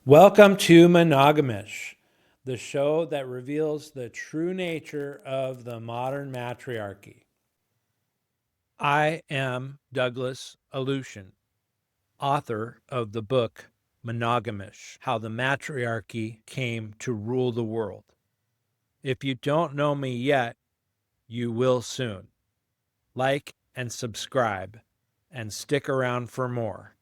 Welcome to MONOGAMISH, the show that reveals the true nature of the modern matriarchy. I am Douglas Aleutian, author of the book MONOGAMISH, How the Matriarchy Came to Rule the World. If you don't know me yet, you will soon. Like and subscribe, and stick around for more.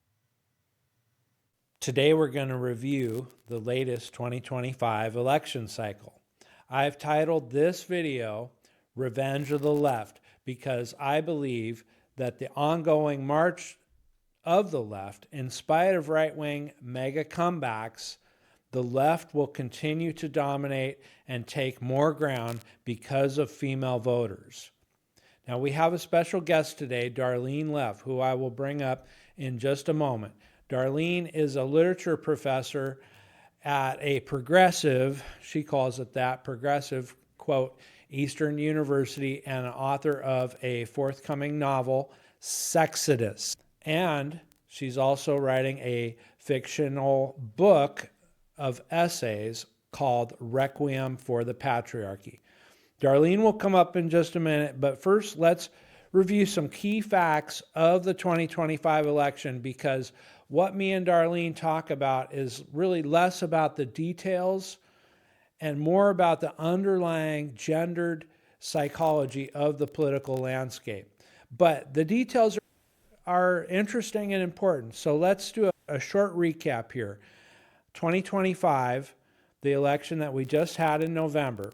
Today we're going to review the latest 2025 election cycle. I've titled this video Revenge of the Left because I believe that the ongoing march of the left, in spite of right-wing mega comebacks, the left will continue to dominate and take more ground because of female voters. Now we have a special guest today, Darleen Lev, who I will bring up in just a moment. Darleen is a literature professor at a progressive, she calls it that, progressive, quote, Eastern University, and an author of a forthcoming novel, SEXODUS. And she's also writing a fictional book of essays called Requiem for the Patriarchy. Darleen will come up in just a minute, but first let's review some key facts of the 2025 election, because what me and Darleen talk about is really less about the details and more about the underlying gendered psychology of the political landscape. But the details are interesting and important. So let's do a short recap here. 2025, the election that we just had in November,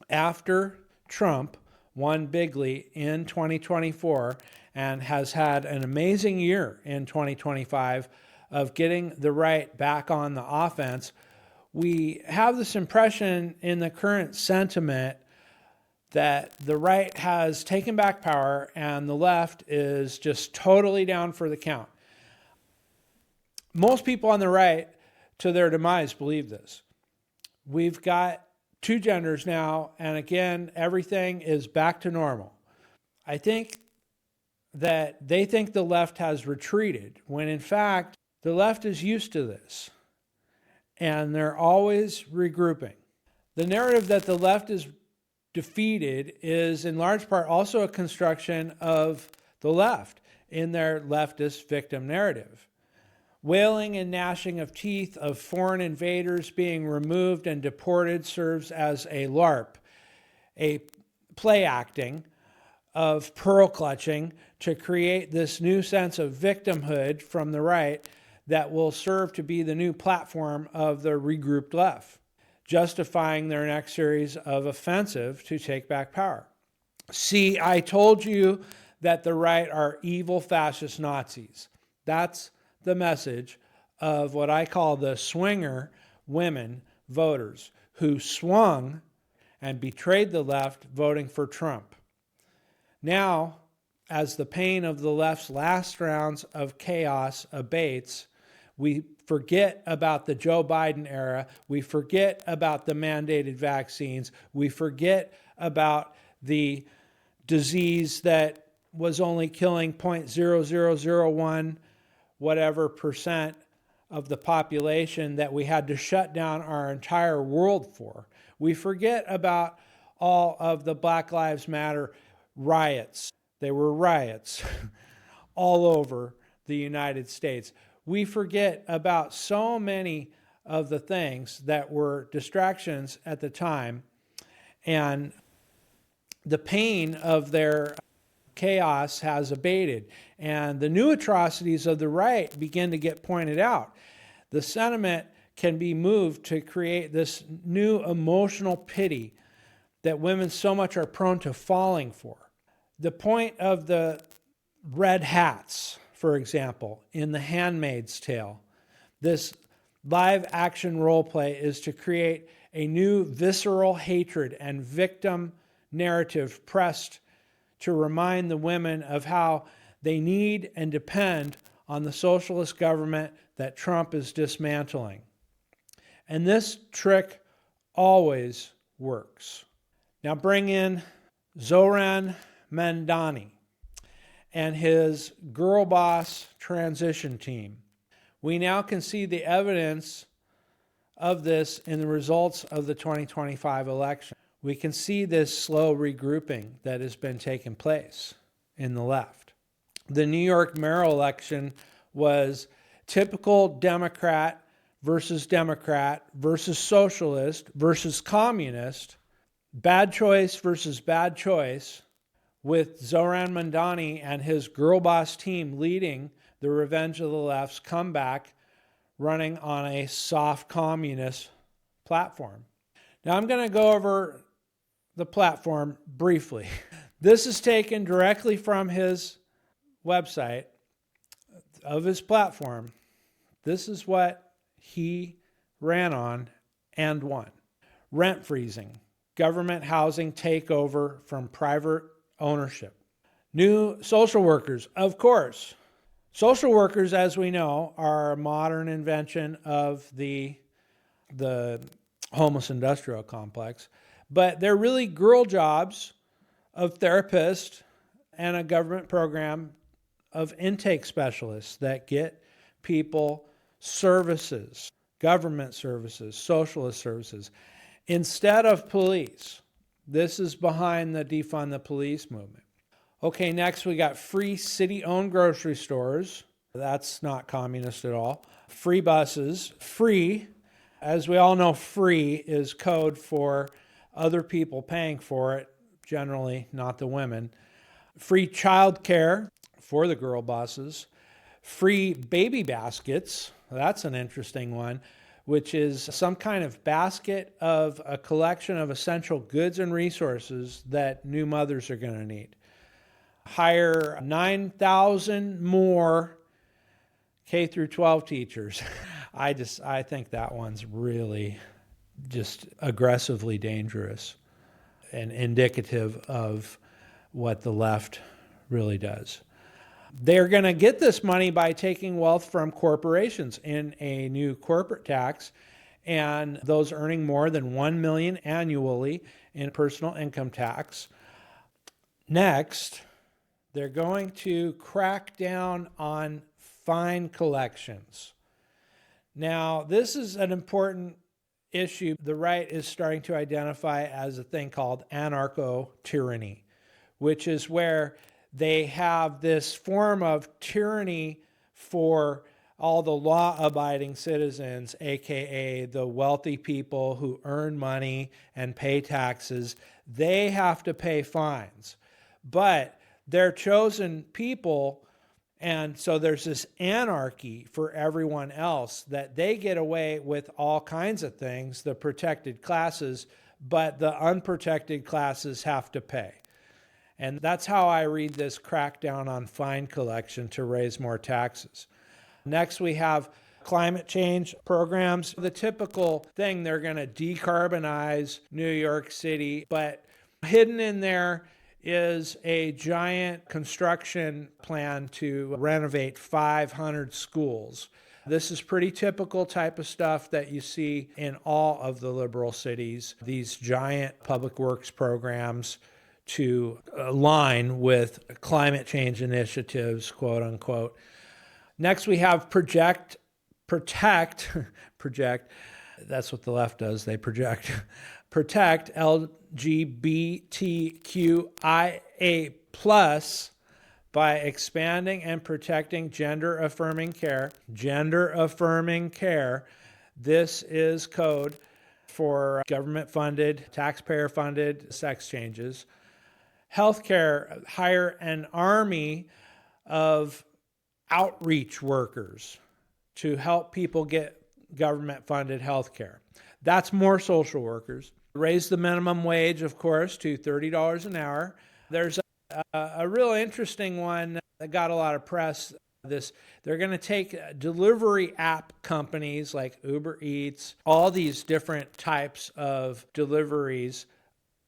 after Trump won bigly in 2024 and has had an amazing year in 2025 of getting the right back on the offense, we have this impression in the current sentiment that the right has taken back power and the left is just totally down for the count. Most people on the right, to their demise, believe this. We've got two genders now, and again, everything is back to normal. I think that they think the left has retreated, when in fact, the left is used to this, and they're always regrouping. The narrative that the left is defeated is in large part also a construction of the left in their leftist victim narrative. Wailing and gnashing of teeth of foreign invaders being removed and deported serves as a LARP, a play acting of pearl clutching to create this new sense of victimhood from the right that will serve to be the new platform of the regrouped left, justifying their next series of offensive to take back power. See, I told you that the right are evil fascist Nazis. That's the message of what I call the swinger women voters who swung and betrayed the left voting for Trump. Now, as the pain of the left's last rounds of chaos abates, we forget about the Joe Biden era. We forget about the mandated vaccines. We forget about the disease that was only killing 0.0001 whatever percent of the population that we had to shut down our entire world for. We forget about all of the Black Lives Matter riots. They were riots all over the United States. We forget about so many of the things that were distractions at the time, and the pain of their chaos has abated, and the new atrocities of the right begin to get pointed out. The sentiment can be moved to create this new emotional pity that women so much are prone to falling for. The point of the red hats, for example, in The Handmaid's Tale, this live action role play is to create a new visceral hatred and victim narrative pressed to remind the women of how they need and depend on the socialist government that Trump is dismantling. And this trick always works. Now bring in Zohran Mamdani and his girl boss transition team. We now can see the evidence of this in the results of the 2025 election. We can see this slow regrouping that has been taking place in the left. The New York mayoral election was typical Democrat versus socialist versus communist, bad choice versus bad choice, with Zohran Mamdani and his girl boss team leading the Revenge of the Left's comeback, running on a soft communist platform. Now I'm going to go over the platform briefly. This is taken directly from his website of his platform. This is what he ran on and won. Rent freezing, government housing takeover from private ownership. New social workers, of course. Social workers, as we know, are a modern invention of the homeless industrial complex, but they're really girl jobs of therapists and a government program of intake specialists that get people services, government services, socialist services, instead of police. This is behind the defund the police movement. Okay, next we got free city-owned grocery stores. That's not communist at all. Free buses. Free, as we all know, free is code for other people paying for it, generally not the women. Free childcare for the girl bosses. Free baby baskets. That's an interesting one, which is some kind of basket of a collection of essential goods and resources that new mothers are going to need. Hire 9,000 more K through 12 teachers. I think that one's really just aggressively dangerous and indicative of what the left really does. They're going to get this money by taking wealth from corporations in a new corporate tax, and those earning more than $1 million annually in personal income tax. Next, they're going to crack down on fine collections. Now, this is an important issue the right is starting to identify as a thing called anarcho-tyranny, which is where they have this form of tyranny for all the law-abiding citizens, aka the wealthy people who earn money and pay taxes. They have to pay fines. But they're chosen people, and so there's this anarchy for everyone else that they get away with all kinds of things, the protected classes, but the unprotected classes have to pay. And that's how I read this crackdown on fine collection to raise more taxes. Next, we have climate change programs. The typical thing, they're going to decarbonize New York City, but hidden in there is a giant construction plan to renovate 500 schools. This is pretty typical type of stuff that you see in all of the liberal cities, these giant public works programs to align with climate change initiatives, quote unquote. Next, we have project, that's what the left does, they protect LGBTQIA+ by expanding and protecting gender-affirming care. Gender-affirming care. This is code for government-funded, taxpayer-funded sex changes. Healthcare, hire an army of outreach workers to help people get government-funded healthcare. That's more social workers. Raise the minimum wage, of course, to $30 an hour. There's a real interesting one that got a lot of press. They're going to take delivery app companies like Uber Eats, all these different types of deliveries.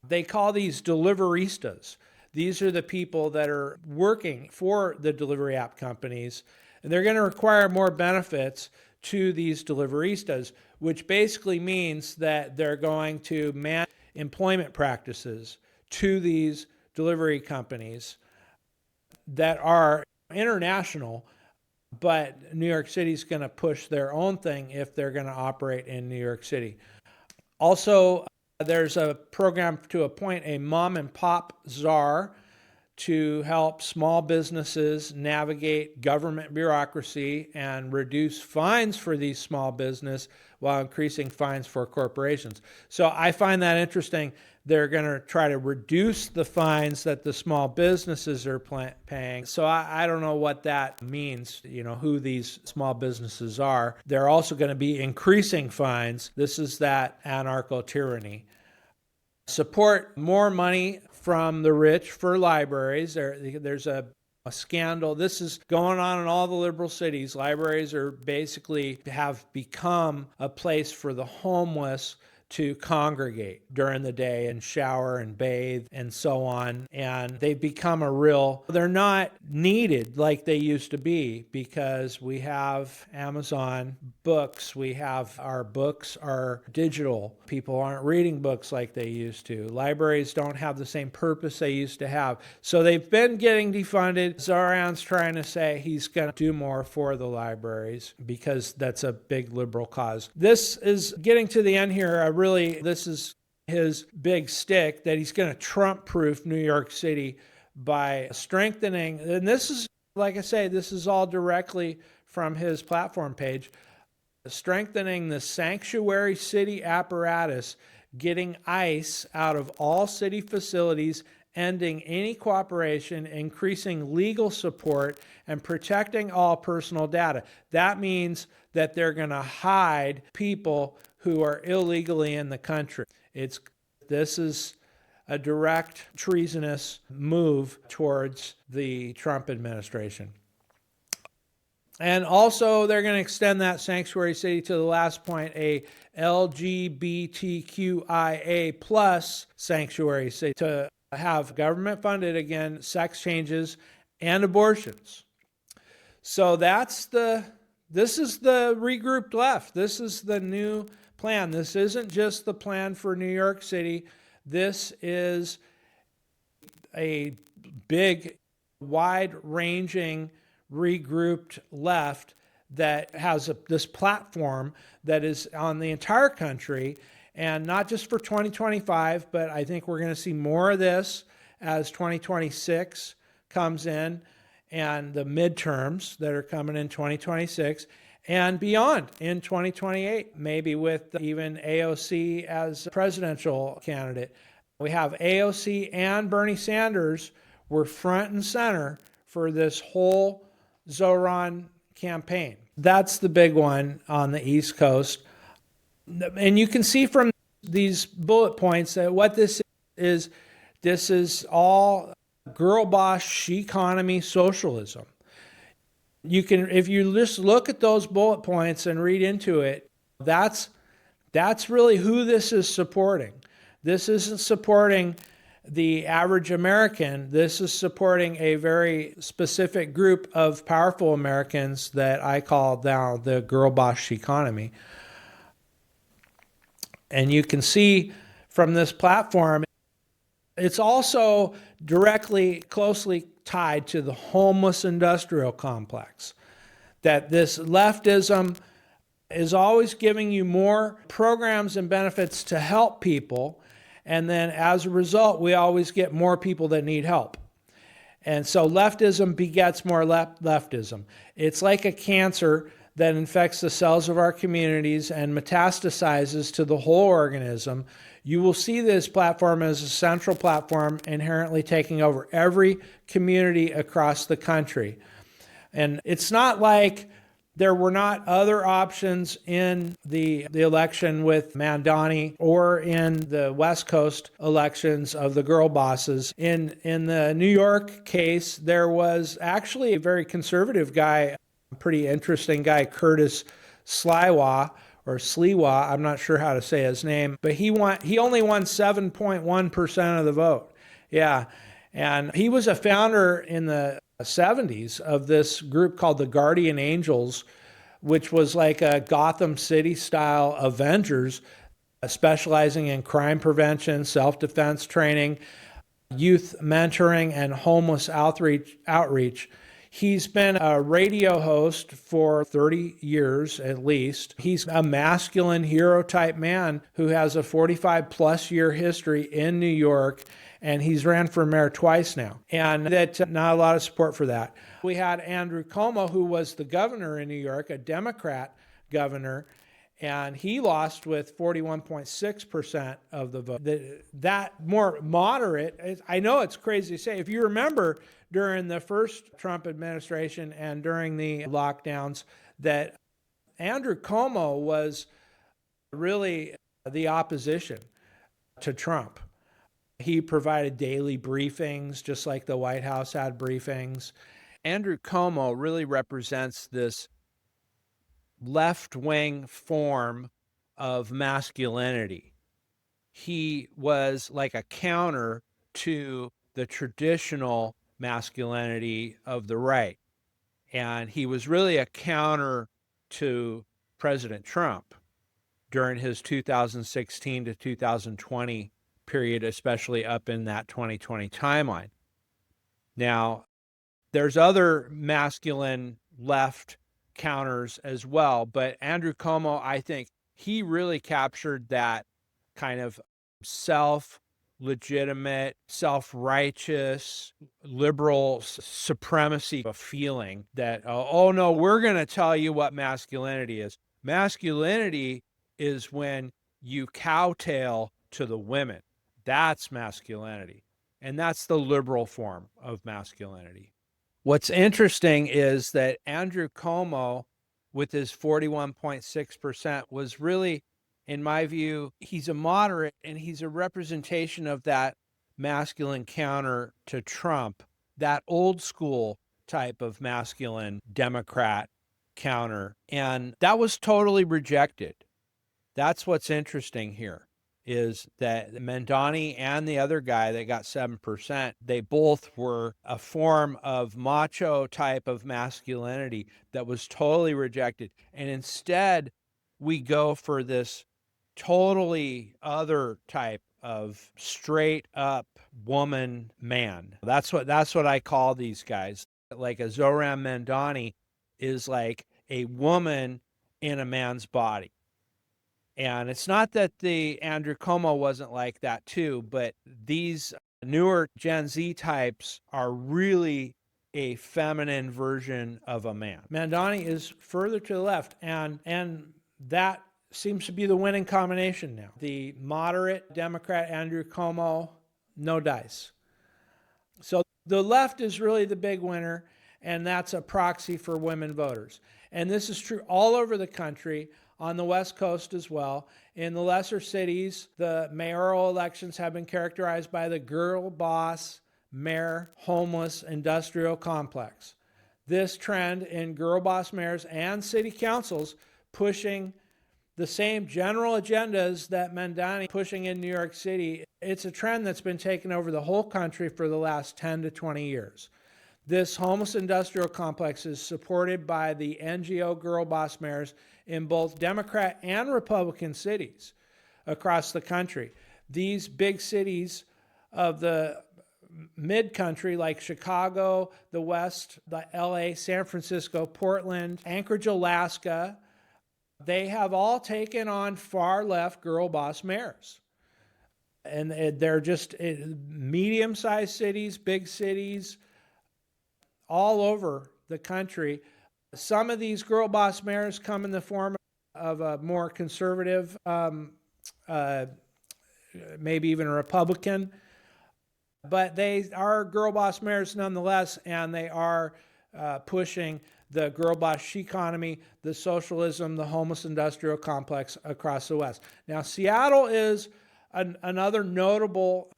They call these deliveristas. These are the people that are working for the delivery app companies, and they're going to require more benefits to these deliveristas, which basically means that they're going to manage employment practices to these delivery companies that are international, but New York City's going to push their own thing if they're going to operate in New York City. Also, there's a program to appoint a mom and pop czar to help small businesses navigate government bureaucracy and reduce fines for these small business while increasing fines for corporations. So I find that interesting. They're going to try to reduce the fines that the small businesses are paying. So I don't know what that means, who these small businesses are. They're also going to be increasing fines. This is that anarcho-tyranny. Support more money from the rich for libraries. There's a scandal. This is going on in all the liberal cities. Libraries have become a place for the homeless to congregate during the day and shower and bathe and so on. And they've become they're not needed like they used to be because we have Amazon books. Our books are digital. People aren't reading books like they used to. Libraries don't have the same purpose they used to have. So they've been getting defunded. Zohran's trying to say he's going to do more for the libraries because that's a big liberal cause. This is getting to the end here. This is his big stick that he's going to Trump-proof New York City by strengthening, and this is, like I say, this is all directly from his platform page, strengthening the sanctuary city apparatus, getting ICE out of all city facilities, ending any cooperation, increasing legal support, and protecting all personal data. That means that they're going to hide people who are illegally in the country. This is a direct treasonous move towards the Trump administration. And also, they're going to extend that sanctuary city to the last point, a LGBTQIA plus sanctuary city to have government funded, again, sex changes and abortions. So this is the regrouped left. This is the new plan. This isn't just the plan for New York City. This is a big, wide-ranging, regrouped left that has this platform that is on the entire country, and not just for 2025, but I think we're going to see more of this as 2026 comes in and the midterms that are coming in 2026. And beyond in 2028, maybe with even AOC as presidential candidate. We have AOC and Bernie Sanders were front and center for this whole Zohran campaign. That's the big one on the East Coast. And you can see from these bullet points that what this is all girl boss economy socialism. You can, if you just look at those bullet points and read into it, that's really who this is supporting. This isn't supporting the average American. This is supporting a very specific group of powerful Americans that I call now the girl boss economy. And you can see from this platform, it's also closely tied to the homeless industrial complex. That this leftism is always giving you more programs and benefits to help people, and then as a result, we always get more people that need help. And so leftism begets more leftism. It's like a cancer that infects the cells of our communities and metastasizes to the whole organism. You will see this platform as a central platform inherently taking over every community across the country. And it's not like there were not other options in the election with Mamdani or in the West Coast elections of the girl bosses. In the New York case, there was actually a very conservative guy, a pretty interesting guy, Curtis Sliwa, I'm not sure how to say his name, but he only won 7.1% of the vote. Yeah. And he was a founder in the 70s of this group called the Guardian Angels, which was like a Gotham City style Avengers, specializing in crime prevention, self-defense training, youth mentoring, and homeless outreach. He's been a radio host for 30 years at least. He's a masculine hero type man who has a 45 plus year history in New York, and he's ran for mayor twice now. And that not a lot of support for that. We had Andrew Cuomo, who was the governor in New York, a Democrat governor, and he lost with 41.6% of the vote. That more moderate, I know it's crazy to say. If you remember during the first Trump administration and during the lockdowns, that Andrew Cuomo was really the opposition to Trump. He provided daily briefings, just like the White House had briefings. Andrew Cuomo really represents this left-wing form of masculinity. He was like a counter to the traditional masculinity of the right. And he was really a counter to President Trump during his 2016 to 2020 period, especially up in that 2020 timeline. Now, there's other masculine left counters as well, but Andrew Cuomo, I think he really captured that kind of self-legitimate, self-righteous, liberal supremacy of feeling that, oh no, we're going to tell you what masculinity is. Masculinity is when you kowtail to the women. That's masculinity. And that's the liberal form of masculinity. What's interesting is that Andrew Cuomo, with his 41.6%, was really, in my view, he's a moderate and he's a representation of that masculine counter to Trump, that old school type of masculine Democrat counter. And that was totally rejected. That's what's interesting here, is that Mamdani and the other guy that got 7%, they both were a form of macho type of masculinity that was totally rejected. And instead, we go for this totally other type of straight up woman man. That's what I call these guys. Like a Zohran Mamdani is like a woman in a man's body. And it's not that the Andrew Cuomo wasn't like that too, but these newer Gen Z types are really a feminine version of a man. Mamdani is further to the left, and that seems to be the winning combination now. The moderate Democrat Andrew Cuomo, no dice. So the left is really the big winner, and that's a proxy for women voters. And this is true all over the country, on the West Coast as well. In the lesser cities, the mayoral elections have been characterized by the girl boss, mayor, homeless, industrial complex. This trend in girl boss mayors and city councils pushing the same general agendas that Mamdani pushing in New York City, it's a trend that's been taken over the whole country for the last 10 to 20 years. This homeless industrial complex is supported by the NGO girl boss mayors in both Democrat and Republican cities across the country. These big cities of the mid-country like Chicago, the West, the LA, San Francisco, Portland, Anchorage, Alaska, they have all taken on far-left girl boss mayors. And they're just medium-sized cities, big cities, all over the country. Some of these girl boss mayors come in the form of a more conservative, maybe even a Republican, but they are girl boss mayors nonetheless, and they are pushing the girl boss economy, the socialism, the homeless industrial complex across the West. Now, Seattle is another notable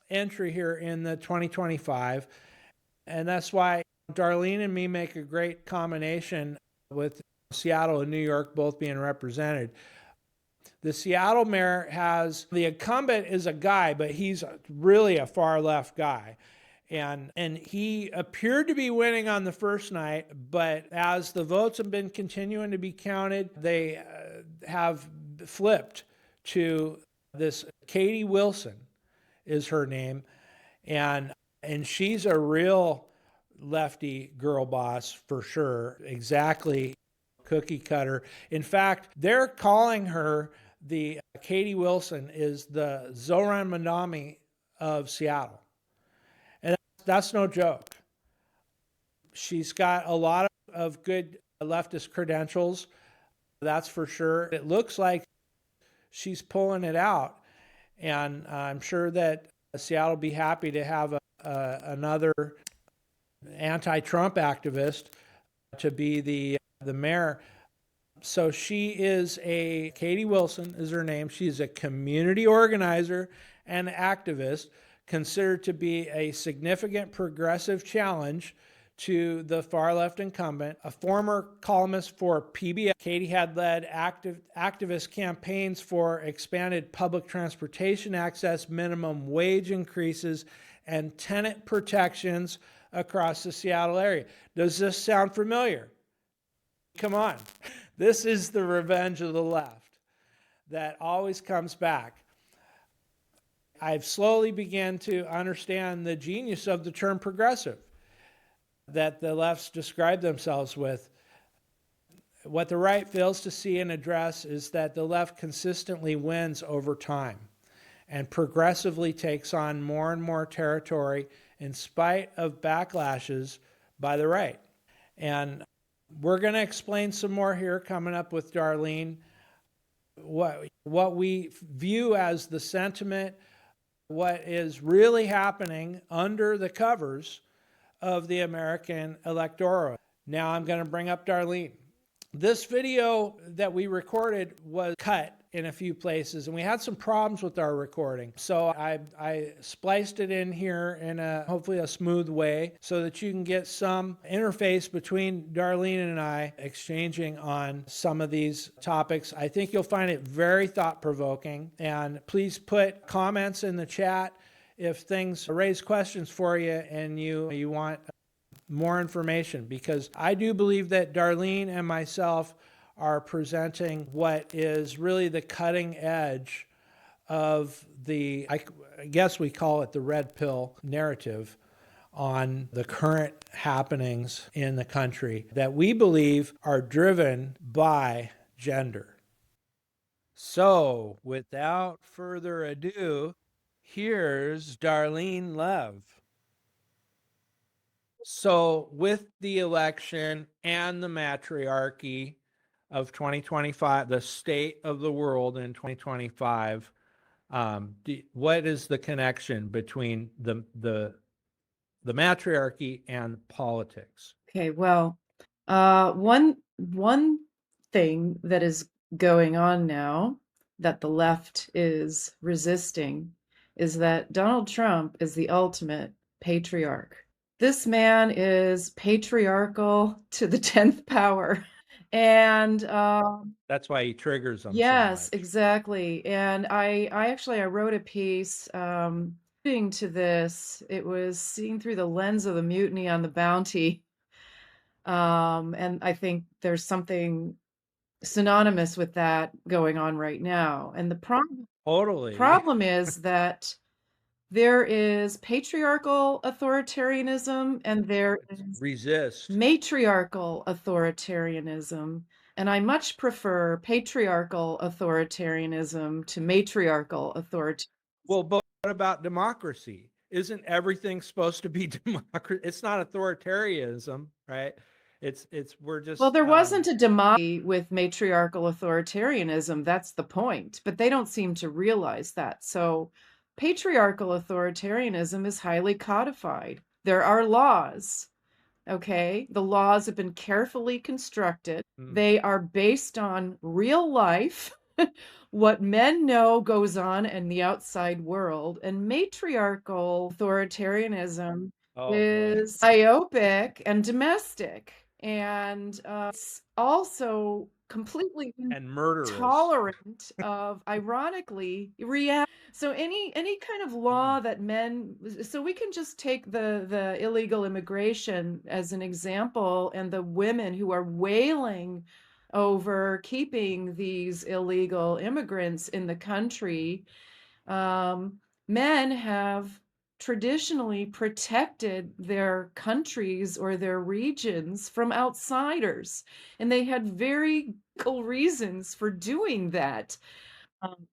entry here in the 2025, and that's why Darleen and me make a great combination with Seattle and New York both being represented. The Seattle mayor has, the incumbent is a guy, but he's really a far left guy. And he appeared to be winning on the first night, but as the votes have been continuing to be counted, they have flipped to this Katie Wilson is her name. And she's a real lefty girl boss for sure. Exactly. Cookie cutter. In fact, they're calling her the Katie Wilson is the Zohran Mamdani of Seattle. And that's no joke. She's got a lot of good leftist credentials, that's for sure. It looks like she's pulling it out. And I'm sure that Seattle will be happy to have another anti-Trump activist to be the mayor. So she is Katie Wilson is her name. She's a community organizer and activist considered to be a significant progressive challenge to the far left incumbent, a former columnist for PBS. Katie had led activist campaigns for expanded public transportation access, minimum wage increases, and tenant protections across the Seattle area. Does this sound familiar? Come on. This is the revenge of the left that always comes back. I've slowly begun to understand the genius of the term progressive that the lefts describe themselves with. What the right fails to see and address is that the left consistently wins over time and progressively takes on more and more territory in spite of backlashes by the right. And we're going to explain some more here coming up with Darleen, what we view as the sentiment, what is really happening under the covers of the American electorate. Now I'm going to bring up Darleen. This video that we recorded was cut in a few places, and we had some problems with our recording. So I spliced it in here in hopefully a smooth way so that you can get some interface between Darleen and I exchanging on some of these topics. I think you'll find it very thought-provoking, and please put comments in the chat if things raise questions for you and you want more information, because I do believe that Darleen and myself are presenting what is really the cutting edge of the, I guess we call it the red pill narrative on the current happenings in the country that we believe are driven by gender. So without further ado, here's Darleen Lev. So with the election and the matriarchy of 2025, the state of the world in 2025, what is the connection between the matriarchy and politics? Okay, well, one thing that is going on now that the left is resisting is that Donald Trump is the ultimate patriarch. This man is patriarchal to the 10th power. And that's why he triggers them. Yes, so much. Exactly. And I wrote a piece alluding to this. It was seen through the lens of the mutiny on the Bounty. And I think there's something synonymous with that going on right now. And the problem is that there is patriarchal authoritarianism and there is matriarchal authoritarianism. And I much prefer patriarchal authoritarianism to matriarchal authoritarianism. Well, but what about democracy? Isn't everything supposed to be democracy? It's not authoritarianism, right? We're just... Well, there wasn't a democracy with matriarchal authoritarianism. That's the point. But they don't seem to realize that. So patriarchal authoritarianism is highly codified. There are laws. Okay, the laws have been carefully constructed. They are based on real life, what men know goes on in the outside world. And matriarchal authoritarianism is myopic and domestic. And it's also completely and murderous, tolerant of, ironically, reality. So any kind of law that men, so we can just take the illegal immigration as an example, and the women who are wailing over keeping these illegal immigrants in the country. Men have traditionally protected their countries or their regions from outsiders, and they had very cool reasons for doing that.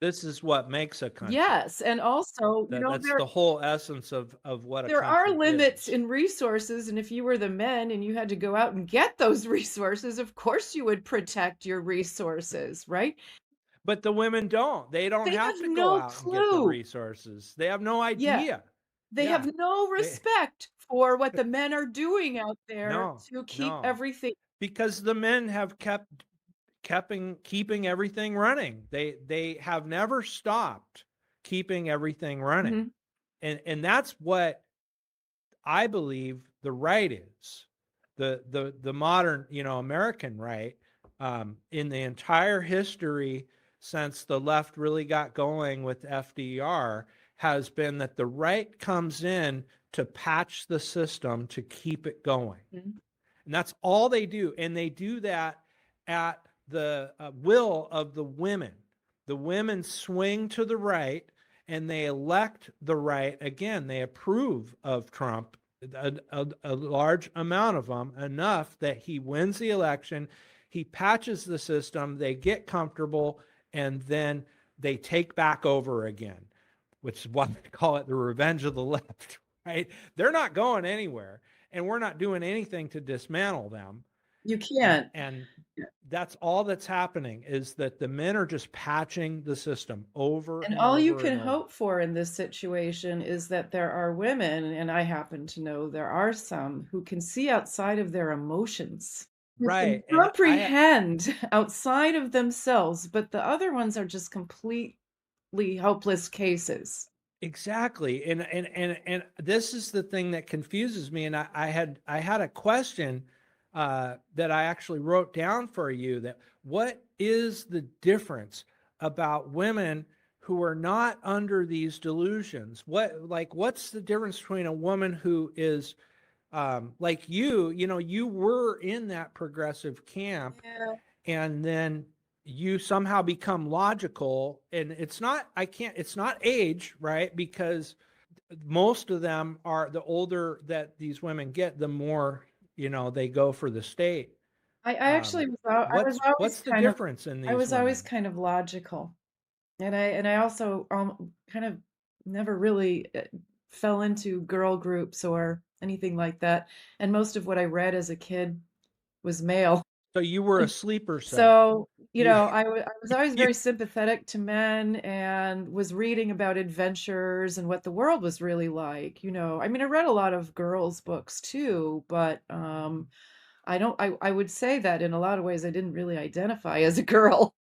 This is what makes a country. Yes, and also, That's the whole essence of what a there are country limits is. in resources, and if you were the men and you had to go out and get those resources, of course you would protect your resources, right? But the women don't. They don't They have have to go no out and get the clue. resources. They have no Yeah, idea. they Yeah. have no They respect for what the men are doing out there no, to keep no. everything. Because the men have keeping everything running. They have never stopped keeping everything running. Mhm. And that's what I believe the right is. The modern, American right, in the entire history since the left really got going with FDR, has been that the right comes in to patch the system to keep it going. Mhm. And that's all they do. And they do that at the will of the women. The women swing to the right and they elect the right again. They approve of Trump, a large amount of them, enough that he wins the election. He patches the system, they get comfortable, and then they take back over again, which is why they call it the revenge of the left, right? They're not going anywhere, and we're not doing anything to dismantle them. You And, can't. and that's all that's happening, is that the men are just patching the system over And and all you over can and over. hope for in this situation is that there are women, and I happen to know there are some, who can see outside of their emotions, who can Right. And comprehend outside of themselves, but the other ones are just completely helpless cases. exactly. And this is the thing that confuses me. And I had a question that I actually wrote down for you, that what is the difference about women who are not under these delusions? What's the difference between a woman who is like you were in that progressive camp, Yeah. and then you somehow become logical, and it's not age, right? Because most of them are, the older that these women get, the more they go for the state. I actually What's the difference in I these was always women? kind of logical. And I also kind of never really fell into girl groups or anything like that. And most of what I read as a kid was male. So you were a sleeper cell. So, you I was always you very sympathetic to men and was reading about adventures and what the world was really like. I mean, I read a lot of girls' books too, but I don't, I would say that in a lot of ways I didn't really identify as a girl.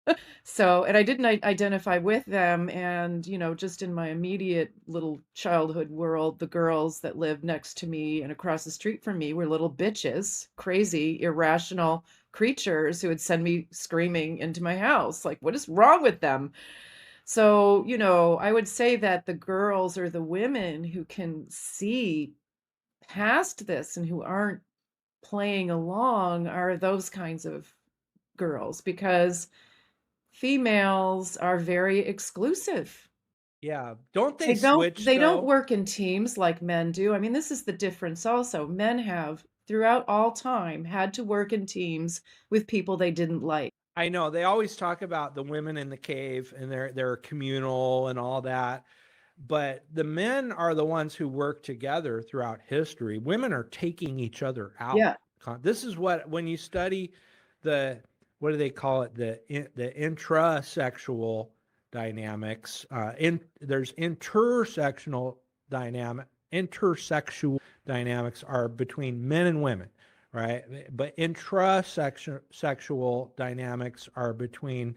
So, and I didn't identify with them. And, just in my immediate little childhood world, the girls that lived next to me and across the street from me were little bitches, crazy, irrational creatures who would send me screaming into my house. Like, what is wrong with them? So, I would say that the girls or the women who can see past this and who aren't playing along are those kinds of girls, because females are very exclusive. yeah, don't they They don't switch they don't though? work in teams like men do. I mean, this is the difference also. Men have, throughout all time, had to work in teams with people they didn't like. I know they always talk about the women in the cave and they're communal and all that, but the men are the ones who work together throughout history. Women are taking each other out. Yeah. This is what, when you study the, what do they call it, the intrasexual dynamics. There's intersexual dynamics are between men and women, right? But intrasexual dynamics are between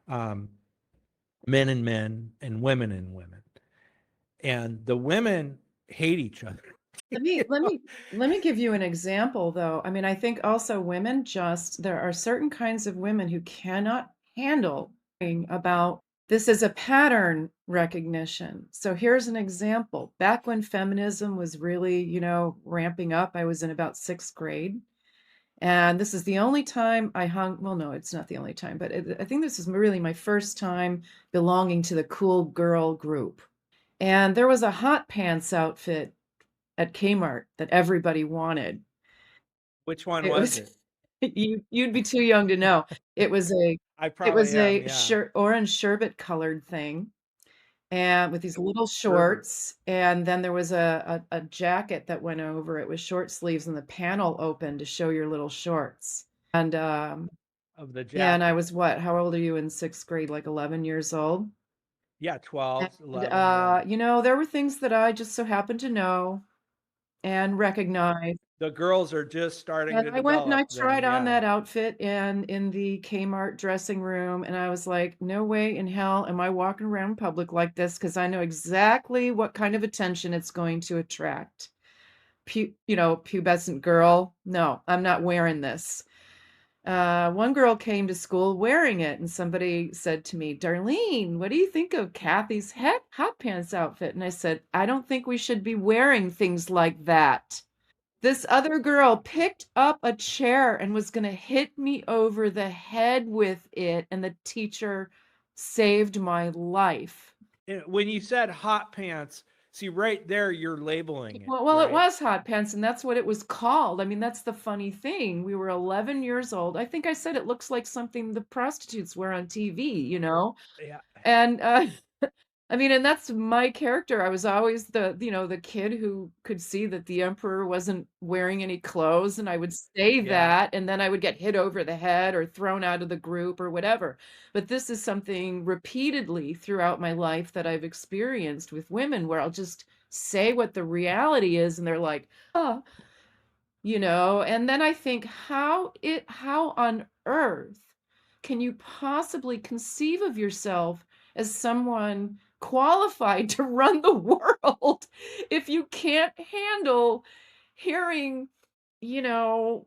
um, men and women. And the women hate each other. Let me let me let me give you an example though. I mean, I think also women just there are certain kinds of women who cannot handle hearing about this is a pattern recognition. So here's an example. Back when feminism was really, ramping up, I was in about 6th grade. And this is the only time I hung, well, no, it's not the only time, but I think this is really my first time belonging to the cool girl group. And there was a hot pants outfit at Kmart that everybody wanted. Which one It was was it? you'd be too young to know. It was a I it probably was am, a yeah. orange sherbet colored thing, and with these little Sherbet shorts, and then there was a jacket that went over it with short sleeves and the panel open to show your little shorts. And of the yeah, and I jacket. was what? How old are you in 6th grade? Like 11 years old? Yeah, 12, And 11, yeah. there were things that I just so happened to know and recognize. The girls are just starting And to I went and I develop then, tried on yeah. that outfit and in the Kmart dressing room, and I was like, no way in hell am I walking around in public like this, because I know exactly what kind of attention it's going to attract. Pubescent girl. No, I'm not wearing this. One girl came to school wearing it, and somebody said to me, Darlene, what do you think of Kathy's hot pants outfit? And I said, I don't think we should be wearing things like that. This other girl picked up a chair and was going to hit me over the head with it, and the teacher saved my life. When you said hot pants, see right there, you're labeling it, Well, it right? was hot pants, and that's what it was called. I mean, that's the funny thing. We were 11 years old. I think I said it looks like something the prostitutes wear on TV. Yeah, And I mean, and that's my character. I was always the kid who could see that the emperor wasn't wearing any clothes, and I would say yeah. that, and then I would get hit over the head or thrown out of the group or whatever. But this is something repeatedly throughout my life that I've experienced with women where I'll just say what the reality is, and they're like, oh, and then I think, how on earth can you possibly conceive of yourself as someone qualified to run the world if you can't handle hearing, you know,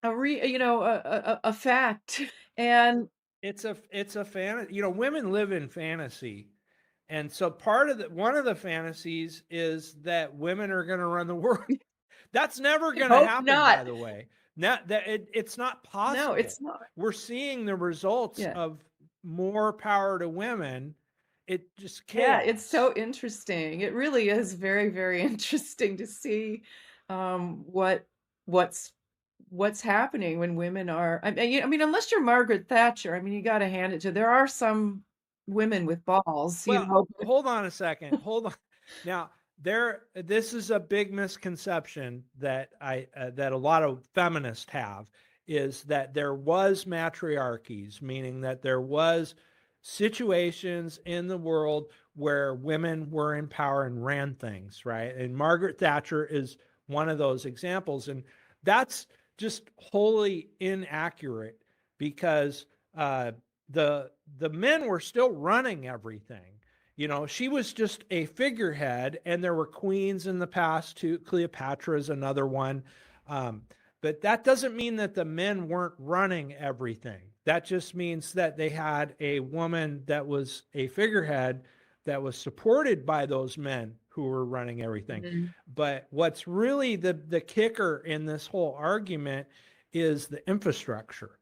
a fact? And It's a fan, women live in fantasy. And so part of one of the fantasies is that women are going to run the world. That's never I going to hope happen, by not. the way. It's not No, possible. it's not. We're seeing the results Yeah. of more power to women. It just Yeah, it's chaos. so interesting. It really is very, very interesting to see um, what what's what's happening when women are. I mean, unless you're Margaret Thatcher, I mean, you got to hand it to. There are some women with balls, Well, hold on a second. Hold on. Now, this is a big misconception that that a lot of feminists have, is that there was matriarchies, meaning that there was situations in the world where women were in power and ran things, right? And Margaret Thatcher is one of those examples, and that's just wholly inaccurate because the men were still running everything. She was just a figurehead, and there were queens in the past too. Cleopatra is another one. Um, but that doesn't mean that the men weren't running everything. That just means that they had a woman that was a figurehead that was supported by those men who were running everything. Mhm. But what's really the kicker in this whole argument is the infrastructure.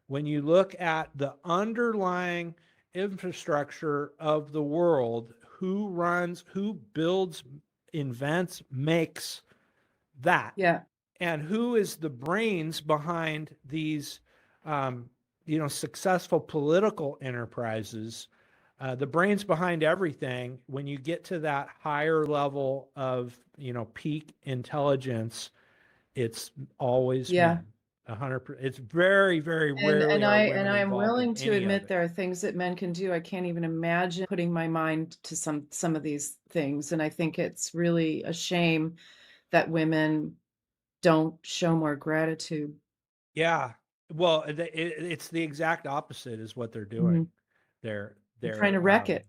When you look at the underlying infrastructure of the world, who runs, who builds, invents, makes that, Yeah, and who is the brains behind these, successful political enterprises, the brains behind everything. When you get to that higher level of, peak intelligence, it's always yeah. men. 100%. It's very, very And rarely and are I and women I am involved in willing to any of admit it. there are things that men can do. I can't even imagine putting my mind to some of these things. And I think it's really a shame that women don't show more gratitude. Yeah. Well, it's the exact opposite is what they're doing. Mhm. They're They're trying to they're wreck it.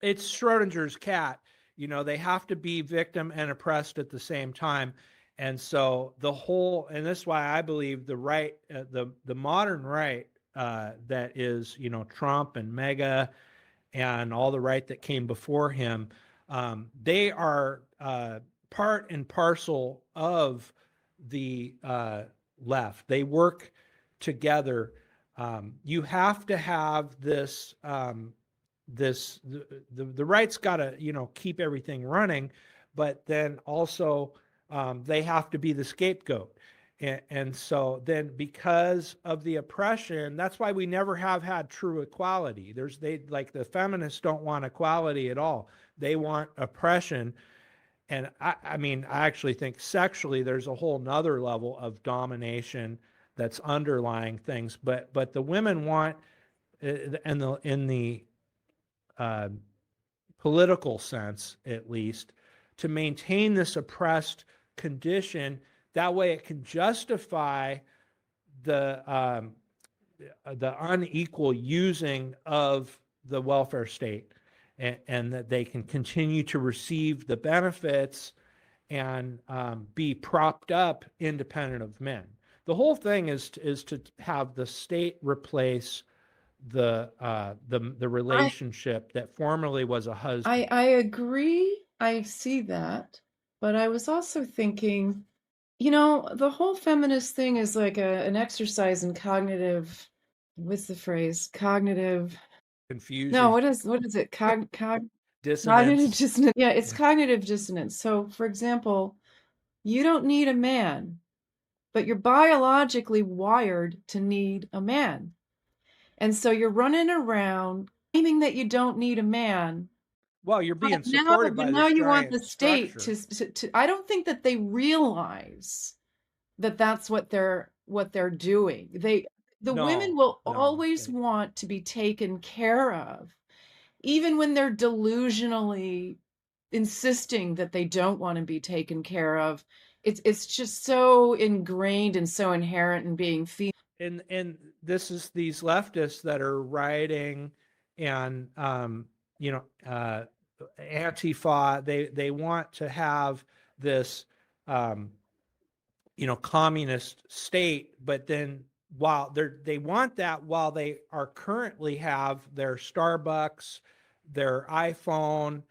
it's Schrodinger's cat. They have to be victim and oppressed at the same time. And so and this is why I believe the right, the modern right, that is, Trump and MAGA and all the right that came before him, they are part and parcel of the left. They work together. You have to have this the right's got to, keep everything running, but then also they have to be the scapegoat. And so then, because of the oppression, that's why we never have had true equality. Like the feminists don't want equality at all. They want oppression. And I mean, I actually think sexually there's a whole nother level of domination that's underlying things. But the women want, in the uh, political sense at least, to maintain this oppressed condition. That way it can justify the unequal using of the welfare state, and that they can continue to receive the benefits and be propped up independent of men. The whole thing is to have the state replace the I relationship that formerly was a husband. I agree. I see that. But I was also thinking, the whole feminist thing is like an exercise in cognitive, what's the phrase? Cognitive. No, Confusion, what is it? Cognitive dissonance. dissonance. Yeah, it's cognitive dissonance. So, for example, you don't need a man, but you're biologically wired to need a man. And so you're running around claiming that you don't need a man. Well, you're But being supported by now this you want the giant state structure. to I don't think that they realize that that's what they're doing. The women No, will no. always want to be taken care of, even when they're delusionally insisting that they don't want to be taken care of. It's just so ingrained and so inherent in being female. And this is these leftists that are rioting and you know uh Antifa. They want to have this um communist state, but then while they want that, while they are currently have their Starbucks, their iPhone,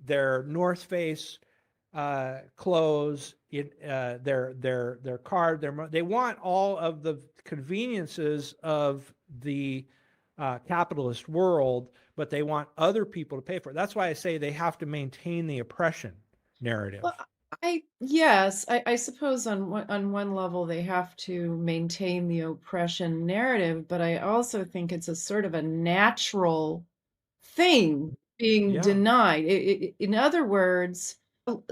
their North Face clothes, their car, they want all of the conveniences of the capitalist world, but they want other people to pay for it. That's why I say they have to maintain the oppression narrative. Well, I suppose on one level they have to maintain the oppression narrative, but I also think it's a sort of a natural thing being Yeah. denied. In other words,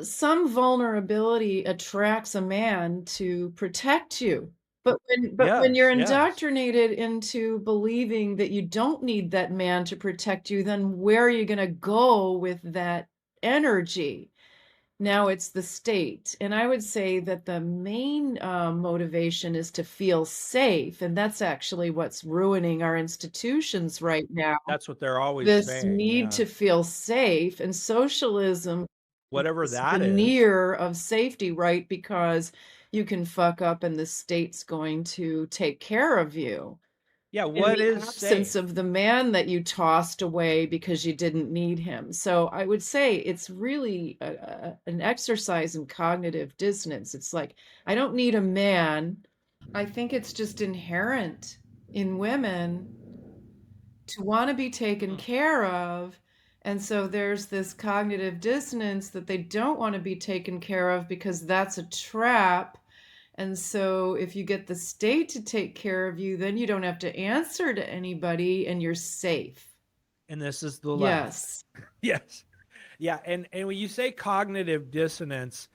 some vulnerability attracts a man to protect you. But when you're Yes. Yes. indoctrinated into believing that you don't need that man to protect you, then where are you going to go with that energy? Now it's the state. And I would say that the main motivation is to feel safe. And that's actually what's ruining our institutions right now. That's what they're always This saying. need Yeah. to feel safe. And socialism is Whatever this that is. veneer of safety, right? Because you can fuck up and the state's going to take care of you Yeah. in What the is absence safe? of the man that you tossed away because you didn't need him. So I would say it's really an exercise in cognitive dissonance. It's like, I don't need a man. I think it's just inherent in women to want to be taken Hmm. care of. And so there's this cognitive dissonance that they don't want to be taken care of because that's a trap. And so if you get the state to take care of you, then you don't have to answer to anybody and you're safe. And this is the left. Yes. Yes. Yeah. And when you say cognitive dissonance,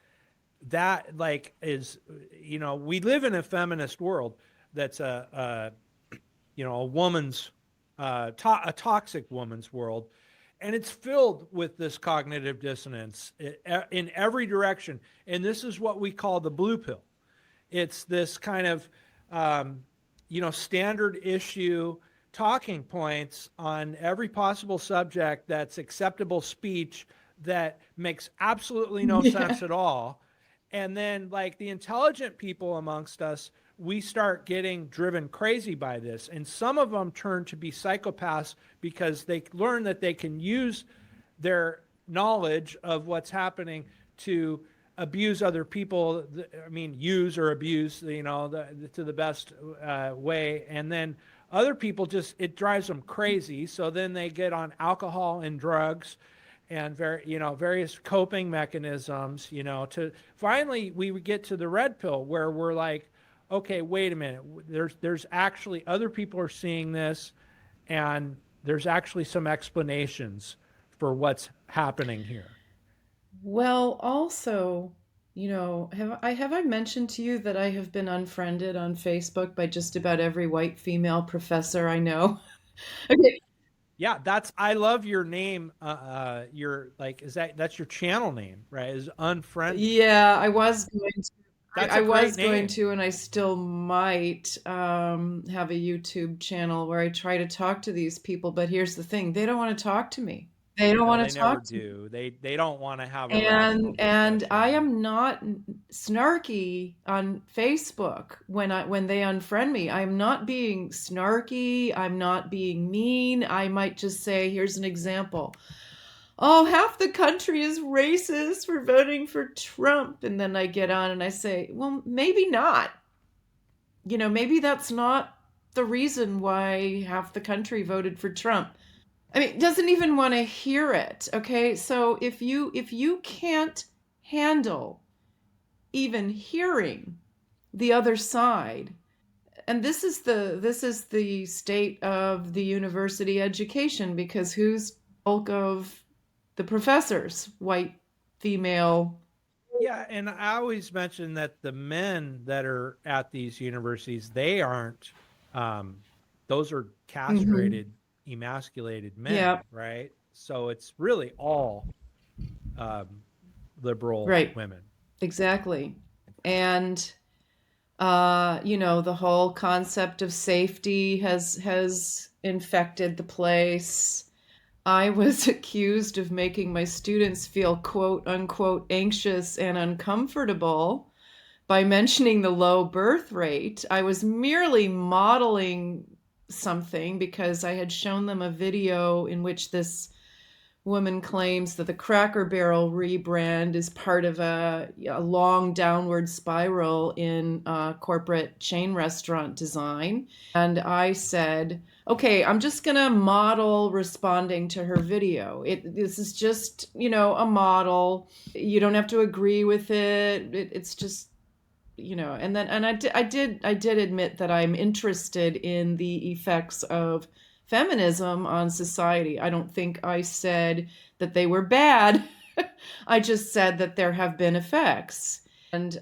that like is, we live in a feminist world that's a woman's a toxic woman's world, and it's filled with this cognitive dissonance in every direction. And this is what we call the blue pill. It's this kind of standard issue talking points on every possible subject that's acceptable speech that makes absolutely no Yeah. sense at all. And then, like the intelligent people amongst us, we start getting driven crazy by this. And some of them turn to be psychopaths because they learn that they can use their knowledge of what's happening to abuse other people. I mean, use or abuse, to the best way. And then Other people just, it drives them crazy. So then they get on alcohol and drugs and various coping mechanisms, to finally we would get to the red pill where we're like, okay, wait a minute. There's actually other people are seeing this, and there's actually some explanations for what's happening here. Well, also, have I mentioned to you that I have been unfriended on Facebook by just about every white female professor I know? Okay. Yeah, I love your name. Your like, that's your channel name, right? Is unfriended. Yeah, I was going to. That's I a great was going name. to, and I still might have a YouTube channel where I try to talk to these people. But here's the thing: they don't want to talk to me. They don't No, want they to never talk to me. do. They don't want to have a rational And I discussion. am not snarky on Facebook when they unfriend me. I'm not being snarky. I'm not being mean. I might just say, here's an example. Oh, half the country is racist for voting for Trump. And then I get on and I say, well, maybe not. Maybe that's not the reason why half the country voted for Trump. I mean, doesn't even want to hear it. Okay. So if you can't handle even hearing the other side, and this is the state of the university education, because who's bulk of the professors? White, female. Yeah, and I always mention that the men that are at these universities, they aren't, those are Hmm. castrated, emasculated men, Yeah, right? So it's really all um, liberal right. women. Exactly. And the whole concept of safety has infected the place. I was accused of making my students feel quote unquote anxious and uncomfortable by mentioning the low birth rate. I was merely modeling something because I had shown them a video in which this woman claims that the Cracker Barrel rebrand is part of a long downward spiral in corporate chain restaurant design. And I said, okay, I'm just going to model responding to her video. This is just, a model. You don't have to agree with it's just, and I did admit that I'm interested in the effects of feminism on society. I don't think I said that they were bad. I just said that there have been effects, and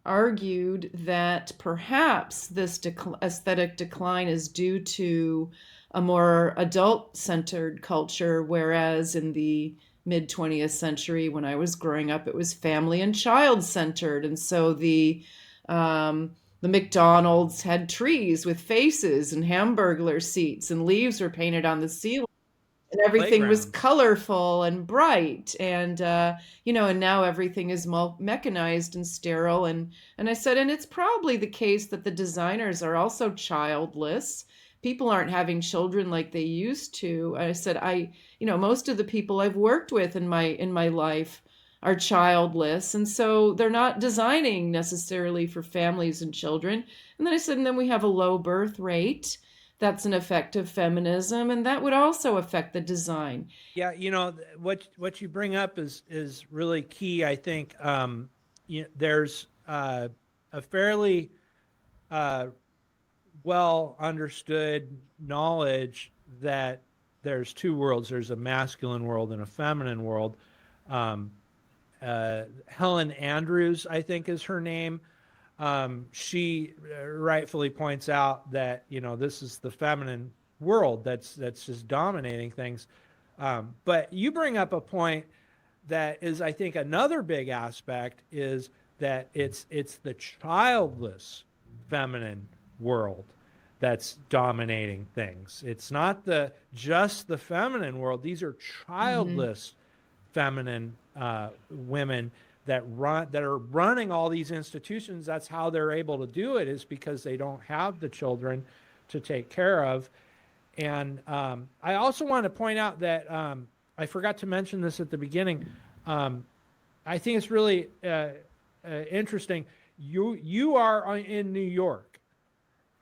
argued that perhaps this aesthetic decline is due to a more adult centered culture, whereas in the mid 20th century, when I was growing up, it was family and child centered. And so the McDonald's had trees with faces and hamburger seats, and leaves were painted on the ceiling, and everything was Playgrounds. colorful and bright. And now everything is mechanized and sterile. And I said, and it's probably the case that the designers are also childless. People aren't having children like they used to. I said, most of the people I've worked with in my life are childless, and so they're not designing necessarily for families and children. And then I said, and then we have a low birth rate. That's an effect of feminism, and that would also affect the design. Yeah, what you bring up is really key. I think there's a fairly uh, well understood knowledge that there's two worlds. There's a masculine world and a feminine world. Um, Helen Andrews, I think, is her name. She rightfully points out that this is the feminine world that's just dominating things. But you bring up a point that is, I think, another big aspect is that it's the childless feminine world that's dominating things. It's not just the feminine world. These are Hmm. childless feminine women that are running all these institutions. That's how they're able to do it, is because they don't have the children to take care of. And I also want to point out that I forgot to mention this at the beginning. Um, I think it's really interesting. You are in New York,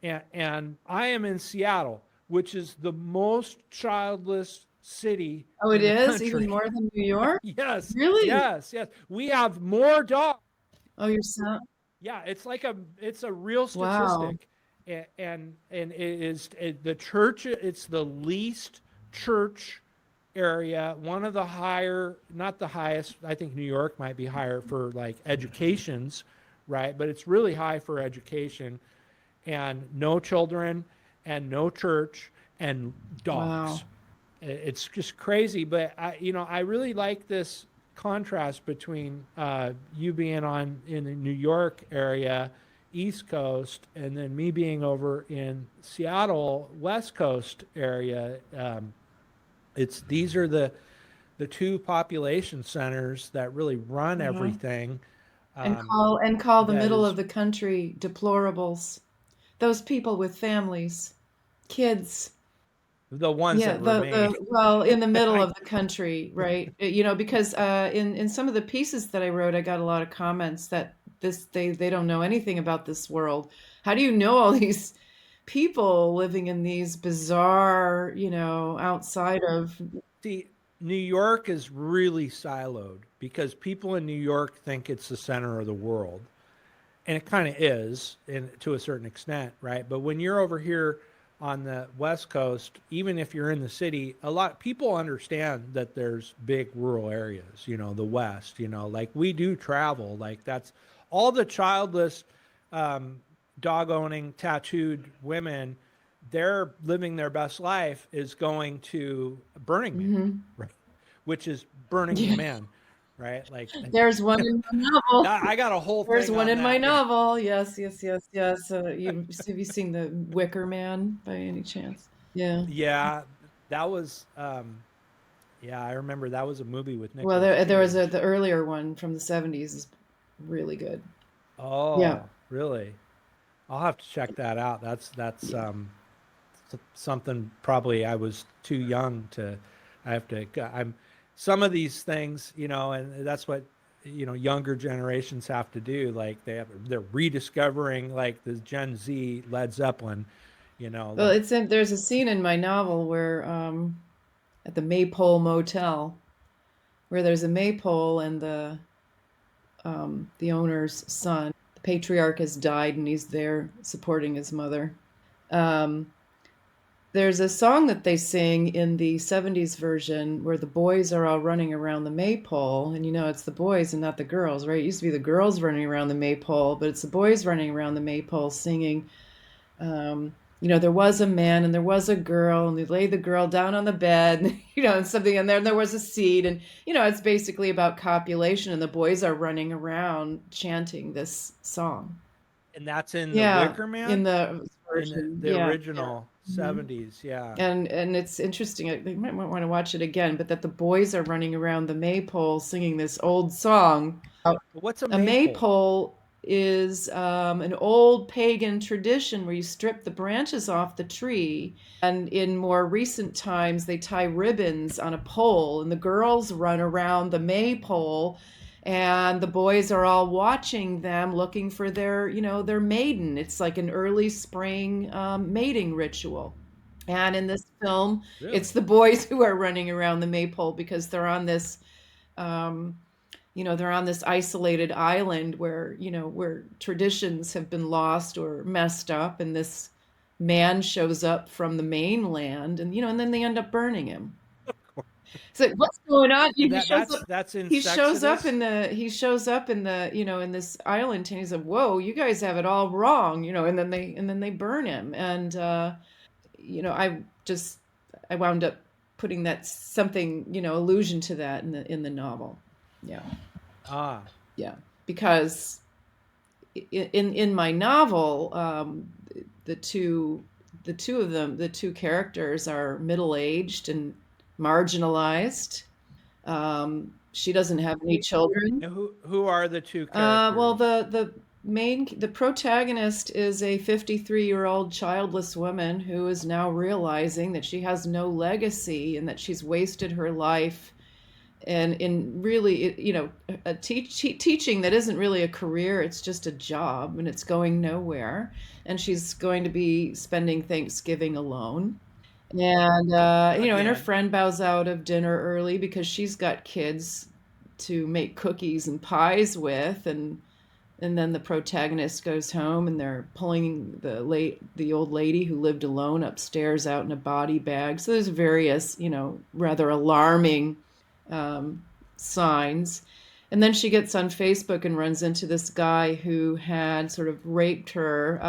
and I am in Seattle, which is the most childless city Oh, it in the is even country. more than New York? Yes, Really? yes, yes. We have more dogs. Oh, your son? Yeah, it's a real Wow. statistic, and the church. It's the least church area, one of the higher, not the highest. I think New York might be higher for like educations, right? But it's really high for education, and no children, and no church, and dogs. Wow. It's just crazy. But I really like this contrast between you being on in the New York area, East Coast, and then me being over in Seattle, West Coast area. It's these are the two population centers that really run Uh-huh. everything. And Um, call the that middle of is the country deplorables. Those people with families, kids. the ones Yeah, that remain. the well, in the middle I of the country, right? Because in some of the pieces that I wrote, I got a lot of comments that they don't know anything about this world. How do you know all these people living in these bizarre, outside of see New York is really siloed because people in New York think it's the center of the world, and it kind of is to a certain extent, right? But when you're over here on the West Coast, even if you're in the city, a lot people understand that there's big rural areas, the West, like we do travel, like that's all the childless, um, dog owning, tattooed women. They're living their best life is going to Burning Man, Mhm. right? Which is burning the Yeah. men, right? Like There's one in my novel. I got a whole There's thing one on in my that. novel. Yes, yes, yes, yes. Have you seen The Wicker Man by any chance? Yeah. Yeah, that was yeah, I remember that was a movie with Well, Nicolas there was Cage. the earlier one from the 70s is really good. Yeah. Oh, really? I'll have to check that out. That's Yeah. something probably I was too young to. I have to. I'm some of these things, and that's what younger generations have to do. Like they're rediscovering like the Gen Z Led Zeppelin, Well, like there's a scene in my novel where at the Maypole Motel where there's a maypole and the owner's son, the patriarch has died and he's there supporting his mother. Um, There's a song that they sing in the 70s version where the boys are all running around the maypole, and it's the boys and not the girls, right? It used to be the girls running around the maypole, but it's the boys running around the maypole singing, there was a man and there was a girl, and they laid the girl down on the bed, and something, and there was a seed, and it's basically about copulation, and the boys are running around chanting this song. and that's in The Yeah, Wicker in Man the in version. the Yeah, original yeah. Mhm. 70s. Yeah. And it's interesting. They might want to watch it again, but that the boys are running around the maypole singing this old song. What's a A maypole? maypole is an old pagan tradition where you strip the branches off the tree, and in more recent times, they tie ribbons on a pole, and the girls run around the maypole, and the boys are all watching them, looking for their maiden. It's like an early spring mating ritual. And in this film, it's Really? the boys who are running around the maypole because um, they're on this isolated island where traditions have been lost or messed up, and this man shows up from the mainland, and then they end up burning him. So what's going on? He That shows up. that's in He shows up Sexodus. in the. He shows up in the. In this island, and he's like, "Whoa, you guys have it all wrong," and then they burn him, and I wound up putting that something, allusion to that in the novel. Yeah. Ah, Yeah, because in my novel, the two the two of them, the two characters are middle aged and marginalized. She doesn't have any children. and who are the two Well, characters? the protagonist is a 53-year-old childless woman who is now realizing that she has no legacy and that she's wasted her life and in really, teaching that isn't really a career, it's just a job, and it's going nowhere. And she's going to be spending Thanksgiving alone. And and her Again, friend bows out of dinner early because she's got kids to make cookies and pies with, and then the protagonist goes home, and they're pulling the old lady who lived alone upstairs out in a body bag. So there's various, rather alarming um, signs. And then she gets on Facebook and runs into this guy who had sort of raped her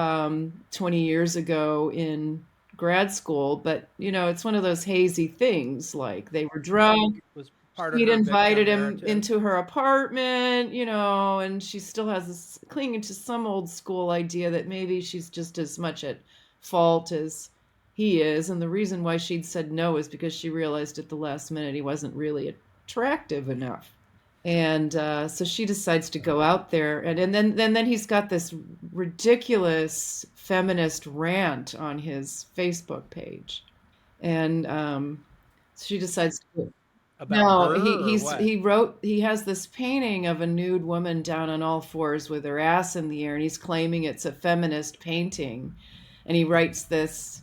20 years ago in grad school. But, it's one of those hazy things, like they were drunk. was part of She'd her invited victim him narrative. into her apartment, and she still has this clinging to some old school idea that maybe she's just as much at fault as he is. And the reason why she'd said no is because she realized at the last minute he wasn't really attractive enough. And so she decides to go out there, and then he's got this ridiculous feminist rant on his Facebook page, and she decides to. About No, her or what? he has this painting of a nude woman down on all fours with her ass in the air, and he's claiming it's a feminist painting, and he writes this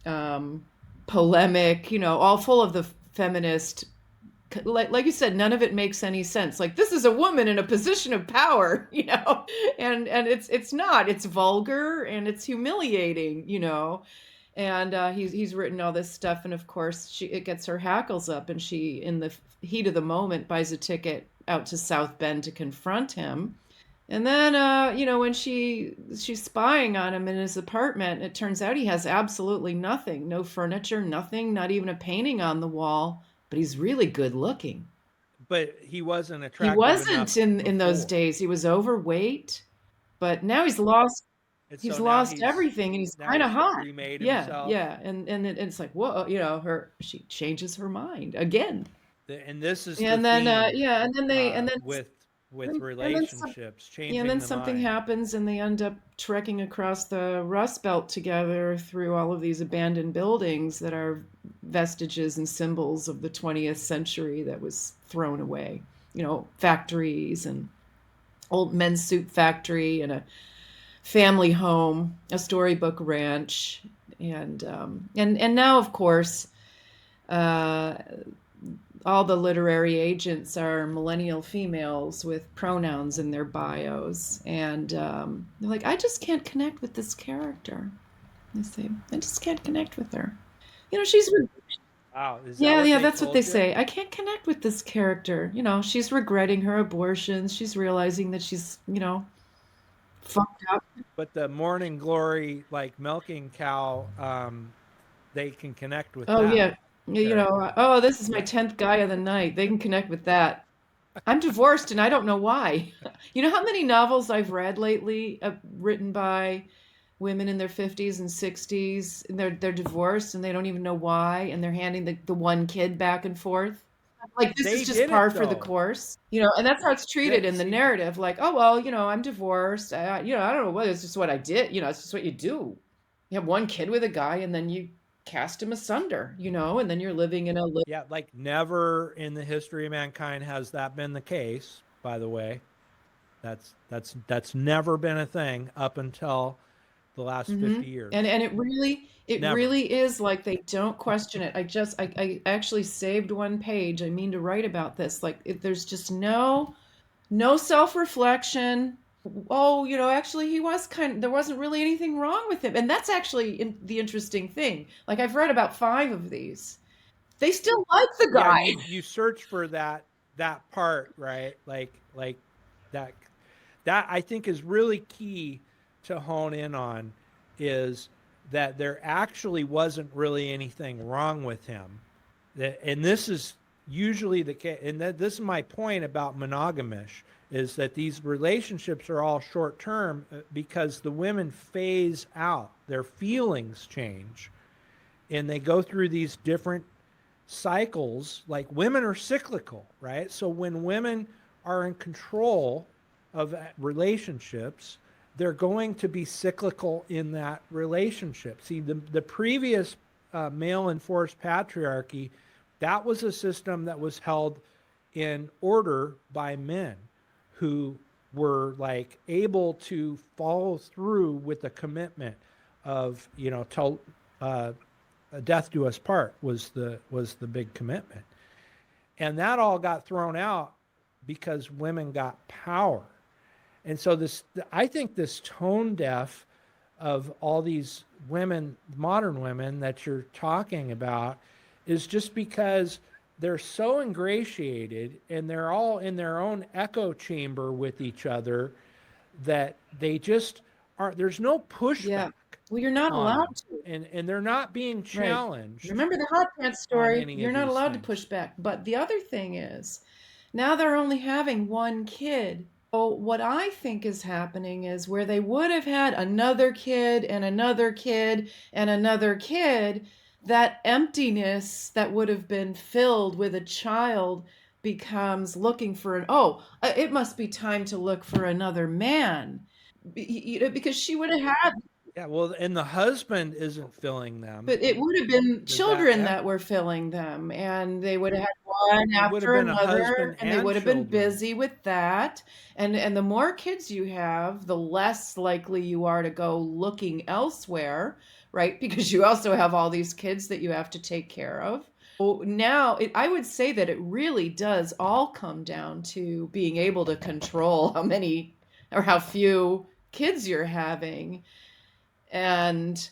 um, polemic, all full of the feminist. Like you said, none of it makes any sense. Like, this is a woman in a position of power, and it's not. It's vulgar and it's humiliating, and he's written all this stuff, and of course it gets her hackles up, and she, in the heat of the moment, buys a ticket out to South Bend to confront him. And then when she's spying on him in his apartment, it turns out he has absolutely nothing, no furniture, nothing, not even a painting on the wall, but he's really good looking. But he wasn't He attractive enough wasn't in those before. days. He was overweight, but now he's lost. And He's so now lost everything, and he's kind of he's hot. remade Yeah, himself. yeah, and it's like, whoa, she changes her mind again. And this is the And then theme yeah, and then they with and then some relationships, yeah, and then changing the something mind. happens, and they end up trekking across the Rust Belt together through all of these abandoned buildings that are vestiges and symbols of the 20th century that was thrown away. Factories and old men's suit factory and a family home, a storybook ranch, and now, of course, uh, all the literary agents are millennial females with pronouns in their bios, and they're like, I just can't connect with this character. They say, I just can't connect with her. She's Wow, is that yeah, what yeah, they that's what they told you? say. I can't connect with this character. She's regretting her abortions. She's realizing that she's, fucked up. But the morning glory, like milking cow, they can connect with Oh that yeah, character. oh, this is my Yeah. 10th guy of the night. They can connect with that. I'm divorced and I don't know why. You know how many novels I've read lately, written by women in their 50s and 60s, and they're divorced and they don't even know why, and they're handing the one kid back and forth. Like, this is They just did it par for the though. course, and that's how it's treated That in the see, narrative. Like, oh well, I'm divorced. I don't know what, it's just what I did. It's just what you do. You have one kid with a guy, and then you cast him asunder. And then you're living in a yeah, like never in the history of mankind has that been the case, by the way. That's never been a thing up until the last hmm 50 years. and it really Never. is like they don't question it. I actually saved one page. I mean to write about this. Like, there's just no self-reflection. Oh, actually he was there wasn't really anything wrong with him. And that's actually the interesting thing. Like, I've read about 5 of these. They still like the Yeah, guy. you search for that part, right? Like that that I think is really key to hone in on is that there actually wasn't really anything wrong with him. And this is usually the case. And this is my point about monogamish is that these relationships are all short term because the women phase out, their feelings change, and they go through these different cycles. Like women are cyclical, right? So when women are in control of relationships, they're going to be cyclical in that relationship. See, the previous male enforced patriarchy, that was a system that was held in order by men who were like able to follow through with the commitment of, till death do us part was the big commitment. And that all got thrown out because women got power. And so I think this tone deaf of all these women, modern women that you're talking about, is just because they're so ingratiated and they're all in their own echo chamber with each other that they just aren't, there's no pushback. Yeah. Well, you're not on allowed them. to. And they're not being Right. challenged Remember the hot pants on story? any You're of not these allowed to things. push back. But the other thing is, now they're only having one kid. So what I think is happening is where they would have had another kid and another kid and another kid, that emptiness that would have been filled with a child becomes looking for it must be time to look for another man. Because she would have had, Yeah, well, and the husband isn't filling them. but it would have been Does that children that were filling them, and they would have had one it would have after been a another, husband and they and would have been children. busy with that. And the more kids you have, the less likely you are to go looking elsewhere, right? Because you also have all these kids that you have to take care of. So now, I would say that it really does all come down to being able to control how many or how few kids you're having. And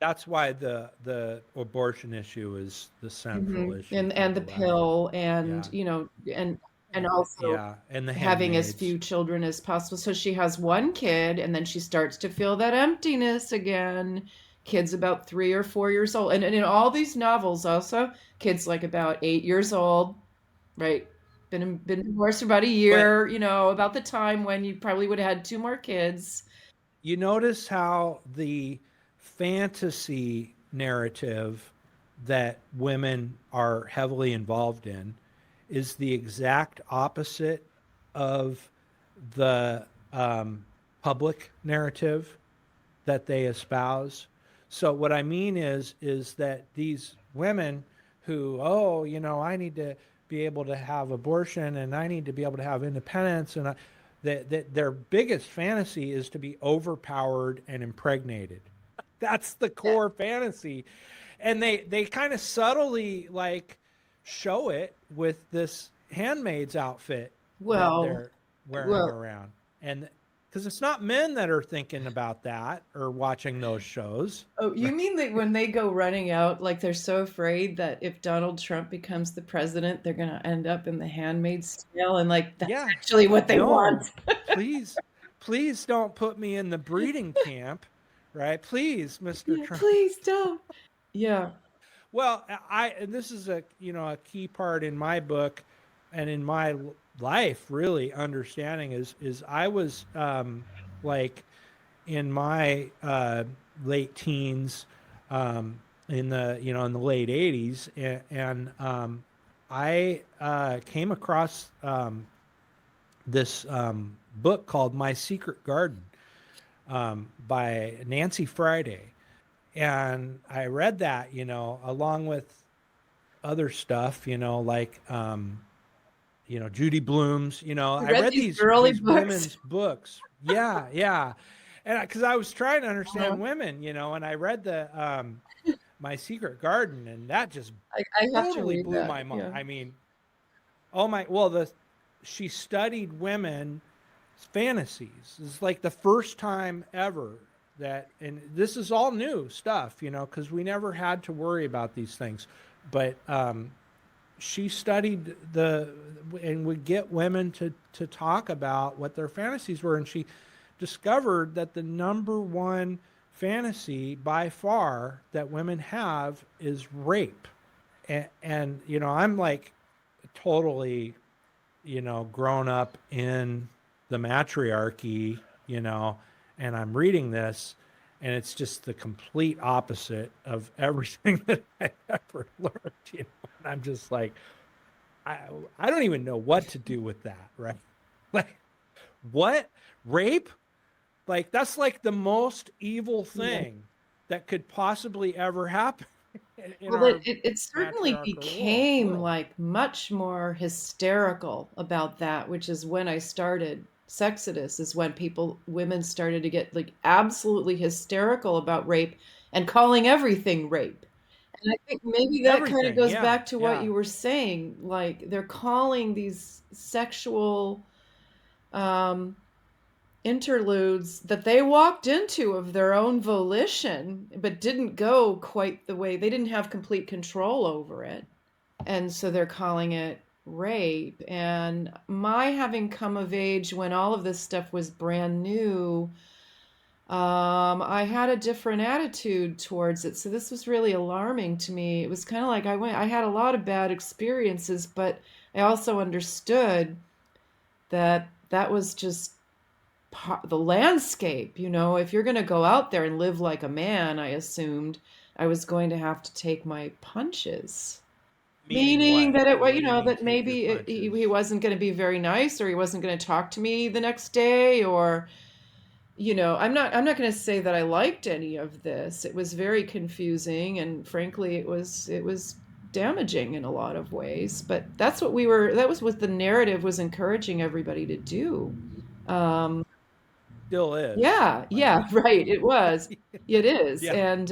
That's why the abortion issue is the central issue for and the the left. pill, and Yeah. and also Yeah, and the having as handmaids. few children as possible. So she has one kid, and then she starts to feel that emptiness again. Kids about 3 or 4 years old, and in all these novels, also kids like about 8 years old, right? Been divorced for about a But year, about the time when you probably would have had two more kids. you notice how the fantasy narrative that women are heavily involved in is the exact opposite of the public narrative that they espouse. So what I mean is that these women who, I need to be able to have abortion and I need to be able to have independence, and that their biggest fantasy is to be overpowered and impregnated. That's the core fantasy. And they kind of subtly like show it with this handmaid's outfit that Well, they're wearing well, around. And because it's not men that are thinking about that or watching those shows. oh, you Right? mean that when they go running out, like they're so afraid that if Donald Trump becomes the president, they're going to end up in the Handmaid's Tale, and like that's Yeah. actually what they want. No, please, please don't put me in the breeding camp, right? Please, Mr. Yeah, Trump. please don't. Yeah. Well, and this is a key part in my book and in my life, really understanding is I was like in my late teens, in the late 80s, and I came across this book called My Secret Garden, by Nancy Friday. And I read that, along with other stuff, like, Judy Blume's, You I read read these these, girly these books? women's books. Yeah. Yeah. And because I was trying to Uh, understand women, and I read My Secret Garden, and that just I have to totally read blew that. my mind. Yeah. I mean, oh my, well, she studied women fantasies. It's like the first time ever and this is all new stuff, because we never had to worry about these things. But she studied and would get women to talk about what their fantasies were. And she discovered that the number one fantasy by far that women have is rape. And I'm like totally grown up in the matriarchy, and I'm reading this, and it's just the complete opposite of everything that I ever learned, And I'm just like, I don't even know what to do with that, right? Like, what? Rape? Like, that's like the most evil Yeah. thing that could possibly ever happen. in Well, our it certainly matriarchal became world. like much more hysterical about that, which is when I started SEXODUS, is when women started to get like absolutely hysterical about rape and calling everything rape. And I think maybe that kind of Everything, goes yeah, back to what yeah. you were saying. Like they're calling these sexual um, interludes that they walked into of their own volition, but didn't go quite the way, they didn't have complete control over it. And so they're calling it rape. And my having come of age when all of this stuff was brand new, I had a different attitude towards it. So this was really alarming to me. It was kind of like I had a lot of bad experiences, but I also understood that that was just the landscape. If you're going to go out there and live like a man, I assumed I was going to have to take my punches. Meaning Meaning what? that What do you mean that take your maybe he punches? wasn't going to be very nice, or he wasn't going to talk to me the next day, or I'm not going to say that I liked any of this. It was very confusing, and frankly, it was damaging in a lot of ways. But that was what the narrative was encouraging everybody to do. Um, Still is, yeah, by the yeah, right. It was. It is. yeah. And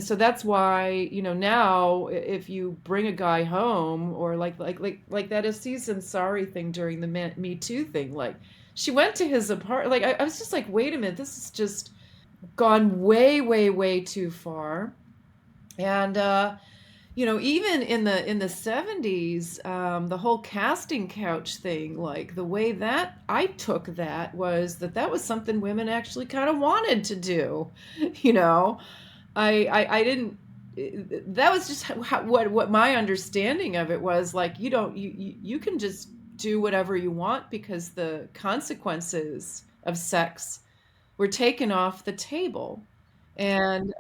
so that's why, now if you bring a guy home, or like that Aziz Ansari thing during the Me Too thing, like she went to his apartment, like I was just like, wait a minute, this is just gone way, way, way too far. And even in the 70s, the whole casting couch thing, like the way that I took that was something women actually kind of wanted to do. You know, I didn't. That was just what my understanding of it was. Like, you can just do whatever you want because the consequences of sex were taken off the table. And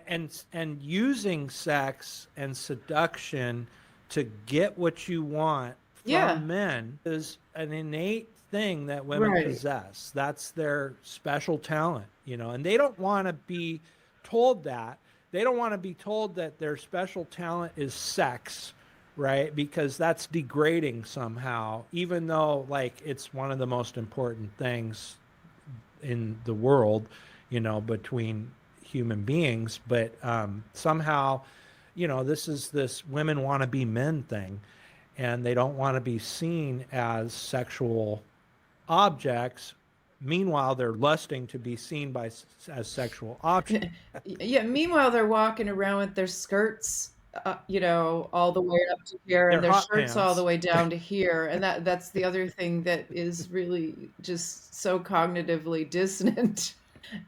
And using sex and seduction to get what you want yeah, from men is an innate thing that women right. possess. That's their special talent, and they don't want to be told that. They don't want to be told that their special talent is sex, right? Because that's degrading somehow, even though like it's one of the most important things in the world, between human beings. But somehow, this is this women want to be men thing, and they don't want to be seen as sexual objects. Meanwhile, they're lusting to be seen as sexual objects. Yeah, meanwhile they're walking around with their skirts, all the way up to here, and They're their hot shirts all the pants. way down to here. And that's the other thing that is really just so cognitively dissonant.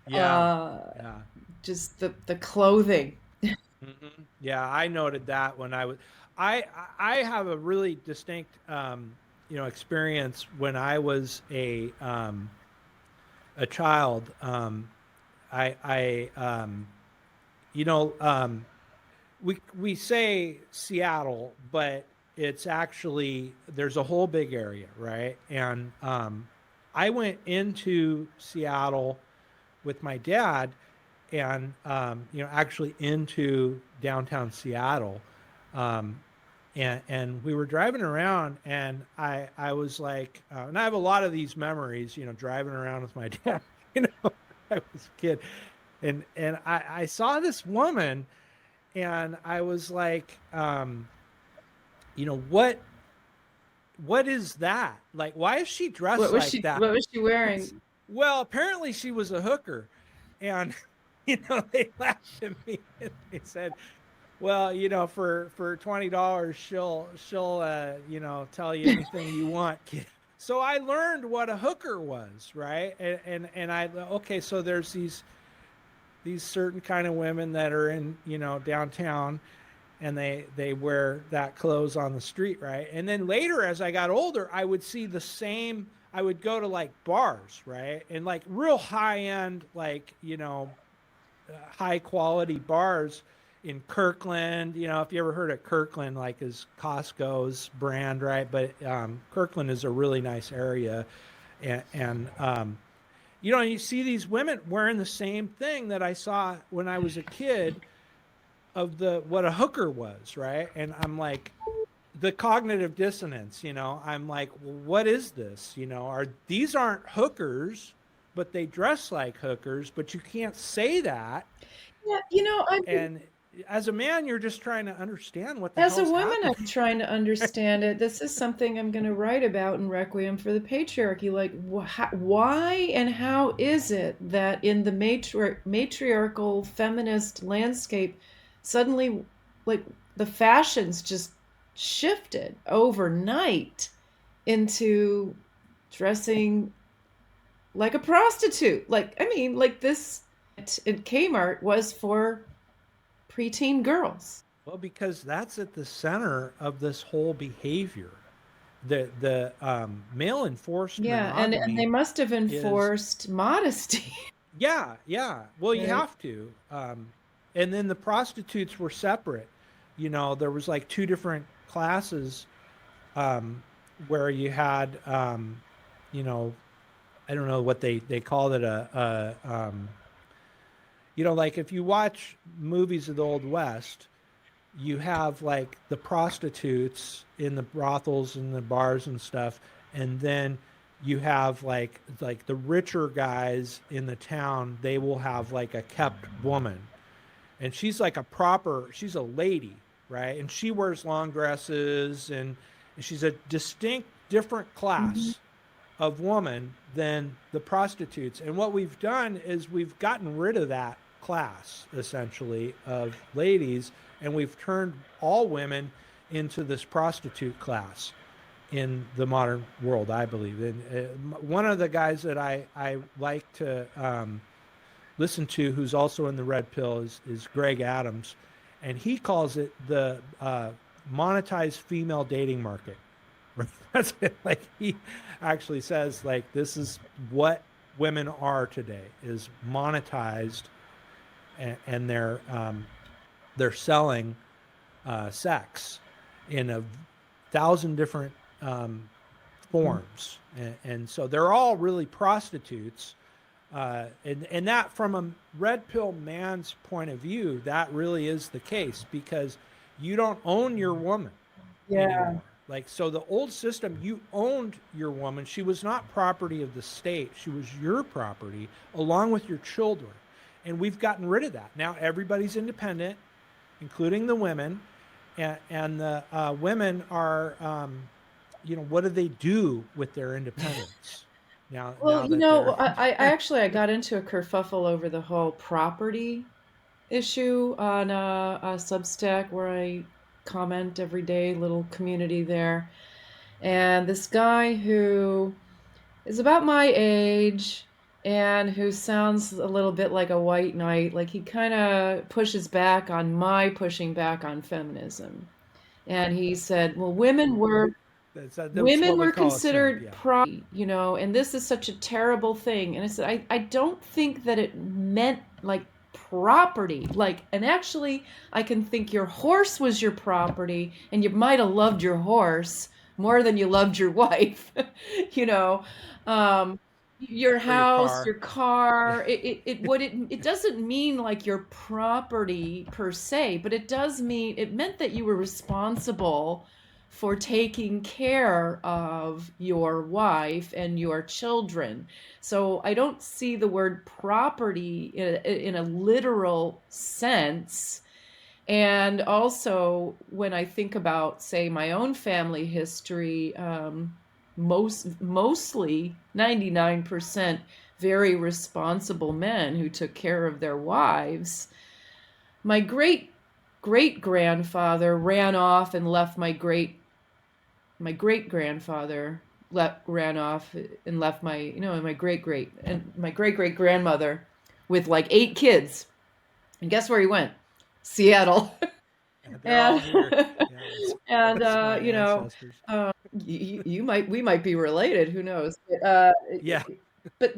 Yeah, Uh, yeah. just the clothing. Yeah, I noted that when I I have a really distinct experience when I was a child. I you know we say Seattle, but it's actually there's a whole big area, right? And I went into Seattle with my dad, and actually into downtown Seattle, um, and we were driving around, and I was like, and I have a lot of these memories, driving around with my dad, I was a kid, and I saw this woman, and I was like, what is that? Like, why is she What dressed was like she that? what was she It's, wearing? well, apparently she was a hooker, and they laughed at me and they said, "Well, for $20, she'll tell you anything you want, kid." So I learned what a hooker was, right? And I okay, so there's these certain kind of women that are in downtown, and they wear that clothes on the street, right? And then later, as I got older, I would see the same. I would go to like bars, right, and like real high end, like high quality bars in Kirkland. If you ever heard of Kirkland, like is Costco's brand, right? But Kirkland is a really nice area, and you see these women wearing the same thing that I saw when I was a kid, of the what a hooker was, right? And I'm like, the cognitive dissonance, I'm like, well, what is this? These aren't hookers, but they dress like hookers, but you can't say that. Yeah, And as a man, you're just trying to understand what the as a hell's woman, happening. I'm trying to understand it. This is something I'm going to write about in Requiem for the Patriarchy. Like, why and how is it that in the matriarchal feminist landscape, suddenly, like, the fashions just shifted overnight into dressing like a prostitute? Like, I mean, like this at Kmart was for preteen girls. Well, because that's at the center of this whole behavior. The male enforced Yeah, and they monogamy must have is, enforced modesty, yeah, yeah. Well, you right? have to. And then the prostitutes were separate. There was like two different classes, um, where you had, you know, I don't know what they called it, like if you watch movies of the Old West, you have like the prostitutes in the brothels and the bars and stuff, and then you have like the richer guys in the town. They will have like a kept woman, and she's like she's a lady, right? And she wears long dresses, and she's a distinct different Hmm. class of woman than the prostitutes. And what we've done is we've gotten rid of that class essentially of ladies, and we've turned all women into this prostitute class in the modern world, I believe. And one of the guys that I like to listen to, who's also in the Red Pill, is Greg Adams, and he calls it the monetized female dating market. That's it. Like he actually says, like this is what women are today, is monetized, and they're selling sex in a thousand different forms, and so they're all really prostitutes. And that, from a red pill man's point of view, that really is the case, because you don't own your woman Yeah. anymore. Like, so the old system, you owned your woman. She was not property of the state. She was your property along with your children. And we've gotten rid of that. Now everybody's independent, including the women. And the women are, what do they do with their independence? Well, Now that they're, I actually I got into a kerfuffle over the whole property issue on a Substack where I comment every day, little community there. And this guy who is about my age and who sounds a little bit like a white knight, like he kind of pushes back on my pushing back on feminism. And he said, well, that's women what we were call a simp. considered Yeah. property, and this is such a terrible thing. And I said, I don't think that it meant like property. Like, and actually, I can think your horse was your property, and you might have loved your horse more than you loved your wife, you know. Um, your Or your house, car. your Yeah. car, it doesn't mean like your property per se, but it meant that you were responsible for taking care of your wife and your children. So I don't see the word property in a literal sense. And also, when I think about, say, my own family history, mostly 99% very responsible men who took care of their wives. My great grandfather ran off and left my great grandfather ran off and left my great great grandmother with like 8 kids. And guess where he went? Seattle. They're all and here. Yeah, and that's my ancestors. we might be related. Who knows? Yeah. But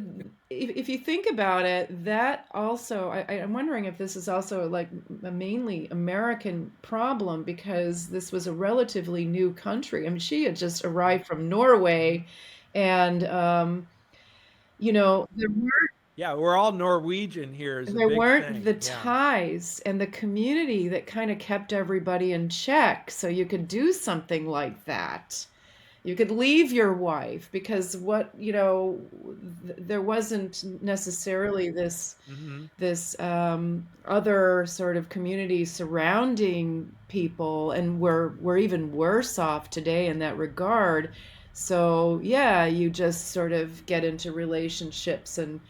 if you think about it, that also, I'm wondering if this is also like a mainly American problem, because this was a relatively new country. I mean, she had just arrived from Norway, and there were, Yeah, we're all Norwegian here is a There big weren't thing. the Yeah. ties and the community that kind of kept everybody in check, so you could do something like that. You could leave your wife because there wasn't necessarily Hmm. this other sort of community surrounding people, and we're even worse off today in that regard. So yeah, you just sort of get into relationships and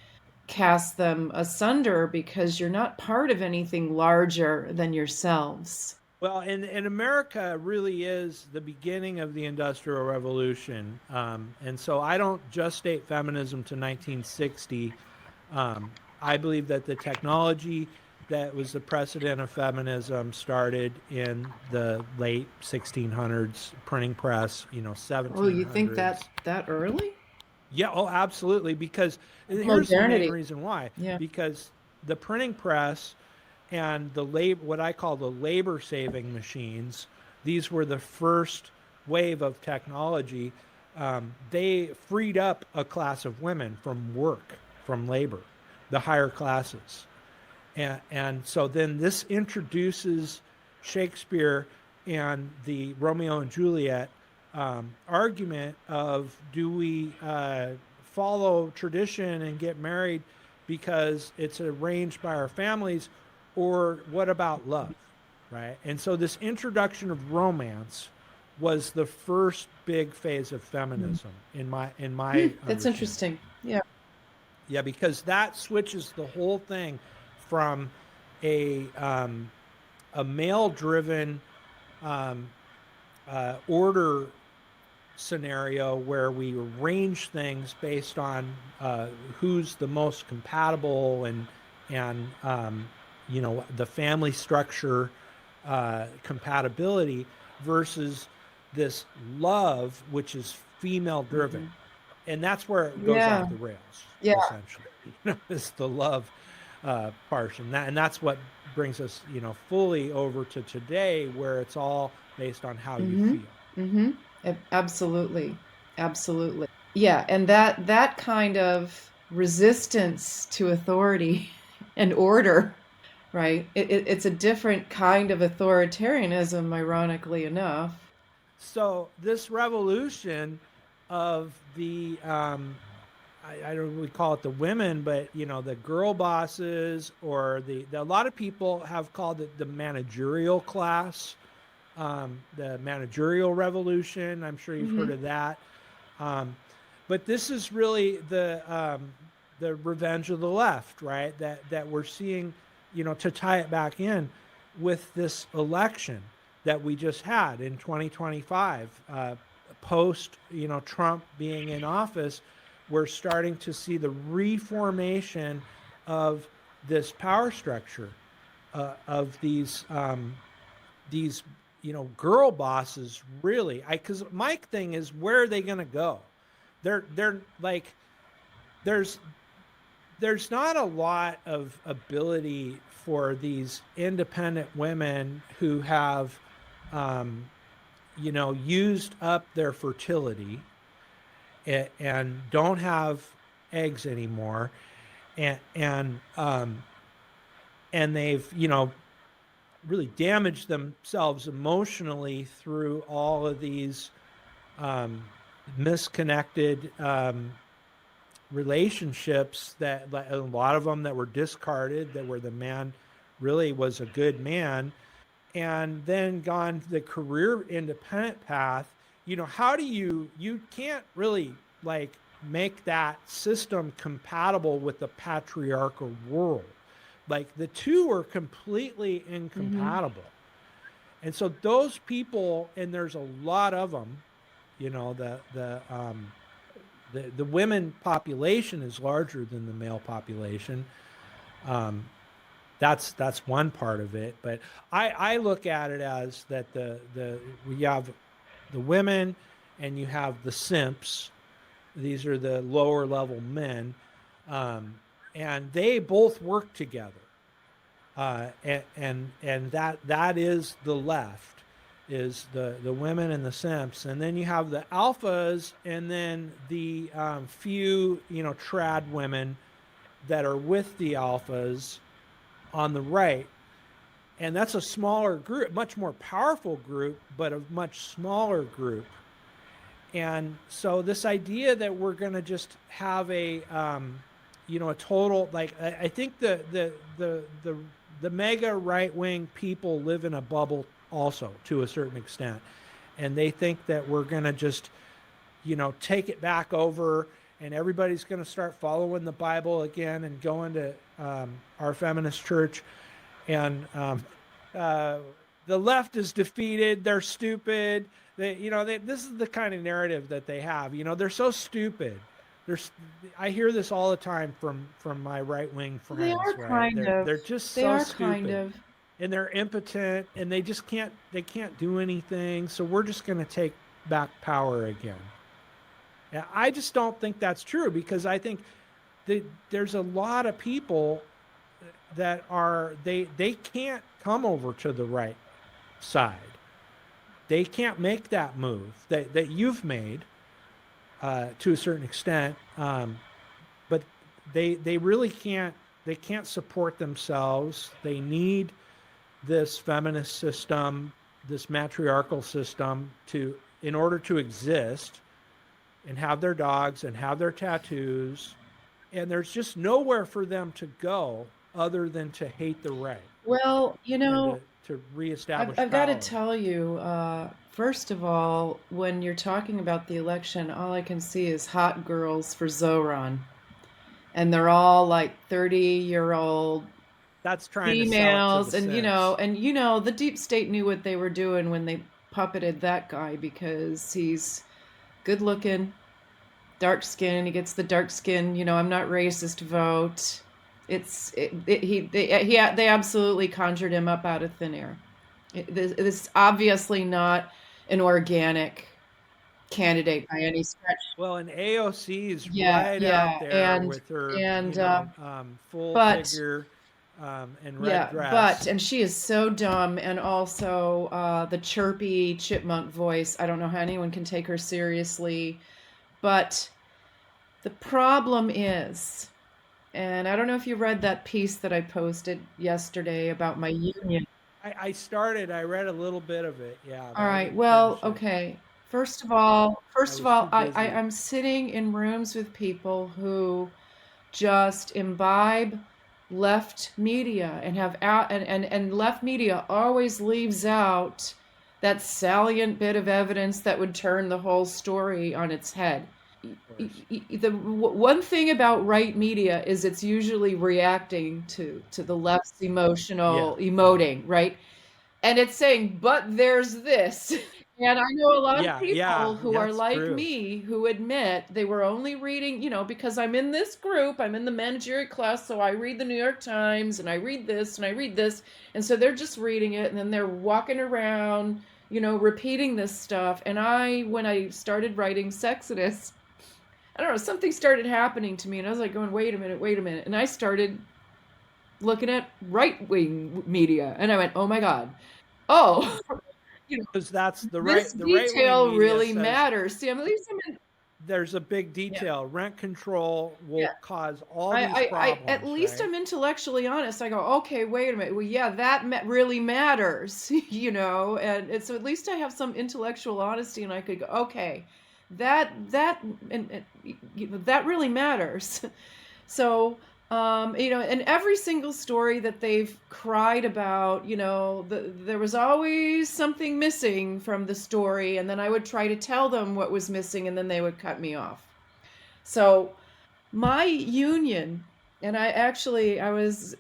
cast them asunder because you're not part of anything larger than yourselves. Well, and America really is the beginning of the Industrial Revolution. And so I don't just date feminism to 1960. I believe that the technology that was the precedent of feminism started in the late 1600s, printing press, Oh, you think 1700s. that early? Yeah, oh, absolutely. Because here's the main Modernity. reason why. Yeah. Because the printing press and the labor, what I call the labor saving machines, these were the first wave of technology. They freed up a class of women from work, from labor, the higher classes. And so then this introduces Shakespeare and the Romeo and Juliet argument of do we follow tradition and get married because it's arranged by our families, or what about love, right? And so this introduction of romance was the first big phase of feminism in my That's understanding. interesting. Yeah. Yeah, because that switches the whole thing from a a male-driven um, order scenario where we arrange things based on who's the most compatible and the family structure compatibility versus this love, which is female driven, Mhm. and that's where it goes Yeah. off the rails Yeah. essentially. It's the love portion, and that's what brings us fully over to today, where it's all based on how you Mhm. feel. Mhm. Absolutely. Absolutely. Yeah, and that kind of resistance to authority and order, right? It's a different kind of authoritarianism, ironically enough. So this revolution of the I don't really call it the women, but the girl bosses, or a lot of people have called it the managerial class, the managerial revolution. I'm sure you've heard Mhm. of that. Um, but this is really the revenge of the left, right? That we're seeing, to tie it back in with this election that we just had in 2025, post Trump being in office. We're starting to see the reformation of this power structure, of these girl bosses, really. I Because my thing is, where are they going to go? They're like, there's there's not a lot of ability for these independent women who have used up their fertility, and don't have eggs anymore, and they've really damaged themselves emotionally through all of these um, misconnected relationships, that a lot of them that were discarded, that where the man really was a good man, and then gone the career independent path. How do you can't really like make that system compatible with the patriarchal world. Like, the two are completely Mhm. incompatible. And so those people, and there's a lot of them, the women population is larger than the male population. Um, that's one part of it, but I look at it as that the we have the women, and you have the simps. These are the lower level men, um, and they both work together. And that is the left, is the women and the simps, and then you have the alphas, and then the few trad women that are with the alphas on the right. And that's a smaller group, much more powerful group, but a much smaller group. And so this idea that we're going to just have a total, like, I think the mega right wing people live in a bubble also to a certain extent. And they think that we're going to just, take it back over and everybody's going to start following the Bible again and going to our feminist church. And the left is defeated. They're stupid. This is the kind of narrative that they have. They're so stupid. I hear this all the time from my right wing friends. They are right? kind of. They're just They so are stupid, kind of. and they're impotent, and they just can't do anything. So we're just going to take back power again. And I just don't think that's true, because I think that there's a lot of people that they can't come over to the right side. They can't make that move that you've made to a certain extent, but they really can't. They can't support themselves. They need this feminist system, this matriarchal system, in order to exist and have their dogs and have their tattoos. And there's just nowhere for them to go other than to hate the right. Well, and to reestablish I've got to power. tell you, first of all, when you're talking about the election, all I can see is hot girls for Zohran. And they're all like 30-year-old That's trying females. to sell it to the and the deep state knew what they were doing when they puppeted that guy, because he's good looking, dark skin. He gets the dark skin, I'm not racist vote. They absolutely conjured him up out of thin air. This is obviously not an organic candidate by any stretch. Well, and AOC is Yeah, right yeah, out there and with her, and full but figure and red yeah, dress. and she is so dumb, and also the chirpy chipmunk voice. I don't know how anyone can take her seriously, but the problem is, and I don't know if you read that piece that I posted yesterday about my union. I read a little bit of it, yeah, All but I right. didn't Well, finish it. okay. First of all, I was too busy. I'm sitting in rooms with people who just imbibe left media and have out and left media always leaves out that salient bit of evidence that would turn the whole story on its head. The one thing about right media is it's usually reacting to the left's emotional emoting, right? And it's saying, but there's this. And I know a lot of people who are That's like true. me who admit they were only reading, because I'm in this group, I'm in the managerial class, so I read the New York Times and I read this and I read this. And so they're just reading it and then they're walking around, repeating this stuff. And when I started writing SEXODUS, I don't know, something started happening to me and I was like going, wait a minute. And I started looking at right-wing media and I went, oh my God. Oh, Because that's the this right wing detail media really says matters. See, at least I'm in. there's a big Yeah, detail. Rent control will yeah. cause all these At problems, least right? I'm intellectually honest. I go, okay, wait a minute. Well, yeah, that really matters, and so at least I have some intellectual honesty, and I could go, okay, and that really matters. So, and every single story that they've cried about, there was always something missing from the story, and then I would try to tell them what was missing, and then they would cut me off. So, my union, and I was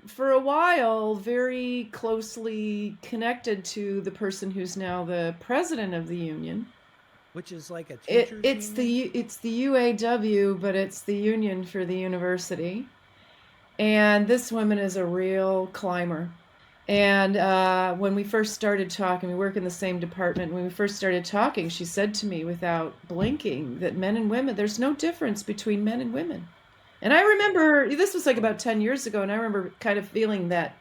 for a while very closely connected to the person who's now the president of the union. Which is like a teachers union? It's the UAW, but it's the union for the university. And this woman is a real climber. And when we first started talking, we work in the same department. When we first started talking, she said to me without blinking that men and women, there's no difference between men and women. And I remember, this was like about 10 years ago, and I remember kind of feeling that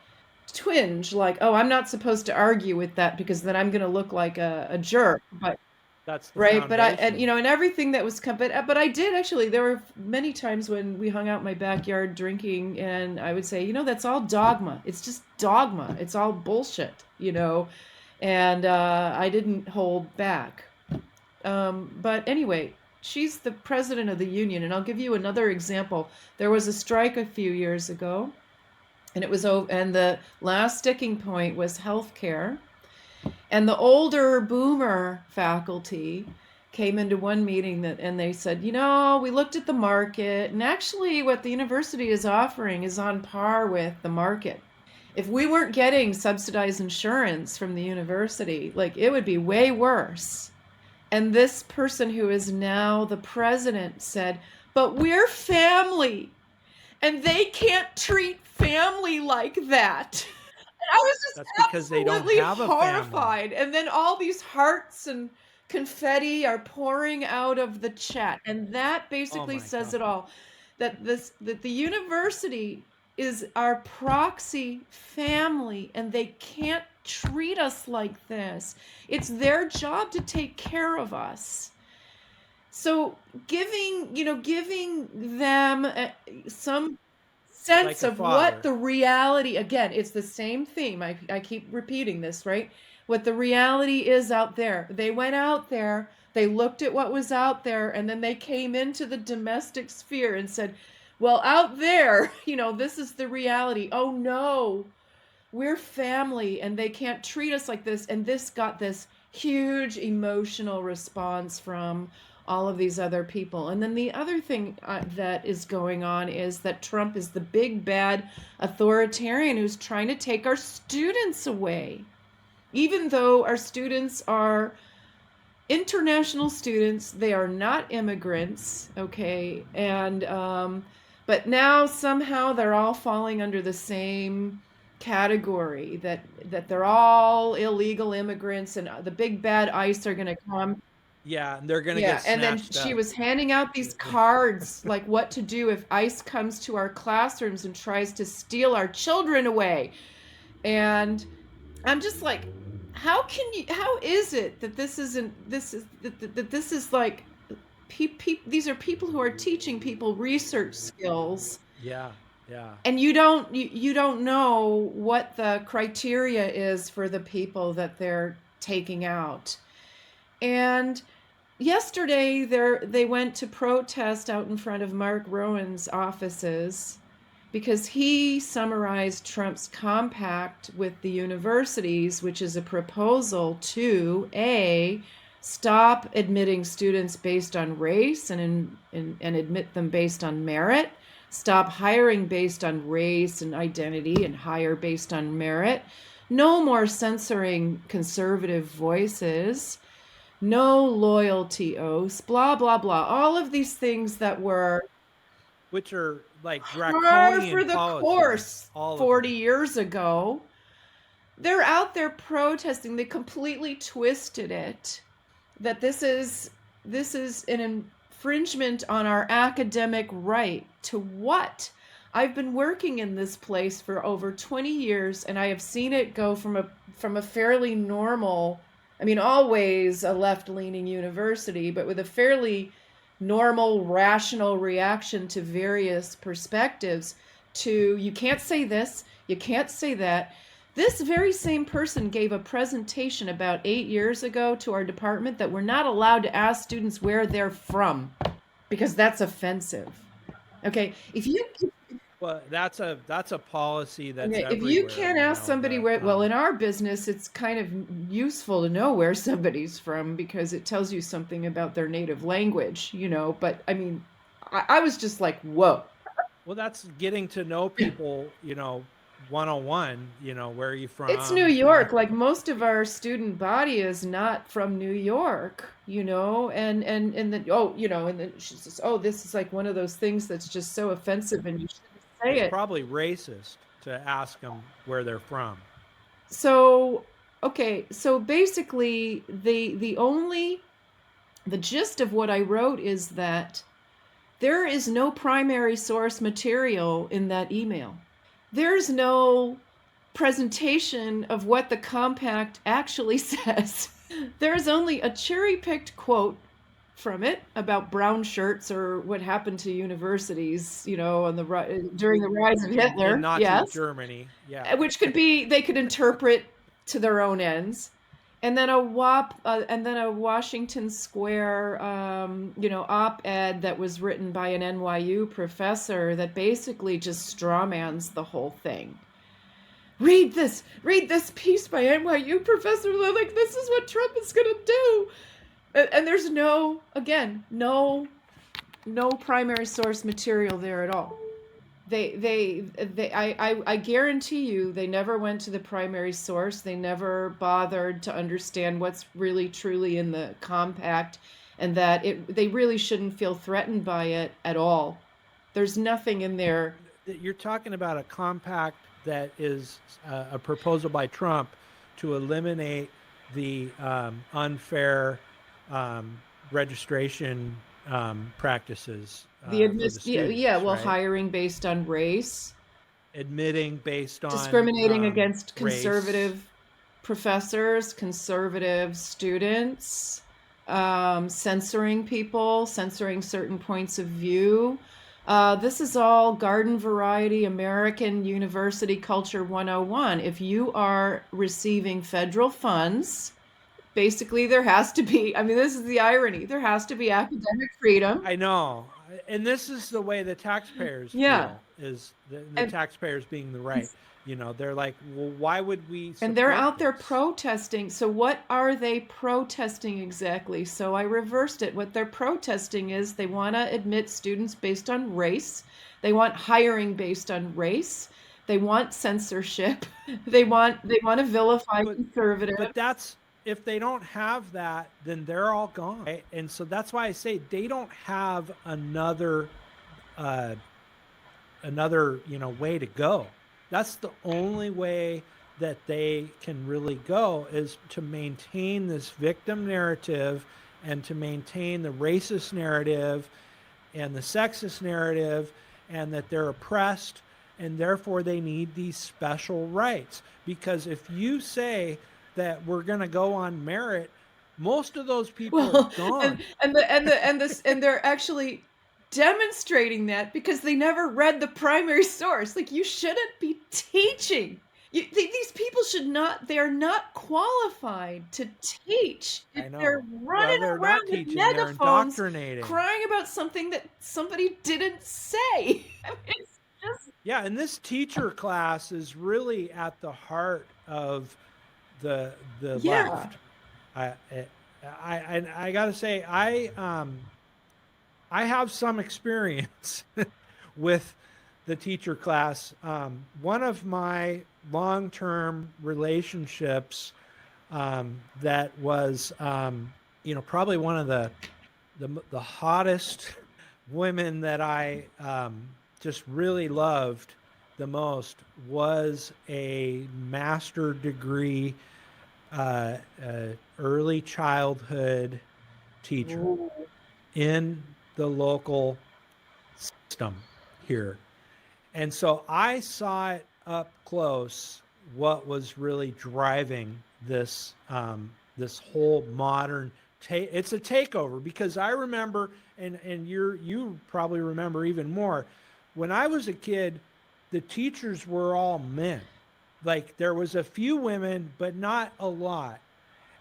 twinge, like, oh, I'm not supposed to argue with that because then I'm going to look like a jerk. But That's the Right, but foundation. and everything that was but I did actually. There were many times when we hung out in my backyard drinking, and I would say, that's all dogma. It's just dogma. It's all bullshit. And I didn't hold back. But anyway, she's the president of the union, and I'll give you another example. There was a strike a few years ago, and it was over, and the last sticking point was healthcare. And the older boomer faculty came into one meeting and they said, we looked at the market, and actually what the university is offering is on par with the market. If we weren't getting subsidized insurance from the university, like, it would be way worse. And this person who is now the president said, but we're family, and they can't treat family like that. I was just That's because they don't absolutely have a family. horrified. And then all these hearts and confetti are pouring out of the chat. And that basically my says God. it all. That the university is our proxy family, and they can't treat us like this. It's their job to take care of us. So giving them some sense Like a of what father. the reality, again, it's the same theme. I keep repeating this, right? What the reality is out there. They went out there, they looked at what was out there, and then they came into the domestic sphere and said, well, out there, this is the reality. Oh no, we're family, and they can't treat us like this. And this got this huge emotional response from all of these other people. And then the other thing that is going on is that Trump is the big bad authoritarian who's trying to take our students away. Even though our students are international students, they are not immigrants, okay? And but now somehow they're all falling under the same category, that they're all illegal immigrants, and the big bad ICE are going to come. Yeah, and they're gonna Yeah, get and then snatched she up. was handing out these cards, like what to do if ICE comes to our classrooms and tries to steal our children away. And I'm just like, how is it that this is like, these are people who are teaching people research skills, Yeah, yeah. and you don't know what the criteria is for the people that they're taking out. And yesterday they went to protest out in front of Mark Rowan's offices because he summarized Trump's compact with the universities, which is a proposal to stop admitting students based on race and admit them based on merit, stop hiring based on race and identity and hire based on merit, no more censoring conservative voices, no loyalty oaths, blah, blah, blah. All of these things that were Which are like par for draconian the policies. course All of 40 them. years ago. They're out there protesting. They completely twisted it, that this is an infringement on our academic right. To what? I've been working in this place for over 20 years, and I have seen it go from a fairly normal, always a left-leaning university, but with a fairly normal, rational reaction to various perspectives, to you can't say this, you can't say that. This very same person gave a presentation about 8 years ago to our department that we're not allowed to ask students where they're from because that's offensive. Okay, Well, that's a policy that's if you everywhere. can't ask somebody where, well, in our business, it's kind of useful to know where somebody's from because it tells you something about their native language, But I was just like, whoa. Well, that's getting to know people, 101, where are you from? It's New York. Like, most of our student body is not from New York, and then she says, oh, this is like one of those things that's just so offensive and you shouldn't say It's it. probably racist to ask them where they're from. So, okay, so basically the gist of what I wrote is that there is no primary source material in that email. There's no presentation of what the compact actually says. There's only a cherry-picked quote from it about brown shirts or what happened to universities, on during the rise of In Hitler. Nazi Yes. Germany. Yeah. Which could be, they could interpret to their own ends. And then a Washington Square, op-ed that was written by an NYU professor that basically just strawmans the whole thing. Read this piece by NYU professor. They're like, this is what Trump is gonna do. And there's no primary source material there at all. I guarantee you they never went to the primary source. They never bothered to understand what's really truly in the compact, and that they really shouldn't feel threatened by it at all. There's nothing in there. You're talking about a compact that is a proposal by Trump to eliminate the unfair registration practices for the students, right? Hiring based on race, Admitting based on discriminating against race. conservative professors, conservative students, censoring people, censoring certain points of view. This is all garden variety American University Culture 101. If you are receiving federal funds, basically there has to be, this is the irony, there has to be academic freedom. I know. And this is the way the taxpayers feel, is the taxpayers being the right. They're like, well, why would we support And they're out there this? protesting. So what are they protesting exactly? So I reversed it. What they're protesting is they want to admit students based on race. They want hiring based on race. They want censorship. They want to vilify conservatives. But that's, if they don't have that, then they're all gone. Right? And so that's why I say they don't have another way to go. That's the only way that they can really go, is to maintain this victim narrative and to maintain the racist narrative and the sexist narrative, and that they're oppressed and therefore they need these special rights. Because if you say that we're going to go on merit, most of those people are gone. And they're actually demonstrating that because they never read the primary source. Like, you shouldn't be teaching. These people they are not qualified to teach. I know. They're running they're around not with teaching, they're megaphones, indoctrinating, crying about something that somebody didn't say. It's just... Yeah, and this teacher class is really at the heart of the left. I gotta say, I have some experience with the teacher class. One of my long-term relationships that was, probably one of the hottest women that I just really loved the most, was a master degree early childhood teacher in the local system here. And so I saw it up close, what was really driving this this whole modern it's a takeover. Because I remember, and you probably remember even more, when I was a kid, the teachers were all men. Like, there was a few women, but not a lot.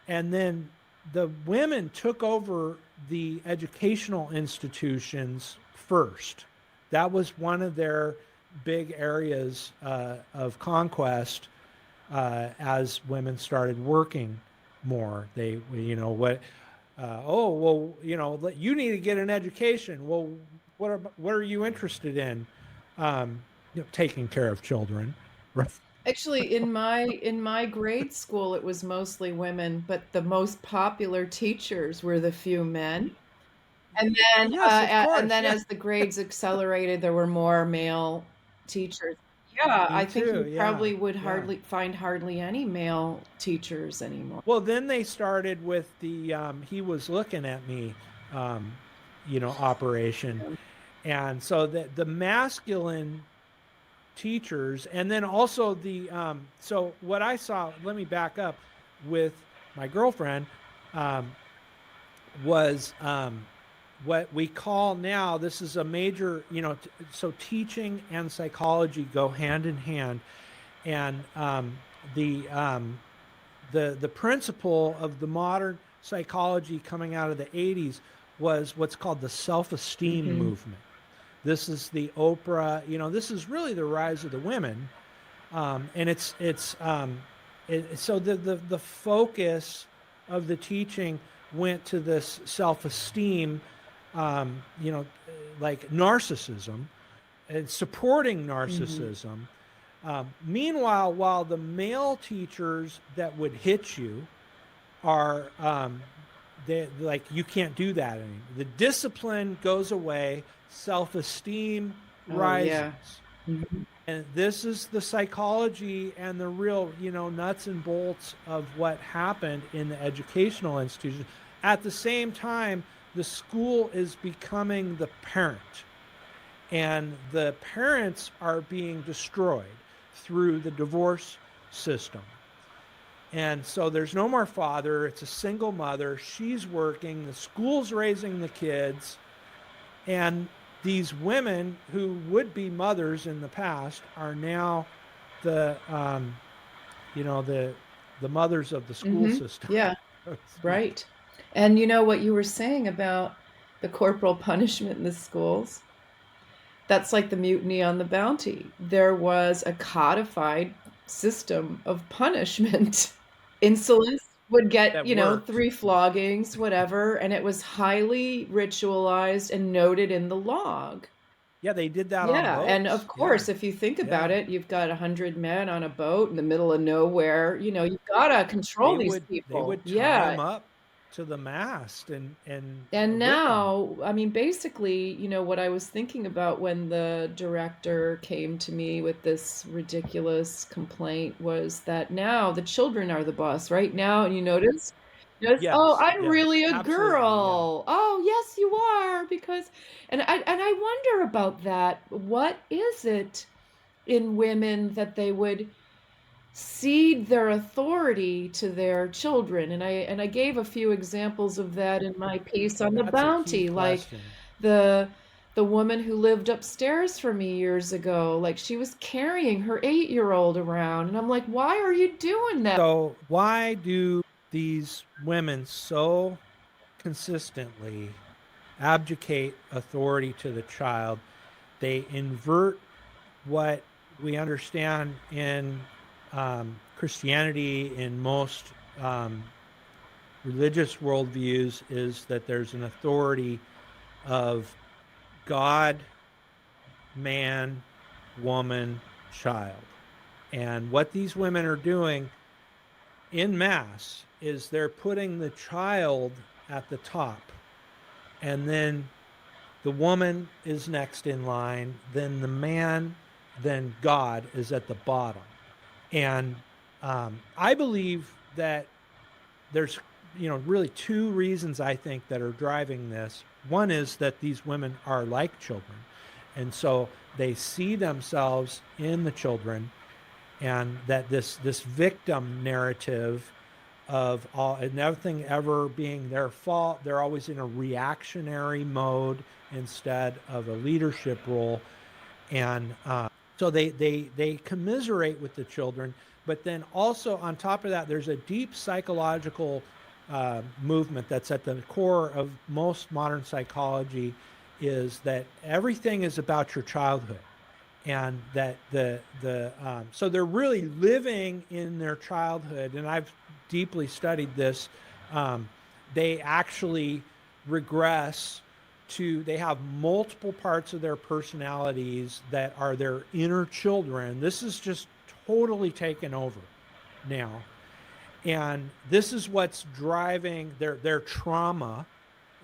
And then the women took over the educational institutions first. That was one of their big areas of conquest as women started working more. They, you need to get an education. Well, what are you interested in? Taking care of children. Actually, in my grade school, it was mostly women, but the most popular teachers were the few men. And then, Yes, of course, as the grades accelerated, there were more male teachers. Yeah, I think you probably would hardly any male teachers anymore. Well, then they started with the he was looking at me, operation. And so the masculine teachers, and then also so what I saw, let me back up, with my girlfriend, was what we call now, this is a major, so teaching and psychology go hand in hand. And the, um, the principle of the modern psychology coming out of the 80s was what's called the self-esteem Mm-hmm. movement. This is the Oprah, this is really the rise of the women. And so the focus of the teaching went to this self-esteem, um, you know, like narcissism and supporting Mm-hmm. narcissism. Meanwhile, while the male teachers that would hit you are, they like, you can't do that anymore. The discipline goes away, self-esteem Oh, yeah. rises. Mhm. And this is the psychology and the real, nuts and bolts of what happened in the educational institution. At the same time, the school is becoming the parent, and the parents are being destroyed through the divorce system. And so there's no more father, it's a single mother. She's working, the school's raising the kids, and these women who would be mothers in the past are now the the mothers of the school Mm-hmm. system, Yeah, so to speak. right. And you know what you were saying about the corporal punishment in the schools? That's like the mutiny on the Bounty. There was a codified system of punishment. Insolence would get, That worked. 3 floggings, whatever, and it was highly ritualized and noted in the log. Yeah, they did that on Yeah, and of boats. Yeah, course, if you think about yeah. it, you've got 100 men on a boat in the middle of nowhere, you've gotta control these They people. would tie Yeah, them up to the mast and and whip them. now, I mean, basically, what I was thinking about when the director came to me with this ridiculous complaint was that now the children are the boss, right? Now, and you notice? Yes, oh, Yes, I'm yes, really a absolutely. Yeah. girl. Oh, yes, you are, because, and I wonder about that. What is it in women that they would cede their authority to their children? And I gave a few examples of that in my piece on the That's a key Bounty, like question. the the woman who lived upstairs from me years ago, like she was carrying her 8-year-old around, and I'm like, why are you doing that? So, why do these women so consistently abdicate authority to the child? They invert what we understand in Christianity, in most religious worldviews, is that there's an authority of God, man, woman, child. And what these women are doing in mass is they're putting the child at the top, and then the woman is next in line, then the man, then God is at the bottom. And I believe that there's, really two reasons I think that are driving this. One is that these women are like children, and so they see themselves in the children, and that this victim narrative of all and everything ever being their fault, they're always in a reactionary mode instead of a leadership role. And so they commiserate with the children, but then also on top of that, there's a deep psychological movement that's at the core of most modern psychology, is that everything is about your childhood, and that so they're really living in their childhood. And I've deeply studied this. um, they actually regress to, they have multiple parts of their personalities that are their inner children. This is just totally taken over now, and this is what's driving their trauma,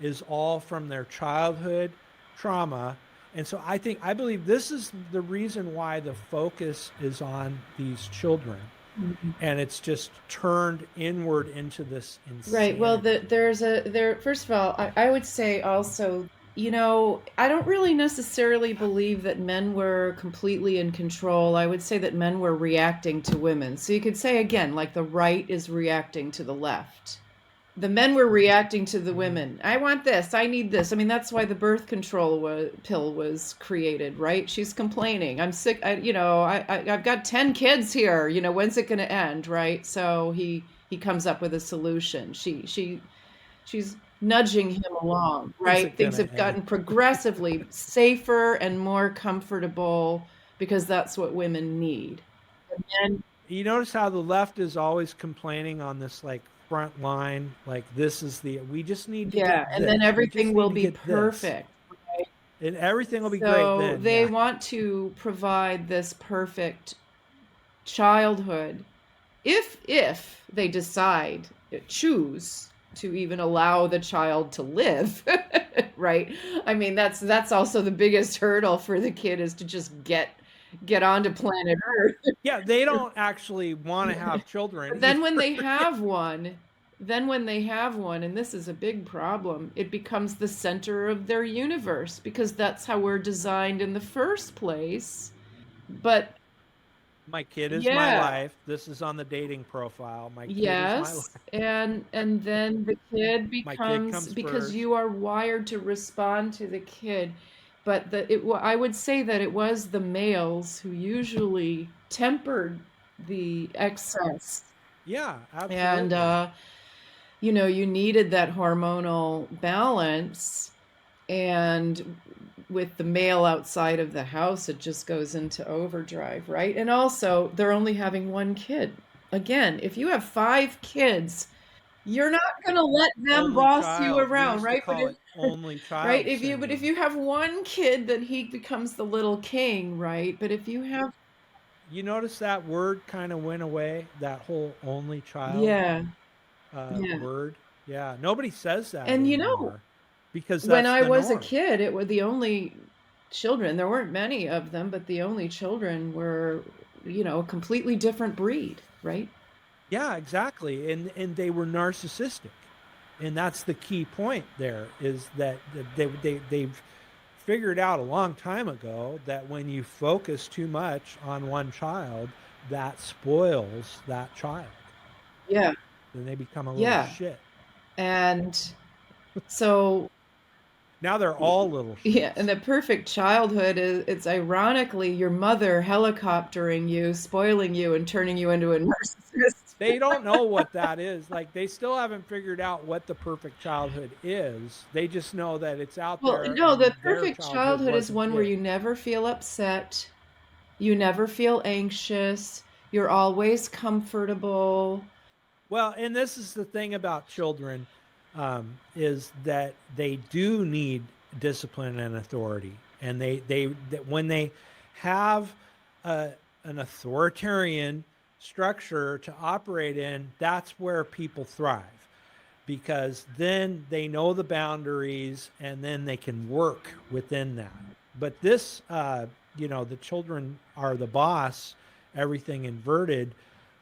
is all from their childhood trauma. And so I believe this is the reason why the focus is on these children, Mhm. and it's just turned inward into this Right. Well, insanity. there's there. First of all, I would say also I don't really necessarily believe that men were completely in control. I would say that men were reacting to women. So you could say again, like the right is reacting to the left. The men were reacting to the Mhm. women. I want this. I need this. I mean, that's why the birth control pill was created, right? She's complaining. I'm sick. I've got 10 kids here. When's it going to end, right? So he comes up with a solution. She's nudging him along, When's right? it Things gonna have end? gotten progressively safer and more comfortable because that's what women need. And You notice how the left is always complaining on this like front line, like this is we just need to yeah, get and then this. We everything just need will to be get this. perfect, right? And everything will be great So then. they Yeah. want to provide this perfect childhood if they decide, choose to even allow the child to live, right? I mean, that's also the biggest hurdle for the kid is to just get onto planet Earth. Yeah, they don't actually want to have children But then when either. they have one, and this is a big problem, it becomes the center of their universe because that's how we're designed in the first place. But My kid is my yeah, life. This is on the dating profile. My kid is my life. yes, and then the kid My kid becomes, comes because first. you are wired to respond to the kid. But I would say that it was the males who usually tempered the excess. Yeah, And absolutely. you needed that hormonal balance, and with the male outside of the house, it just goes into overdrive, right? And also, they're only having one kid. Again, if you have 5 kids, you're not going to let them Only boss you child. We around, used to right? But call it only right, child if syndrome. you have one kid, then he becomes the little king, right? But if you have, You notice that word kind of went away, that whole only child yeah, yeah. word. Yeah, nobody says that And anymore because when that's I the was a norm. kid, it were the only children. There weren't many of them, but the only children were, a completely different breed, right? Yeah, exactly. And they were narcissistic. And that's the key point there is that they've figured out a long time ago that when you focus too much on one child, that spoils that child. Yeah, Then they become a little yeah. shit. And so, Now they're all little yeah, and shits. the perfect childhood is, it's ironically your mother helicoptering you, spoiling you, and turning you into a narcissist. They don't know what that is. Like they still haven't figured out what the perfect childhood is. They just know that it's out Well, there no, and the their perfect childhood childhood is wasn't one where it. you never feel upset, you never feel anxious, you're always comfortable. Well, and this is the thing about children is that they do need discipline and authority, and that when they have a, an authoritarian structure to operate in, that's where people thrive because then they know the boundaries and then they can work within that. But this, the children are the boss, everything inverted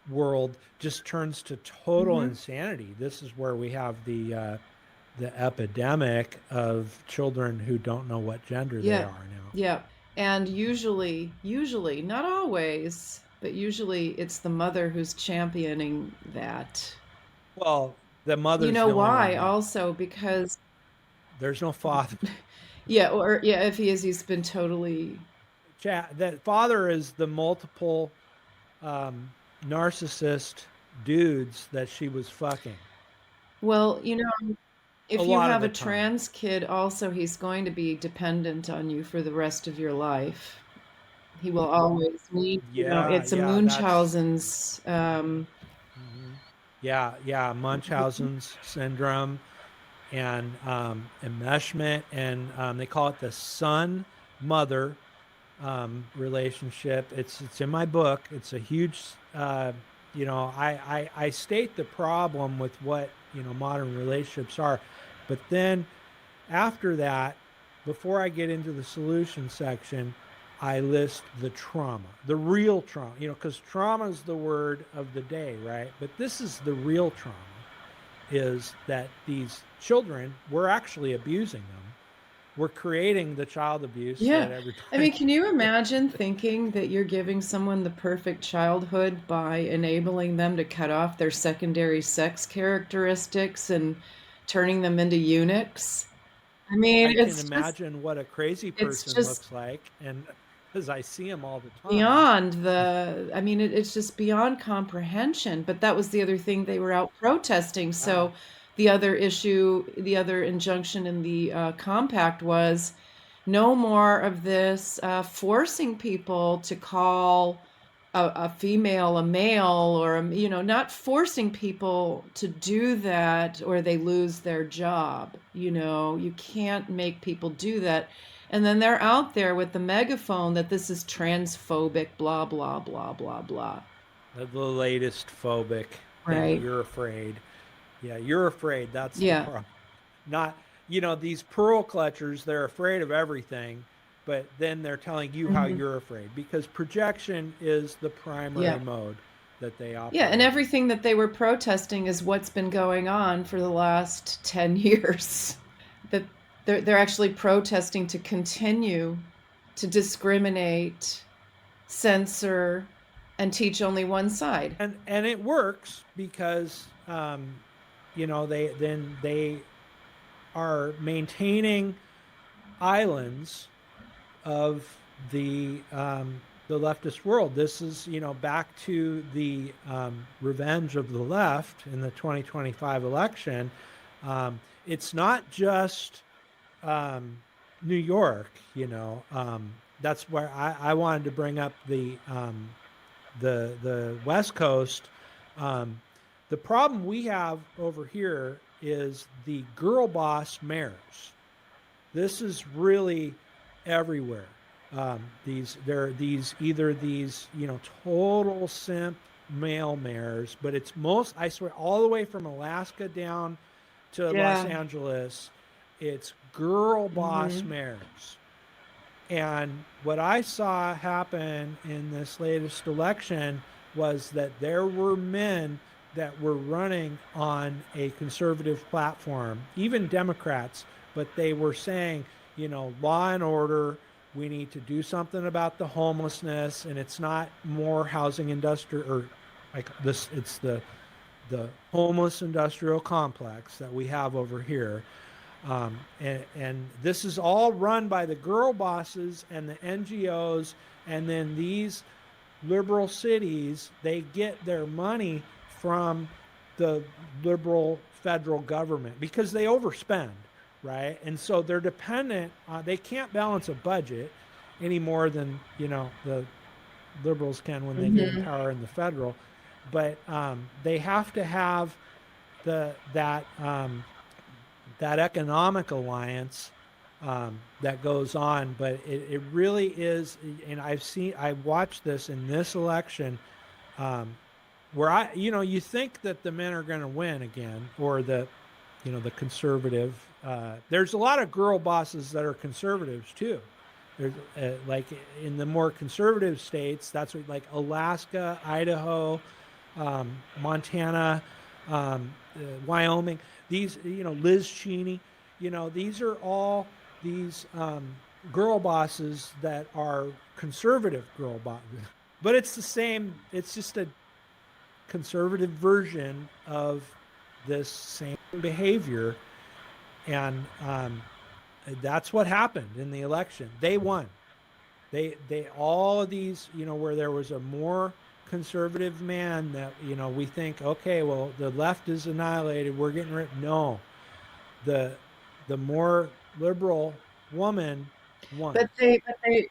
world just turns to total Hmm. insanity. This is where we have the epidemic of children who don't know what gender they Yeah, are now. yeah. And usually, not always, but usually it's the mother who's championing that. Well, the You mother's know the only one why? that Also, because, there's no father. yeah, or yeah, if he's been totally, That father is the multiple um, narcissist dudes that she was fucking well, a if you lot of have the a time. trans kid, also he's going to be dependent on you for the rest of your life. He will always need, Yeah, it's a yeah, that's Munchausen's, mhm. Yeah, yeah, Munchausen's syndrome and enmeshment, and they call it the son mother relationship. It's in my book. It's a huge, I state the problem with what modern relationships are, but then after that, before I get into the solution section, I list the trauma, the real trauma, because trauma is the word of the day, right? But this is the real trauma is that these children were actually abusing them we're creating the child abuse Yeah. that I everybody. mean, can you imagine thinking that you're giving someone the perfect childhood by enabling them to cut off their secondary sex characteristics and turning them into eunuchs? I mean, I can imagine what a crazy it's person just looks like, and because I see them all the time. beyond I mean, it's just beyond comprehension. But that was the other thing, they were out protesting. Yeah. So the other issue, the other injunction in the compact was no more of this forcing people to call a female a male, or not forcing people to do that or they lose their job. You can't make people do that. And then they're out there with the megaphone that this is transphobic, blah, blah, blah, blah, blah. The latest phobic thing. Right. You're afraid. Yeah, you're afraid. That's the Yeah. problem. Not, these pearl clutchers, they're afraid of everything, but then they're telling you how Hmm. you're afraid because projection is the primary Yeah. mode that they Yeah. operate And in. everything that they were protesting is what's been going on for the last 10 years. That they're actually protesting to continue to discriminate, censor, and teach only one side. And it works because they are maintaining islands of the leftist world. This is, back to the revenge of the left in the 2025 election. It's not just New York. That's where I wanted to bring up the West Coast. Um, the problem we have over here is the girl boss mayors. This is really everywhere. These either these total simp male mayors, but it's most, I swear, all the way from Alaska down to Los Yeah. Angeles. It's girl boss Hmm. mayors. And what I saw happen in this latest election was that there were men that were running on a conservative platform, even Democrats, but they were saying, law and order, we need to do something about the homelessness, and it's not more housing industrial or like this, it's the homeless industrial complex that we have over here. And this is all run by the girl bosses and the NGOs. And then these liberal cities, they get their money from the liberal federal government because they overspend, right? And so they're dependent they can't balance a budget any more than, the liberals can when they get in Hmm. power in the federal. But they have to have that that economic alliance that goes on. But it really is, and I watched this in this election, where you think that the men are going to win again, or the conservative. There's a lot of girl bosses that are conservatives too. There's like in the more conservative states, that's what, like Alaska, Idaho, Montana, Wyoming. These, Liz Cheney, these are all these girl bosses that are conservative girl bosses. But it's the same. It's just a conservative version of this same behavior, and that's what happened in the election. They won. They all of these, where there was a more conservative man that we think, okay, well, the left is annihilated, we're getting rid. No, the more liberal woman won But they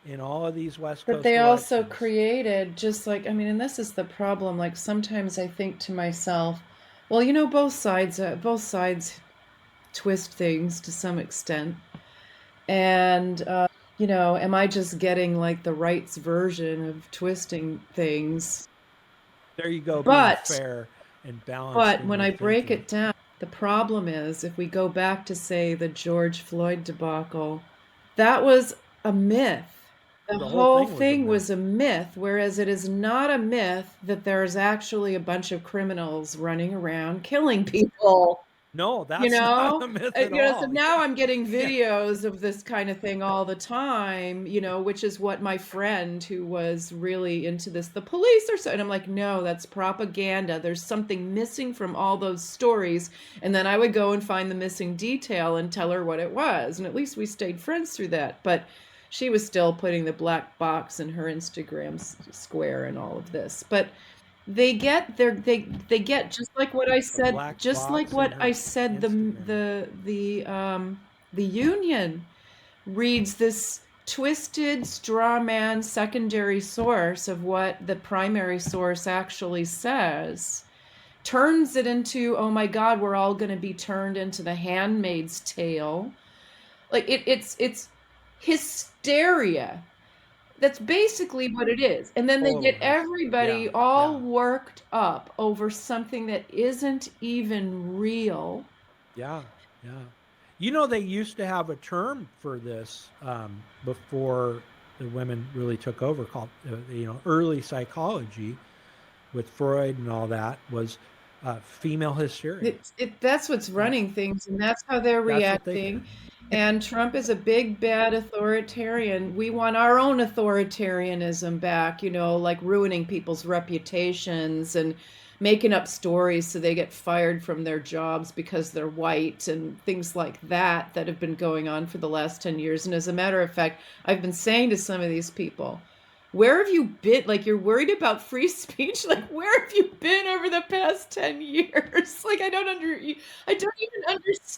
in all of these West But Coast they also elections. created, just like, I mean, and this is the problem. Like sometimes I think to myself, well, both sides twist things to some extent. And am I just getting like the rights version of twisting things? There you go, being But fair and balanced but in when your I break thinking. it down, the problem is if we go back to say the George Floyd debacle, that was a myth. The The whole whole thing was a thing myth. was a myth, whereas it is not a myth that there's actually a bunch of criminals running around killing people. No, You that's not know? a myth at So all. now Yeah. I'm getting Yeah. videos of this kind of thing all the time, which is what my friend who was really into this, the police are so, and I'm like, no, that's propaganda. There's something missing from all those stories. And then I would go and find the missing detail and tell her what it was. And at least we stayed friends through that. But she was still putting the black box in her Instagram square and all of this. But they get just like what I The said, black just like box in what I her said, Instagram. the union reads this twisted straw man secondary source of what the primary source actually says, turns it into, oh my God, we're all going to be turned into the Handmaid's Tale. Like it's hysteria. That's basically what it is. And then they Total get history. everybody Yeah. all Yeah. worked up over something that isn't even real. Yeah. Yeah. You know, they used to have a term for this before the women really took over called, early psychology with Freud and all that was female hysteria. That's what's And running things, and that's how they're that's what they, reacting. And Trump is a big bad authoritarian. We want our own authoritarianism back, like ruining people's reputations and making up stories so they get fired from their jobs because they're white and things like that that have been going on for the last 10 years. And as a matter of fact, I've been saying to some of these people, where have you been? Like, you're worried about free speech? Like, where have you been over the past 10 years? Like, I don't even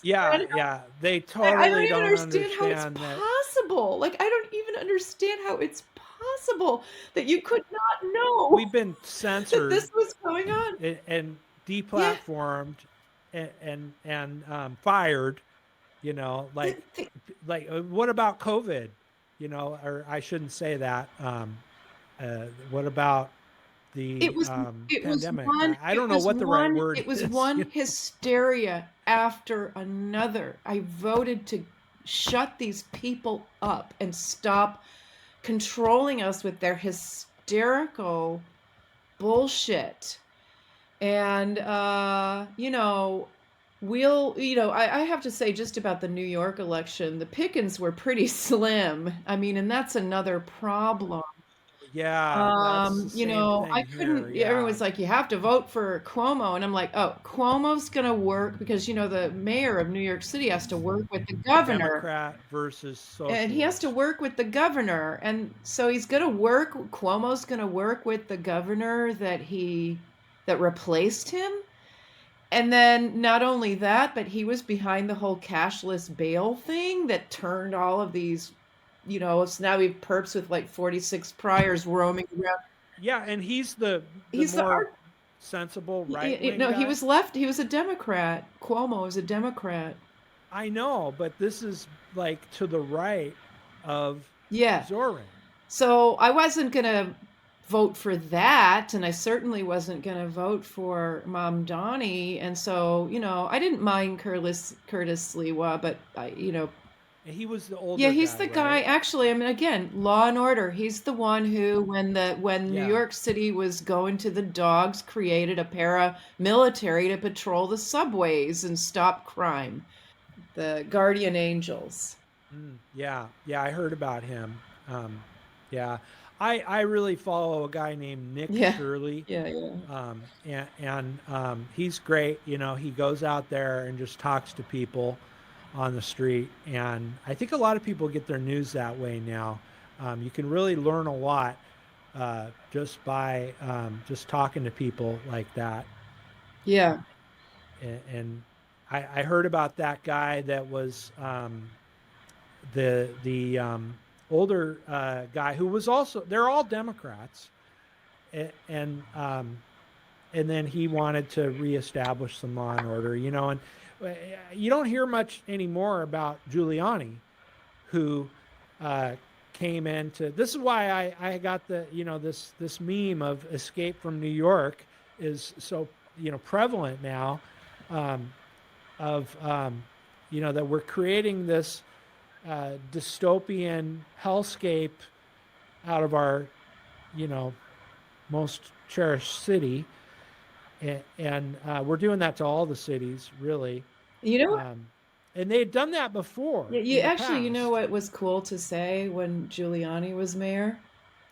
yeah, understand how, yeah, they I don't totally even don't understand how it's understand that. possible. Like, I don't even understand how it's possible that you could not know We've been that censored this was going on. and Yeah. deplatformed and fired. The, the, What about COVID? Or I shouldn't say that. What about it the was it was pandemic? one I don't know what the right word it was is. one hysteria after another. I voted to shut these people up and stop controlling us with their hysterical bullshit. And I have to say, just about the New York election, the pickings were pretty slim. I mean, and that's another problem. Yeah, that's the same I thing here. couldn't, Yeah, everyone's like, you have to vote for Cuomo. And I'm like, oh, Cuomo's going to work because, the mayor of New York City has to work with the governor, Democrat versus and he has to socialist. work with the governor. And so Cuomo's going to work with the governor that replaced him. And then not only that, but he was behind the whole cashless bail thing that turned all of these, so now we have perps with like 46 priors roaming around. Yeah, and he's the He's the more art. sensible right wing No, he guy. was left. He was a Democrat. Cuomo is a Democrat. I know, but this is like to the right of Yeah. Zoran. So I wasn't going to vote for that. And I certainly wasn't going to vote for Mamdani. And so, I didn't mind Curtis Lewa, but And he was the yeah, older he's guy, the guy. right? Actually, I mean, again, Law and Order. He's the one who, when New Yeah. York City was going to the dogs, created a paramilitary to patrol the subways and stop crime. The Guardian Angels. Yeah. Yeah, I heard about him. Yeah. I really follow a guy named Nick Yeah, Shirley. yeah, yeah. And he's great. He goes out there and just talks to people on the street. And I think a lot of people get their news that way now. You can really learn a lot just by just talking to people like that. Yeah. And I heard about that guy that was the older guy who was also, they're all Democrats, and and then he wanted to reestablish some law and order, and you don't hear much anymore about Giuliani, who uh, came into. This is why I got this meme of Escape from New York is so prevalent now, um, of that we're creating this dystopian hellscape out of our you know most cherished city, and we're doing that to all the cities, really. You know what? Um, and they had done that before You in the actually, you know past. what was cool to say when Giuliani was mayor?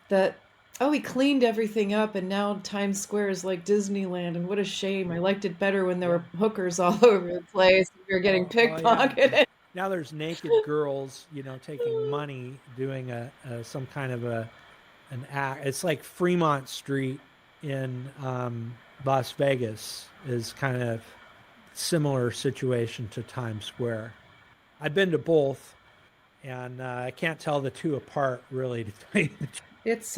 That, oh, he cleaned everything up and now Times Square is like Disneyland, and what a shame. I liked it better when there Yeah. were hookers all over the place. We were getting Oh yeah. pickpocketed. Now there's naked girls, taking money, doing some kind of an act. It's like Fremont Street in Las Vegas is kind of similar situation to Times Square. I've been to both, and I can't tell the two apart really. To tell you the truth. It's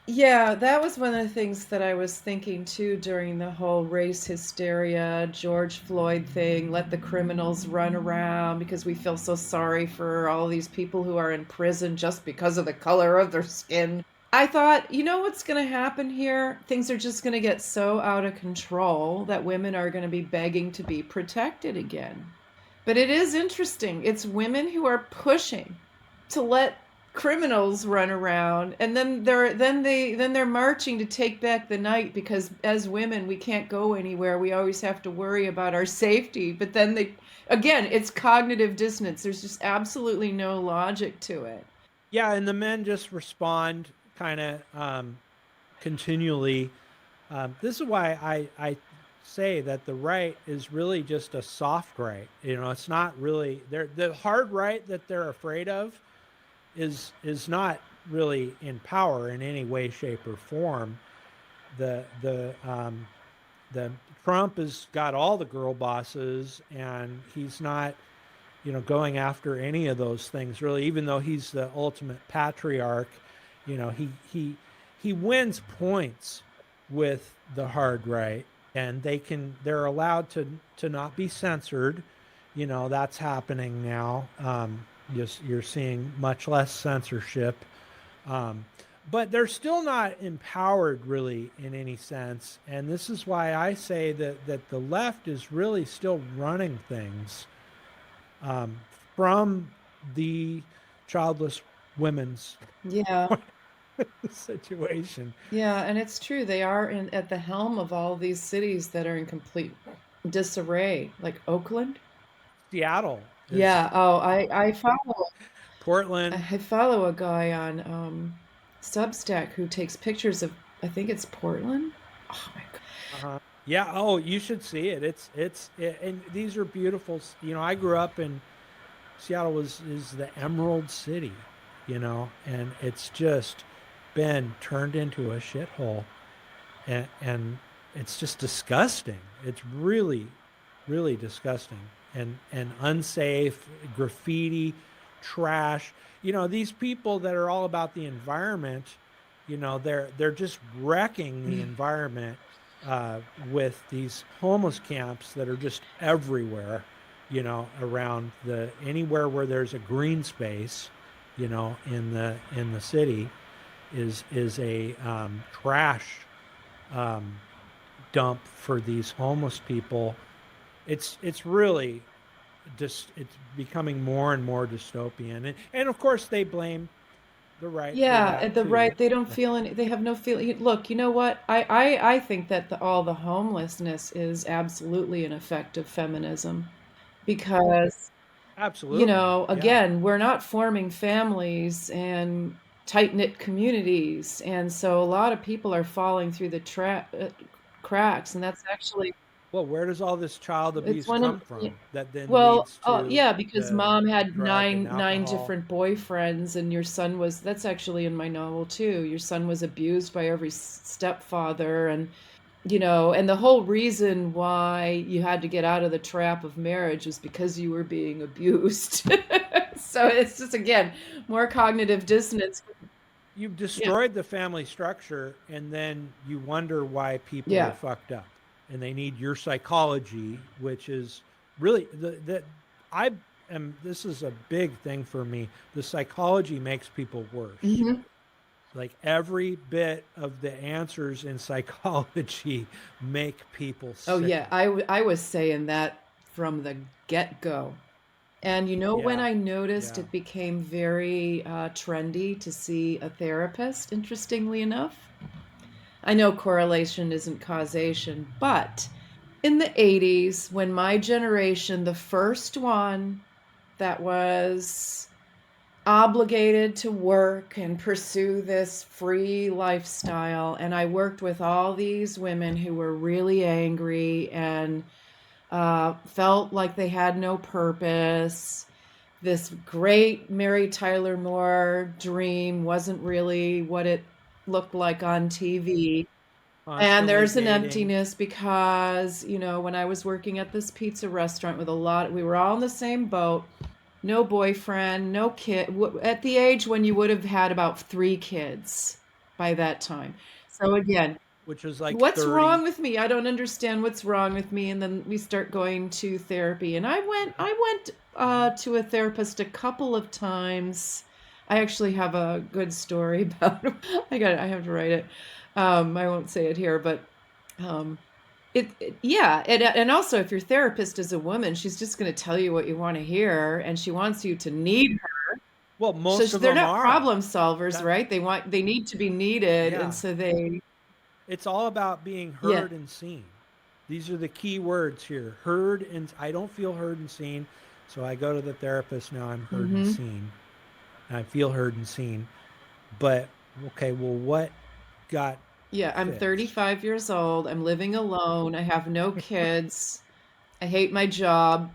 Yeah, that was one of the things that I was thinking too during the whole race hysteria, George Floyd thing, let the criminals run around because we feel so sorry for all these people who are in prison just because of the color of their skin. I thought, you know what's going to happen here? Things are just going to get so out of control that women are going to be begging to be protected again. But it is interesting. It's women who are pushing to let criminals run around, and then they're marching to take back the night because as women we can't go anywhere. We always have to worry about our safety. But then they again, it's cognitive dissonance. There's just absolutely no logic to it. Yeah, and the men just respond kind of continually. This is why I say that the right is really just a soft right. It's not really the hard right that they're afraid of is not really in power in any way, shape, or form. The Trump has got all the girl bosses, and he's not going after any of those things really, even though he's the ultimate patriarch. He wins points with the hard right, and they're allowed to not be censored. That's happening now. You're seeing much less censorship, um, but they're still not empowered really in any sense. And this is why I say that the left is really still running things um, from the childless women's Yeah. situation. Yeah, and it's true. They are at the helm of all these cities that are in complete disarray, like Oakland. Seattle is Yeah. Oh, Portland. I follow a guy on Substack who takes pictures of, I think it's Portland. Oh my God. Uh-huh. Yeah. Oh, you should see it. And these are beautiful. I grew up in Seattle is the Emerald City, and it's just been turned into a shithole, and it's just disgusting. It's really, really disgusting and unsafe. Graffiti, trash. These people that are all about the environment. They're just wrecking the environment with these homeless camps that are just everywhere. Around anywhere where there's a green space, in the city, is a trash um, dump for these homeless people. It's really just it's becoming more and more dystopian, and of course they blame the right for Yeah, that at the right, too. they don't feel any, they have no feeling. Look, you know what? I think that all the homelessness is absolutely an effect of feminism because, Absolutely, yeah. again, we're not forming families and tight-knit communities. And so a lot of people are falling through the cracks. And that's actually, Well, where does all this child it's abuse one of, come from that then well, leads oh to yeah, because the mom had drug and nine alcohol? different boyfriends, and your son was, that's actually in my novel too. Your son was abused by every stepfather, and and the whole reason why you had to get out of the trap of marriage was because you were being abused. So it's just, again, more cognitive dissonance. You've Yeah. destroyed the family structure, and then you wonder why people are Yeah. fucked up, and they need your psychology, which is really I am. This is a big thing for me. The psychology makes people worse. Hmm. Like every bit of the answers in psychology make people Oh yeah, sicker. I was saying that from the get-go. And when Yeah, I noticed yeah. it became very trendy to see a therapist, interestingly enough? I know correlation isn't causation, but in the 80s, when my generation, the first one that was obligated to work and pursue this free lifestyle, and I worked with all these women who were really angry and felt like they had no purpose. This great Mary Tyler Moore dream wasn't really what it looked like on TV. And Constantly there's an dating. emptiness because, when I was working at this pizza restaurant with we were all in the same boat. No boyfriend, no kid. At the age when you would have had about 3 kids by that time. So again, Which was like what's 30. wrong with me? I don't understand what's wrong with me. And then we start going to therapy. And I went to a therapist a couple of times. I actually have a good story about it. I have to write it. I won't say it here, but um, yeah. And also, if your therapist is a woman, she's just going to tell you what you want to hear, and she wants you to need her. Well, So most of they're them not are. problem solvers, That, right? They need to be needed, and yeah. so they, It's all about being yeah. heard and seen. These are the key words here. Heard and I don't feel heard and seen. So I go to the therapist now. I'm heard and Hmm. seen. And I feel heard and seen. But okay, well, what got Yeah, I'm fixed? 35 years old. I'm living alone. I have no kids. I hate my job.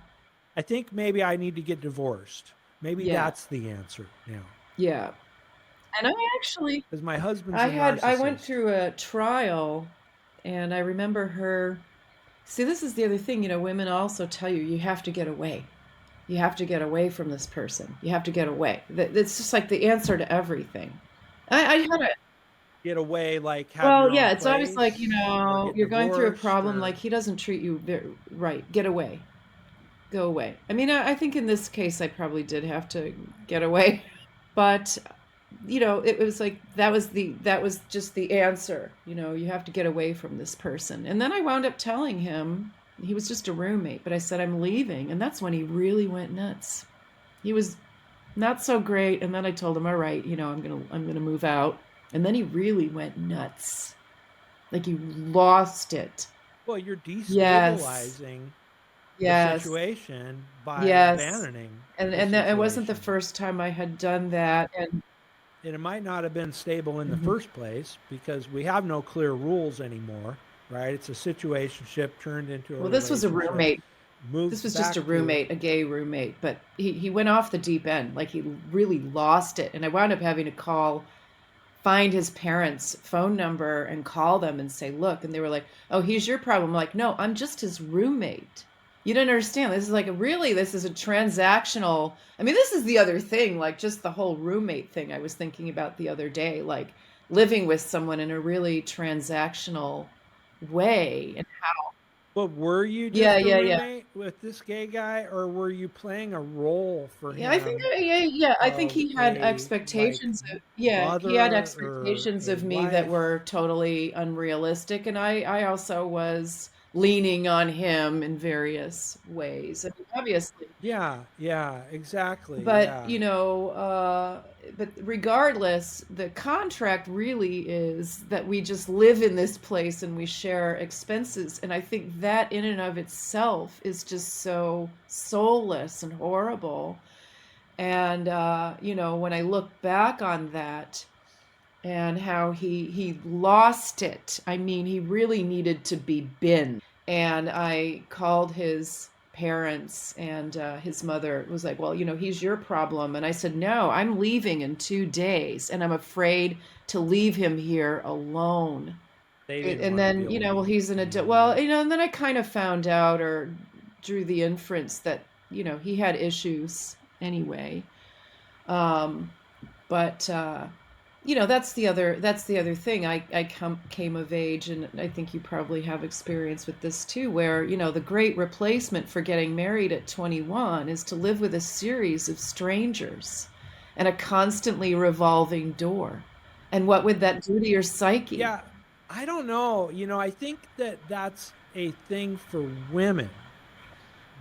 I think maybe I need to get divorced. Maybe Yeah, that's the answer now. yeah. And Because my husband's a I went narcissist. through a trial, and I remember her. See, this is the other thing, women also tell you, you have to get away. You have to get away from this person. You have to get away. It's just like the answer to everything. I had a, Get away, like have well, your own yeah, it's always like, place or get you're going through a divorced problem, or like he doesn't treat you right. Get away. Go away. I mean, I think in this case, I probably did have to get away, but it was like that was just the answer. You have to get away from this person. And then I wound up telling him he was just a roommate, but I said I'm leaving, and that's when he really went nuts. He was not so great, and then I told him, all right, I'm gonna move out, and then he really went nuts, like he lost it. well, you're Yes, destabilizing the yes, situation by yes. abandoning the And that it wasn't the situation. first time I had done that. And And it might not have been stable in the mhm. first place because we have no clear rules anymore, right? It's a situationship turned into a Well, this was a relationship, roommate. This moved was just a back to, roommate, a gay roommate, but he went off the deep end. Like he really lost it. And I wound up having to find his parents' phone number and call them and say, look, and they were like, oh, he's your problem. I'm like, no, I'm just his roommate. You don't understand. This is a transactional. I mean, this is the other thing, like just the whole roommate thing I was thinking about the other day, like living with someone in a really transactional way. And but were you yeah, just a yeah, yeah. roommate with this gay guy or were you playing a role for Yeah, I think him yeah, I think of he had a like expectations of mother he had or expectations a of me that wife? were totally unrealistic, and I also was leaning on him in various ways. I mean, obviously, Yeah, yeah, exactly. but Yeah. but regardless, the contract really is that we just live in this place and we share expenses, and I think that in and of itself is just so soulless and horrible. And when I look back on that and how he lost it, I mean, he really needed to be binned. And I called his parents, and his mother was like, well, he's your problem. And I said, no, I'm leaving in 2 days, and I'm afraid to leave him here alone. They didn't And want to then, deal with well, you he's an adult. Well, anymore. and then I kind of found out or drew the inference that, he had issues anyway. Um, but that's the other thing. Came of age, and I think you probably have experience with this too, where the great replacement for getting married at 21 is to live with a series of strangers and a constantly revolving door. And what would that do to your psyche? Yeah, I don't know. I think that that's a thing for women,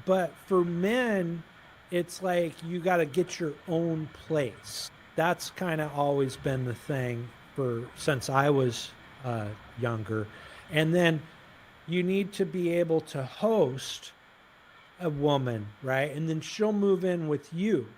but for men, it's like you got to get your own place. That's kind of always been the thing for since I was younger. And then you need to be able to host a woman, right? And then she'll move in with you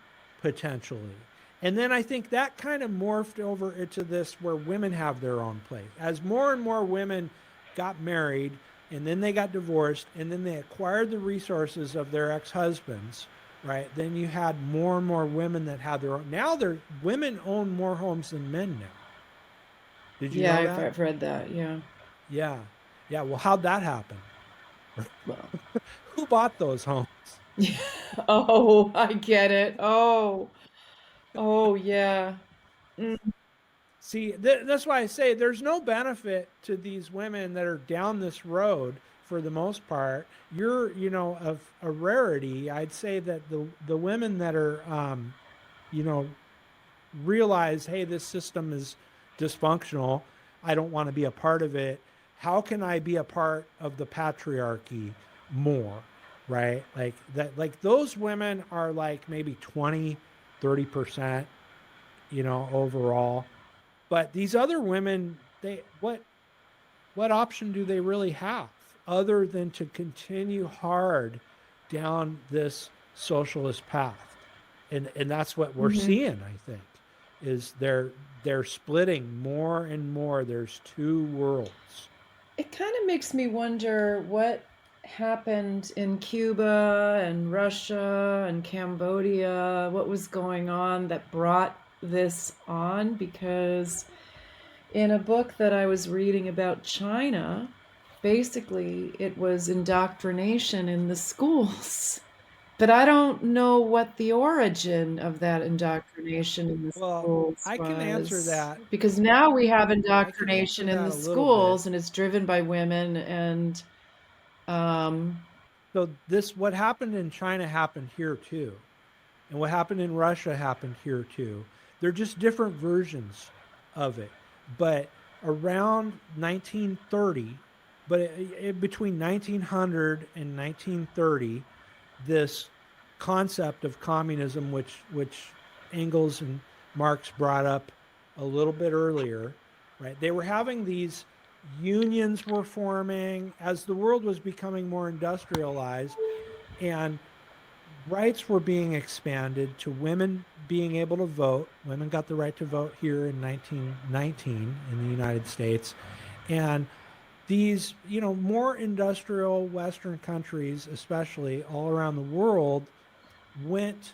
potentially. And then I think that kind of morphed over into this where women have their own place. As more and more women got married and then they got divorced and then they acquired the resources of their ex-husbands, right? Then you had more and more women that had their own. Now they're women own more homes than men now. Did you Yeah, know I've, that? I've read that. Yeah. Yeah. Yeah. Well, how'd that happen? Well, Who bought those homes? yeah. Oh, I get it. Oh, oh, yeah. Mm, See, that's why I say there's no benefit to these women that are down this road for the most part. You're, of a rarity. I'd say that the women that are, you know, realize, hey, this system is dysfunctional. I don't want to be a part of it. How can I be a part of the patriarchy more? Right? Like that, like those women are like maybe 20, 30%, overall. But these other women, they what option do they really have other than to continue hard down this socialist path? And that's what we're hmm seeing, I think, is they're splitting more and more. There's two worlds. It kind of makes me wonder what happened in Cuba and Russia and Cambodia, what was going on that brought this on, because in a book that I was reading about China, basically it was indoctrination in the schools. But I don't know what the origin of that indoctrination in the Well, schools I can answer was. that. Because now we have I can answer indoctrination in that the a little bit. schools and it's driven by women and um So this what happened in China happened here too. And what happened in Russia happened here too. They're just different versions of it. But around 1930, but between 1900 and 1930, this concept of communism, which Engels and Marx brought up a little bit earlier, right? They were having these unions were forming as the world was becoming more industrialized, and rights were being expanded to women being able to vote. Women got the right to vote here in 1919 in the United States. And these, more industrial Western countries, especially all around the world, went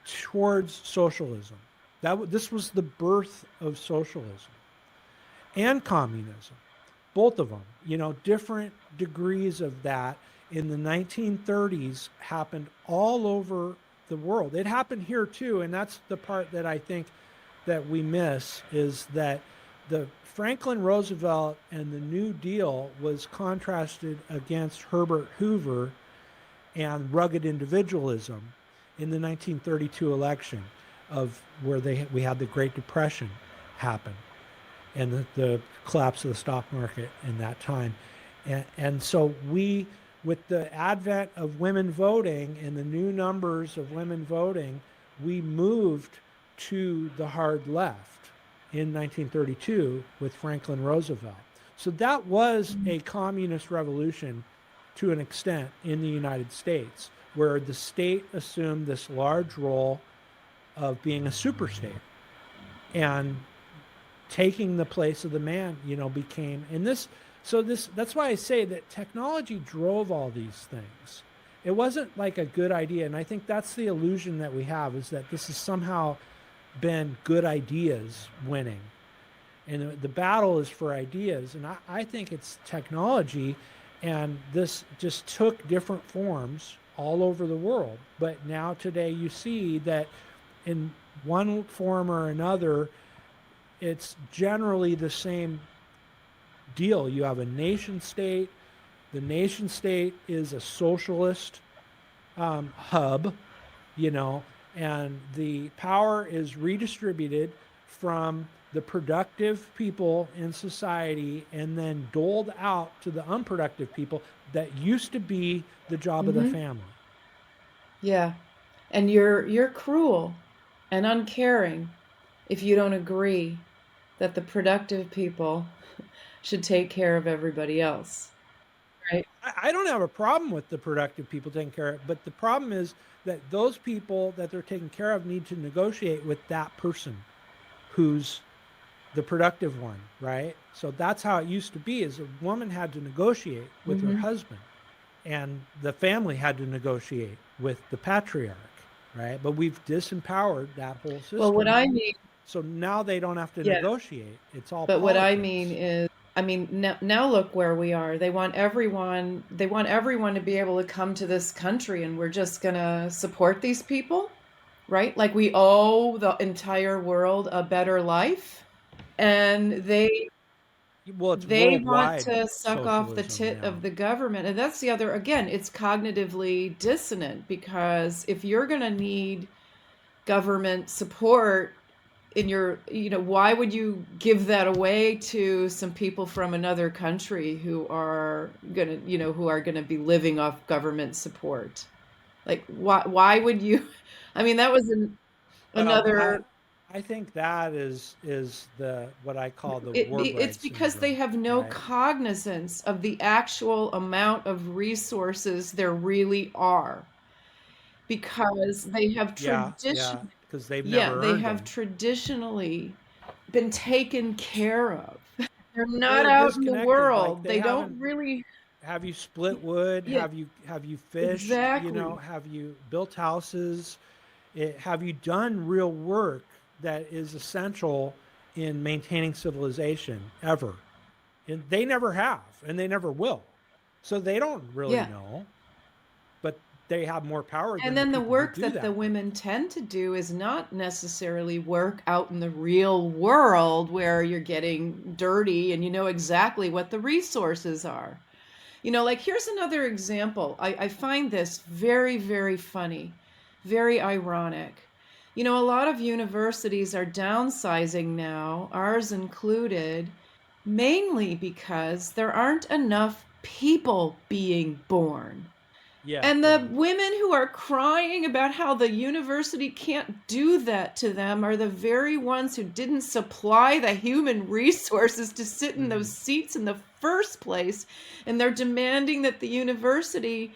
towards socialism. This was the birth of socialism and communism, both of them, different degrees of that in the 1930s happened all over the world. It happened here too, and that's the part that I think that we miss is that the Franklin Roosevelt and the New Deal was contrasted against Herbert Hoover and rugged individualism in the 1932 election of where we had the Great Depression happen and the collapse of the stock market in that time. And so with the advent of women voting and the new numbers of women voting, we moved to the hard left in 1932 with Franklin Roosevelt. So that was a communist revolution to an extent in the United States, where the state assumed this large role of being a superstate and taking the place of the man, became, and that's why I say that technology drove all these things. It wasn't like a good idea. And I think that's the illusion that we have, is that this has somehow been good ideas winning. And the battle is for ideas. And I think it's technology. And this just took different forms all over the world. But now today you see that in one form or another, it's generally the same deal. You have a nation state. The nation state is a socialist hub, and the power is redistributed from the productive people in society and then doled out to the unproductive people that used to be the job of the hmm family. yeah. And you're cruel and uncaring if you don't agree that the productive people should take care of everybody else. right? I don't have a problem with the productive people taking care of it, but the problem is that those people that they're taking care of need to negotiate with that person who's the productive one, right? So that's how it used to be is a woman had to negotiate with her Hmm. husband and the family had to negotiate with the patriarch, right? But we've disempowered that whole Well, what system. I mean, So now they don't have to yeah, negotiate. It's all but what I mean politics. is, I mean, now look where we are. They want everyone to be able to come to this country, and we're just gonna support these people, right? Like we owe the entire world a better life, and Well, it's they want worldwide to suck off the socialism tit of now. the government. And that's the other, again, it's cognitively dissonant because if you're going to need government support in your, why would you give that away to some people from another country who are going to, who are going to be living off government support? Like, why would you? I mean, that was Well, I another. I think that is the what I call the war It's bride because they syndrome, have no right? cognizance of the actual amount of resources there really are because Yeah, yeah, because they've yeah, never they earned have them. traditionally been taken care of. They're Well, not they're out in the disconnected. Like world. they They don't haven't. really. Have you split wood? Yeah, Have you fished? exactly. Have you built houses? Have you done real work that is essential in maintaining civilization ever? And they never have, and they never will. So they don't really Yeah. know, but they have more power And than the then the people who work do that the that work. women tend to do is not necessarily work out in the real world where you're getting dirty and you know exactly what the resources are. Like here's another example. I find this very, very funny, very ironic. A lot of universities are downsizing now, ours included, mainly because there aren't enough people being born. Yeah, And yeah. the women who are crying about how the university can't do that to them are the very ones who didn't supply the human resources to sit in those Hmm. seats in the first place. And they're demanding that the university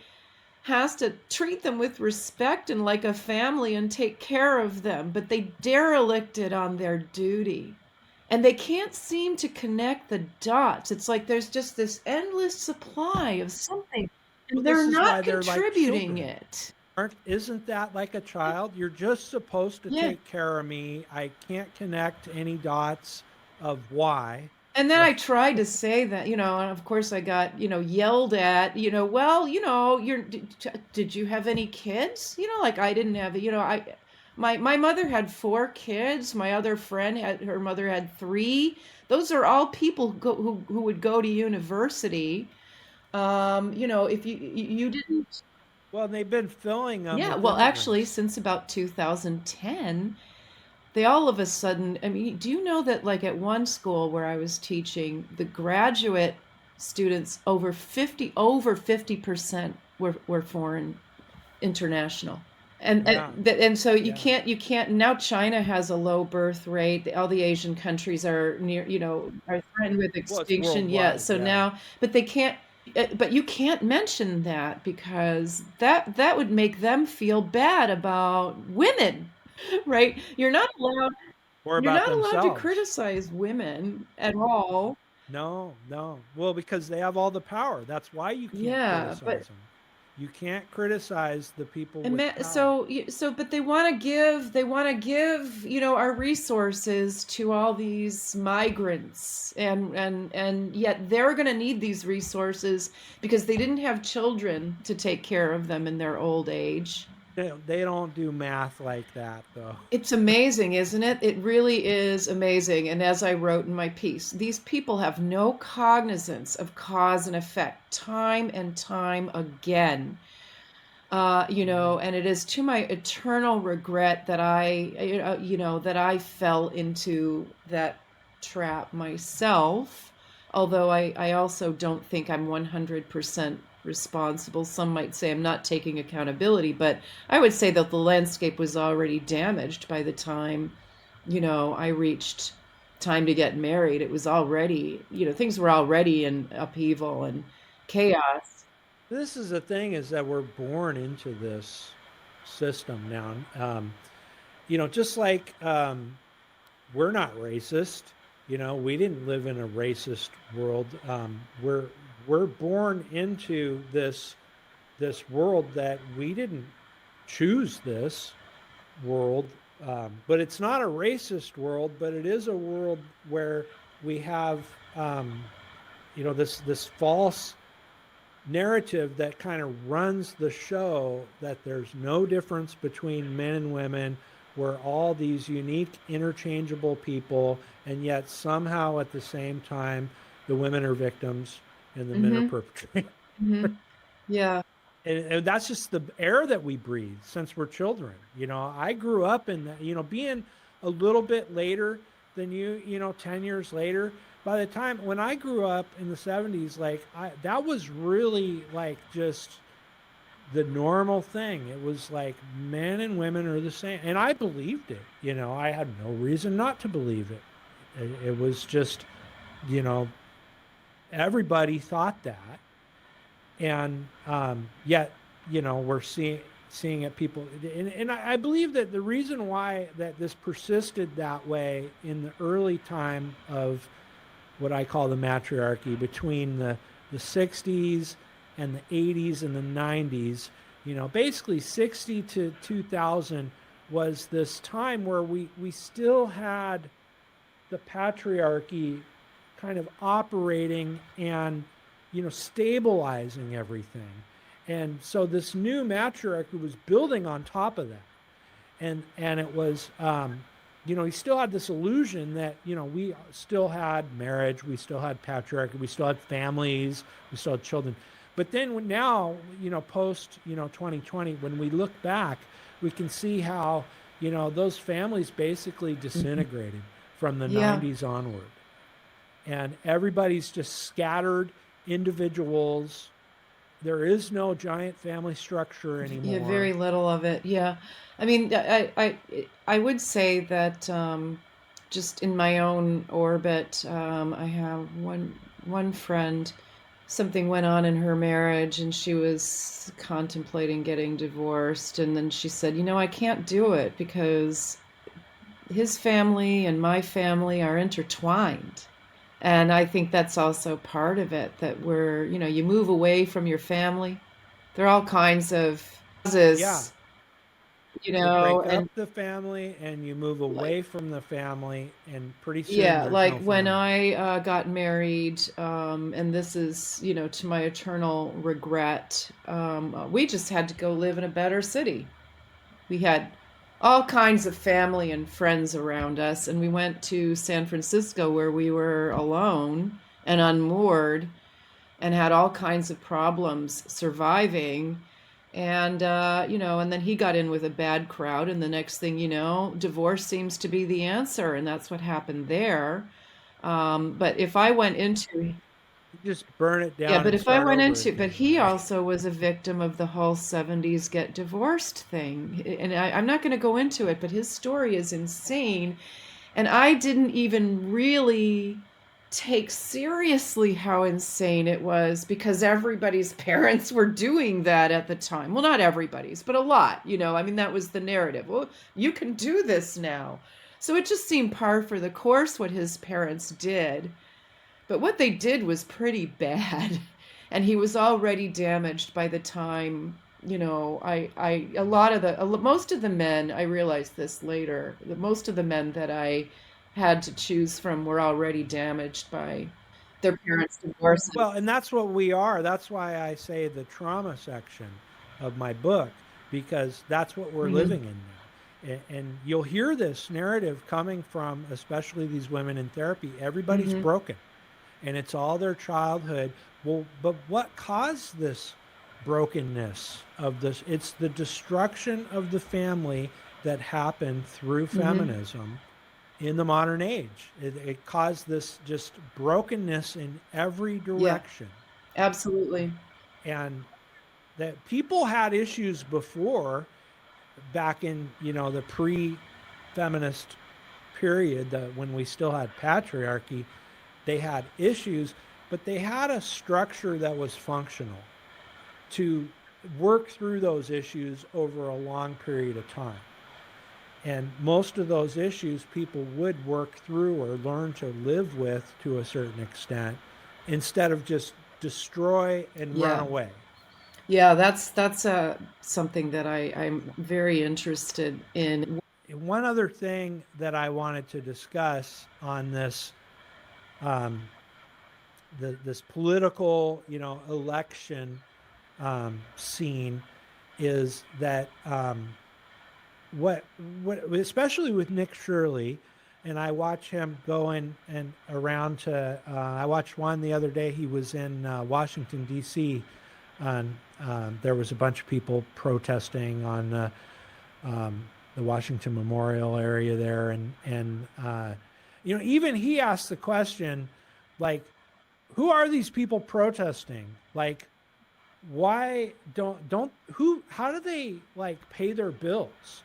has to treat them with respect and like a family and take care of them. But they derelicted on their duty. And they can't seem to connect the dots. It's like there's just this endless supply of something, Well, and this they're is why not they're like contributing children. it. Aren't isn't that like a child? You're just supposed to Yeah. take care of me. I can't connect any dots of why. And then Right? I tried to say that, and of course I got, yelled at, well, did you have any kids? Like I didn't have, my mother had 4 kids. My other friend her mother had 3. Those are all people who would go to university. If you didn't. Well, they've been filling them Yeah, with well, actually, immigrants. since about 2010, they all of a sudden, I mean, do you know that like at one school where I was teaching, the graduate students over 50% were foreign international. And Yeah, and so yeah. you can't now. China has a low birth rate. All the Asian countries are are threatened with Well, it's extinction. Yeah, worldwide. so Yeah. now, but they can't. But you can't mention that because that would make them feel bad about women, right? Or You're about not allowed to themselves. criticize women at all. No, no. Well, because they have all the power. That's why you can't Yeah, but criticize them. You can't criticize the people with power. but they want to give our resources to all these migrants, and yet they're going to need these resources because they didn't have children to take care of them in their old age. They don't do math like that, though. It's amazing, isn't it? It really is amazing. And as I wrote in my piece, these people have no cognizance of cause and effect time and time again. Hmm. And it is to my eternal regret that that I fell into that trap myself. Although I also don't think I'm 100% responsible. Some might say I'm not taking accountability, but I would say that the landscape was already damaged by the time, I reached time to get married. It was already, things were already in upheaval, and chaos. This is the thing, is that we're born into this system now. Just like we're not racist. We didn't live in a racist world. We're born into this world that we didn't choose this world, but it's not a racist world, but it is a world where we have this false narrative that kind of runs the show, that there's no difference between men and women. We're all these unique, interchangeable people, and yet somehow at the same time, the women are victims and the men are Mm-hmm. perpetrators. Mm-hmm. Yeah. And that's just the air that we breathe since we're children. I grew up in that, being a little bit later than you, 10 years later. By the time when I grew up in the 70s, like that was really like just the normal thing. It was like men and women are the same. And I believed it. I had no reason not to believe it. It was just, you know, everybody thought that. And yet, we're seeing it, people. And I believe that the reason why that this persisted that way in the early time of what I call the matriarchy, between the 60s and the 80s and the 90s, basically 60 to 2000 was this time where we still had the patriarchy kind of operating and, stabilizing everything. And so this new matriarchy was building on top of that. And it was, he still had this illusion that, we still had marriage, we still had patriarchy, we still had families, we still had children. But then now, post, 2020, when we look back, we can see how, those families basically disintegrated from the Yeah. 90s onward. And everybody's just scattered individuals. There is no giant family structure Yeah, anymore. very little of it. Yeah. I mean, I would say that just in my own orbit, I have one friend, something went on in her marriage and she was contemplating getting divorced, and then she said, I can't do it because his family and my family are intertwined. And I think that's also part of it, that you move away from your family. There are all kinds of Yeah, causes, you break up and the family and you move like, away from the family, and pretty soon yeah, there's like no when family. I got married, and this is, to my eternal regret, we just had to go live in a better city. We had all kinds of family and friends around us, and we went to San Francisco where we were alone and unmoored and had all kinds of problems surviving. And, and then he got in with a bad crowd, and the next thing you know, divorce seems to be the answer, and that's what happened there. But if I went into You just burn it Yeah, down but and if I start went over into, but again, he right? also was a victim of the whole 70s get divorced thing. And I'm not going to go into it, but his story is insane. And I didn't even really take seriously how insane it was because everybody's parents were doing that at the time. Well, not everybody's, but a lot, I mean, that was the narrative. Well, you can do this now. So it just seemed par for the course what his parents did. But what they did was pretty bad. And he was already damaged by the time, a lot of most of the men, I realized this later, that most of the men that I had to choose from were already damaged by their parents' Well, and divorces. that's what we are. That's why I say the trauma section of my book, because that's what we're Hmm. living in now. And you'll hear this narrative coming from, especially these women in therapy. Everybody's Hmm. broken, and it's all their childhood. Well, but what caused this brokenness of this? It's the destruction of the family that happened through Hmm. feminism in the modern age. It caused this just brokenness in every Yeah, direction. absolutely. And that people had issues before, back in, the pre-feminist period, that when we still had patriarchy, they had issues, but they had a structure that was functional to work through those issues over a long period of time. And most of those issues people would work through or learn to live with to a certain extent instead of just destroy and run Yeah. away. Yeah, that's something that I'm very interested in. One other thing that I wanted to discuss on this, um, this political, election scene is that what especially with Nick Shirley, and I watch him going and around to. I watched one the other day. He was in Washington D.C. and there was a bunch of people protesting on the Washington Memorial area there, and even he asked the question, like, who are these people protesting? Like, why don't who? How do they like pay their bills?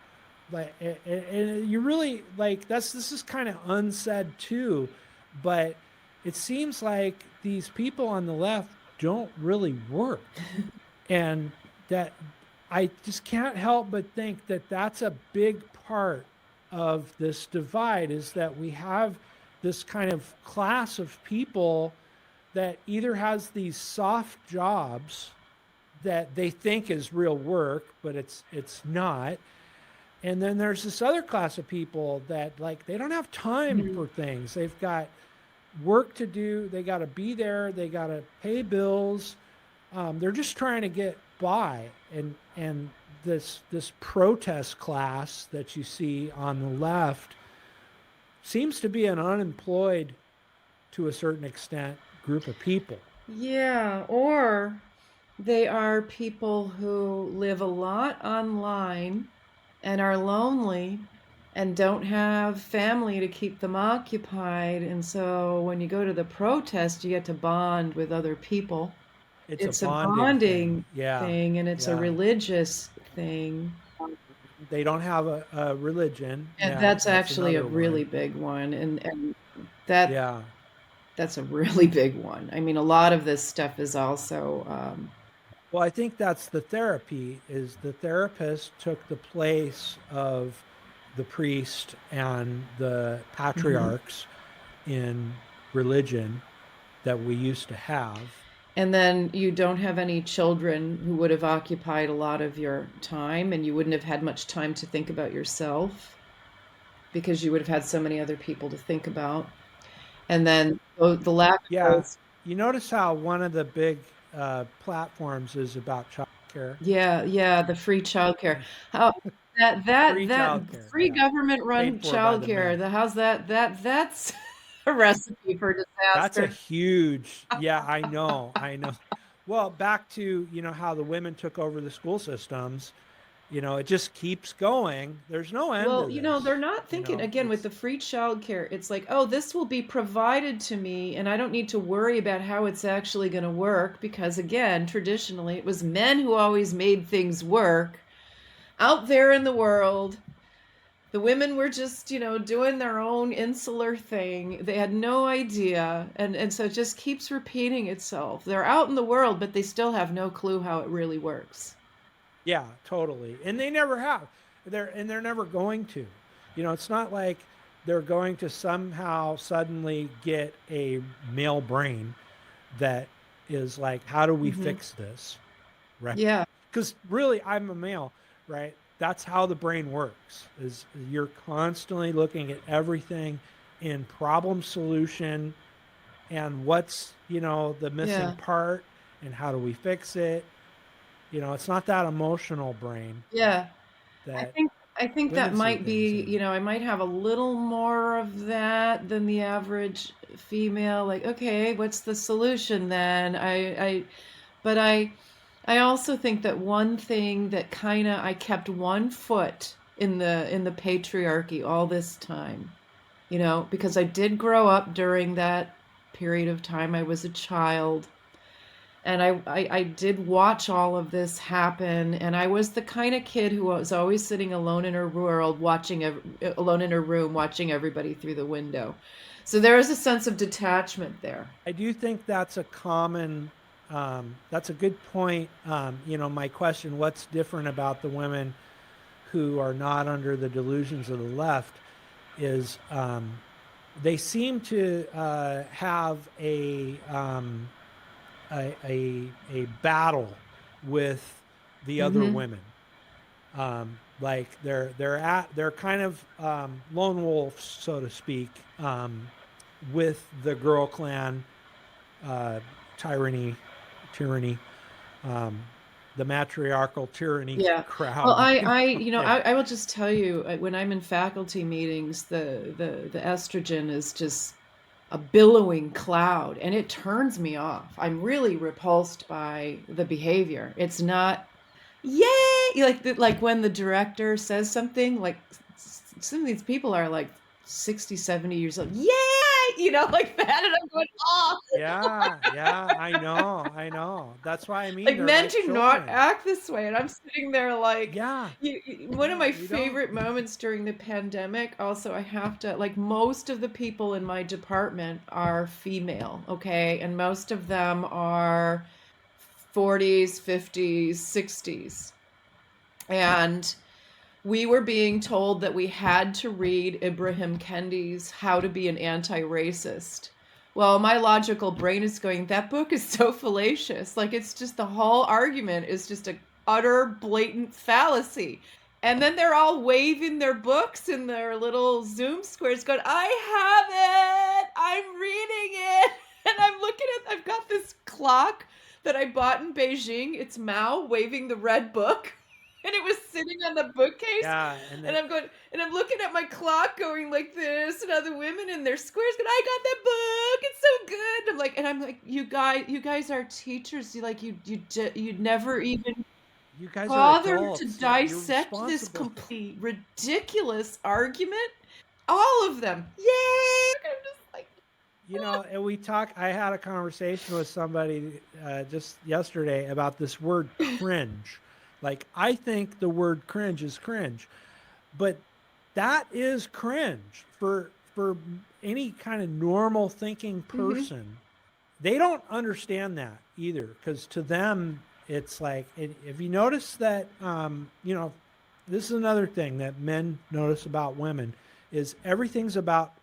Like, and you really like this is kind of unsaid too, but it seems like these people on the left don't really work, and that I just can't help but think that that's a big part of this divide is that we have this kind of class of people that either has these soft jobs that they think is real work, but it's not. And then there's this other class of people that like they don't have time Mhm. for things. They've got work to do. They got to be there. They got to pay bills. They're just trying to get by. And this protest class that you see on the left seems to be an unemployed, to a certain extent, group of people. Yeah, or they are people who live a lot online and are lonely and don't have family to keep them occupied. And so when you go to the protest, you get to bond with other people. It's a It's a bonding thing. bonding Yeah, thing and it's a yeah. religious thing. They don't have a religion. And Yeah, that's that's actually a another really one. big one. And that Yeah. that's a really big one. I mean, a lot of this stuff is also Well, I think that's the therapy is the therapist took the place of the priest and the mhm. patriarchs in religion that we used to have. And then you don't have any children who would have occupied a lot of your time, and you wouldn't have had much time to think about yourself because you would have had so many other people to think about. And then the lack of Yeah. those, You notice how one of the big platforms is about childcare? yeah, yeah, the free childcare. How that Free childcare. free Yeah. government Paid run for by the childcare, men. the how's that's a recipe for That's a disaster. huge, yeah, I know, I know. Well, back to, how the women took over the school systems, it just keeps going. There's no end Well, to they're this. not thinking again with It's, the free childcare. It's like, oh, this will be provided to me, and I don't need to worry about how it's actually going to work because, again, traditionally it was men who always made things work out there in the world. The women were just, doing their own insular thing. They had no idea, and so it just keeps repeating itself. They're out in the world, but they still have no clue how it really works. yeah, totally. And they never have. They're never going to. It's not like they're going to somehow suddenly get a male brain that is like, how do we Hmm. fix this? Right? Yeah, Because really, I'm a male, right? That's how the brain works. Is you're constantly looking at everything in problem solution and what's the missing yeah. part and how do we fix it. It's not that emotional brain Yeah. I that think I think that women see might things be, in. I might have a little more of that than the average female. Like, okay, what's the solution then? But I also think that one thing that kind of I kept one foot in the patriarchy all this time, because I did grow up during that period of time. I was a child. And I did watch all of this happen, and I was the kind of kid who was always sitting alone in her world, alone in her room, watching everybody through the window. So there is a sense of detachment there. I do think that's a common, that's a good point. My question, what's different about the women who are not under the delusions of the left is they seem to have a battle with the other Mm-hmm. women. Like they're kind of lone wolves, so to speak, with the girl clan uh, tyranny, um, the matriarchal tyranny Yeah. Well, crowd. Yeah, I will just tell you, when I'm in faculty meetings, the estrogen is just a billowing cloud, and it turns me off. I'm really repulsed by the behavior. It's not, yay, like when the director says something, like some of these people are like 60, 70 years old. Yay! Like that, and I'm going, oh. yeah. I know. That's why I mean Like, they're men like do not children. act this way, and I'm sitting there like, Yeah, one of my we don't. favorite moments during the pandemic, also, I have to, like, most of the people in my department are female, okay? And most of them are 40s, 50s, 60s. And we were being told that we had to read Ibrahim Kendi's How to Be an Anti-Racist. Well, my logical brain is going, that book is so fallacious. Like, it's just, the whole argument is just a utter blatant fallacy. And then they're all waving their books in their little Zoom squares going, I have it. I'm reading it. And I've got this clock that I bought in Beijing. It's Mao waving the red book. And it was sitting on the bookcase, Yeah, and I'm looking at my clock going like this, and other women in their squares going, I got that book, it's so good. I'm like, you guys are teachers. You'd never even you guys are bother to adults. You're dissect this responsible. complete ridiculous argument. All of them, yay! I'm just like, And I had a conversation with somebody just yesterday about this word cringe. Like, I think the word cringe is cringe, but that is cringe for any kind of normal thinking mm-hmm, person. They don't understand that either, because to them, it's like, if you notice that, this is another thing that men notice about women is everything's about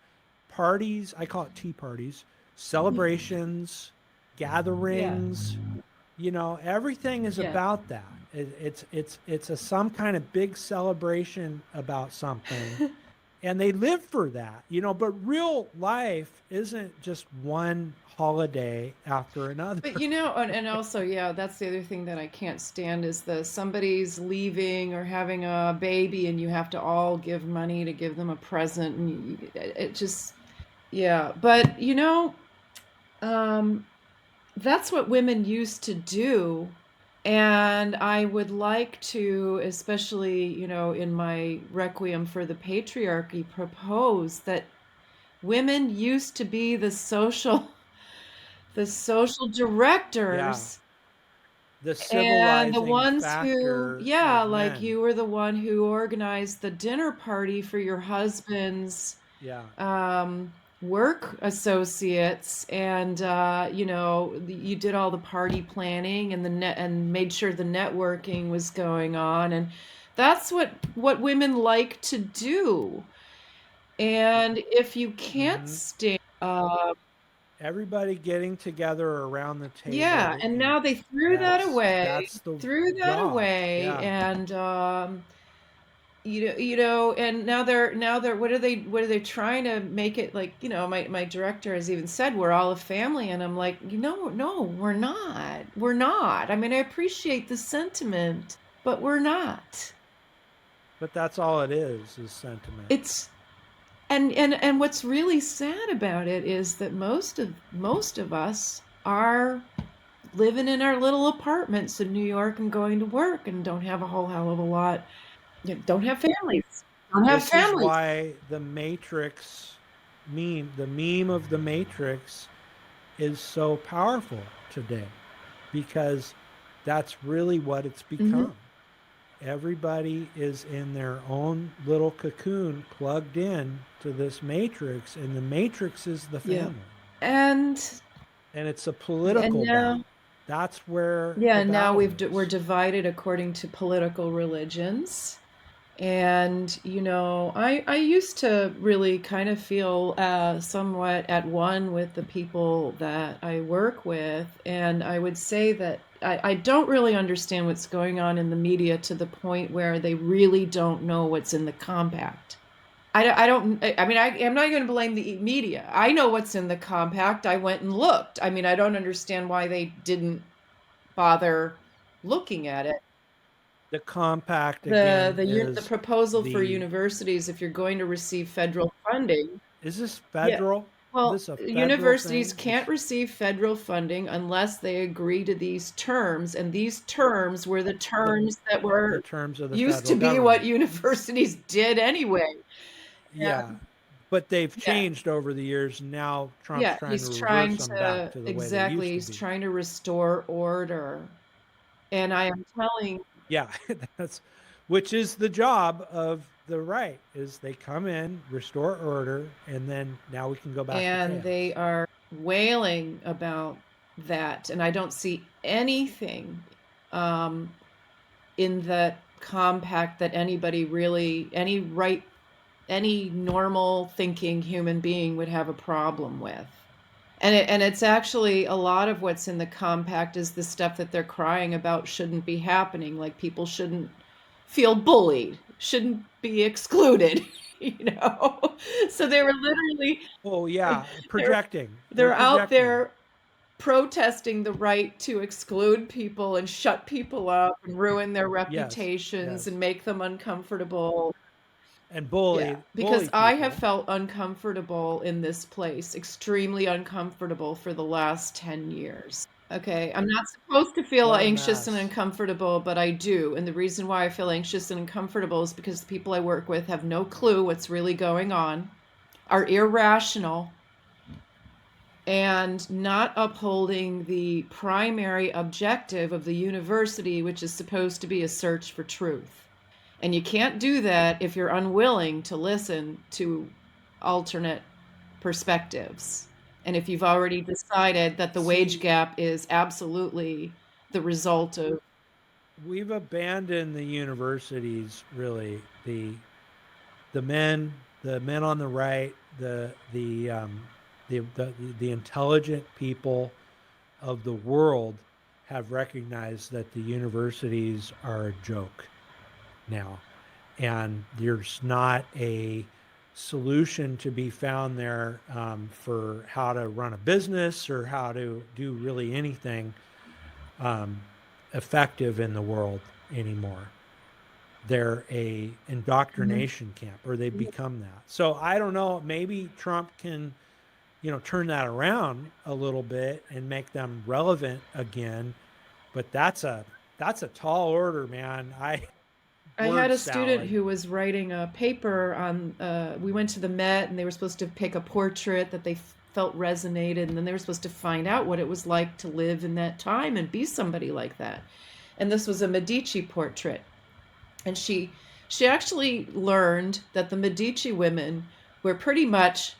parties. I call it tea parties, celebrations, yeah, gatherings. Everything is yeah. about that. It's some kind of big celebration about something, and they live for that. But real life isn't just one holiday after another. But and also, yeah, that's the other thing that I can't stand is somebody's leaving or having a baby, and you have to all give money to give them a present, and it just, yeah. But um, that's what women used to do, and I would like to, especially in my Requiem for the Patriarchy, propose that women used to be the social Yeah, directors. the And the civilizing ones who, factor yeah, of like men. you were the one who organized the dinner party for your husband's Yeah, um, work associates, and you did all the party planning and and made sure the networking was going on, and that's what women like to do. And if you can't hmm stand, everybody getting together around the table yeah, to and eat. now they threw that That's away, that's the threw that job. away, Yeah. and and now they're what are they trying to make it like? My director has even said we're all a family, and I'm like, no, we're not. I mean, I appreciate the sentiment, but we're not. But that's all it is sentiment. It's and what's really sad about it is that most of us are living in our little apartments in New York and going to work and don't have a whole hell of a lot. Don't have families. Don't have This is families. why the meme of the Matrix is so powerful today. because that's really what it's Hmm. become. Everybody is in their own little cocoon plugged in to this matrix, and the matrix is the Yeah. family. And And it's a and political battle. now, That's where yeah, the and now battle we're is. divided according to political religions. And, I used to really kind of feel somewhat at one with the people that I work with. And I would say that I don't really understand what's going on in the media to the point where they really don't know what's in the compact. I mean, I'm not going to blame the media. I know what's in the compact. I went and looked. I mean, I don't understand why they didn't bother looking at it. The compact The again the is proposal for the universities, if you're going to receive federal funding, is this yeah. federal? Is Well, this a federal universities thing? can't It's receive federal funding unless they agree to these terms, and these terms were the the terms that the were terms of the used federal to be what government. universities did anyway. Yeah. And But they've yeah, changed over the years, and now Trump's yeah, trying to he's reverse trying them back to to the way they exactly, used to he's be. trying to restore order. And I am telling Yeah, that's which is the job of the right is they come in, restore order, and then now we can go back to and they chaos. are wailing about that. And I don't see anything um, in the compact that anybody really, any normal thinking human being would have a problem with. And it's actually a lot of what's in the compact is the stuff that they're crying about shouldn't be happening. Like people shouldn't feel bullied, shouldn't be excluded, you know. So they were literally Oh yeah, they're projecting. They're they're out projecting. there protesting the right to exclude people and shut people up and ruin their Yes, reputations and yes. make them uncomfortable. And Yeah, bully because I have people. felt uncomfortable in this place, extremely uncomfortable for the last 10 years. Okay, I'm not supposed to feel What a anxious and mess. uncomfortable, but I do. And the reason why I feel anxious and uncomfortable is because the people I work with have no clue what's really going on, are irrational, and not upholding the primary objective of the university, which is supposed to be a search for truth. And you can't do that if you're unwilling to listen to alternate perspectives. And if you've already decided that the wage See, gap is absolutely the result of, we've abandoned the universities really. The men on the right, the intelligent people of the world have recognized that the universities are a joke now, and there's not a solution to be found there for how to run a business or how to do really anything um, effective in the world anymore. They're a Mhm. indoctrination camp, or they've become that. So I don't know. Maybe Trump can, turn that around a little bit and make them relevant again. But that's a tall order, man. I had Word a student salad. who was writing a paper on, we went to the Met and they were supposed to pick a portrait that they felt resonated, and then they were supposed to find out what it was like to live in that time and be somebody like that. And this was a Medici portrait. And she actually learned that the Medici women were pretty much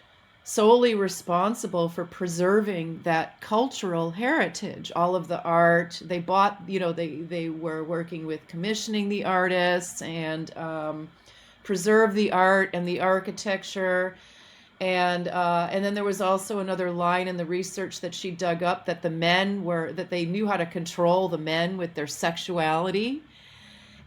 solely responsible for preserving that cultural heritage, all of the art they bought. They were working with commissioning the artists and preserve the art and the architecture. And then there was also another line in the research that she dug up that that they knew how to control the men with their sexuality.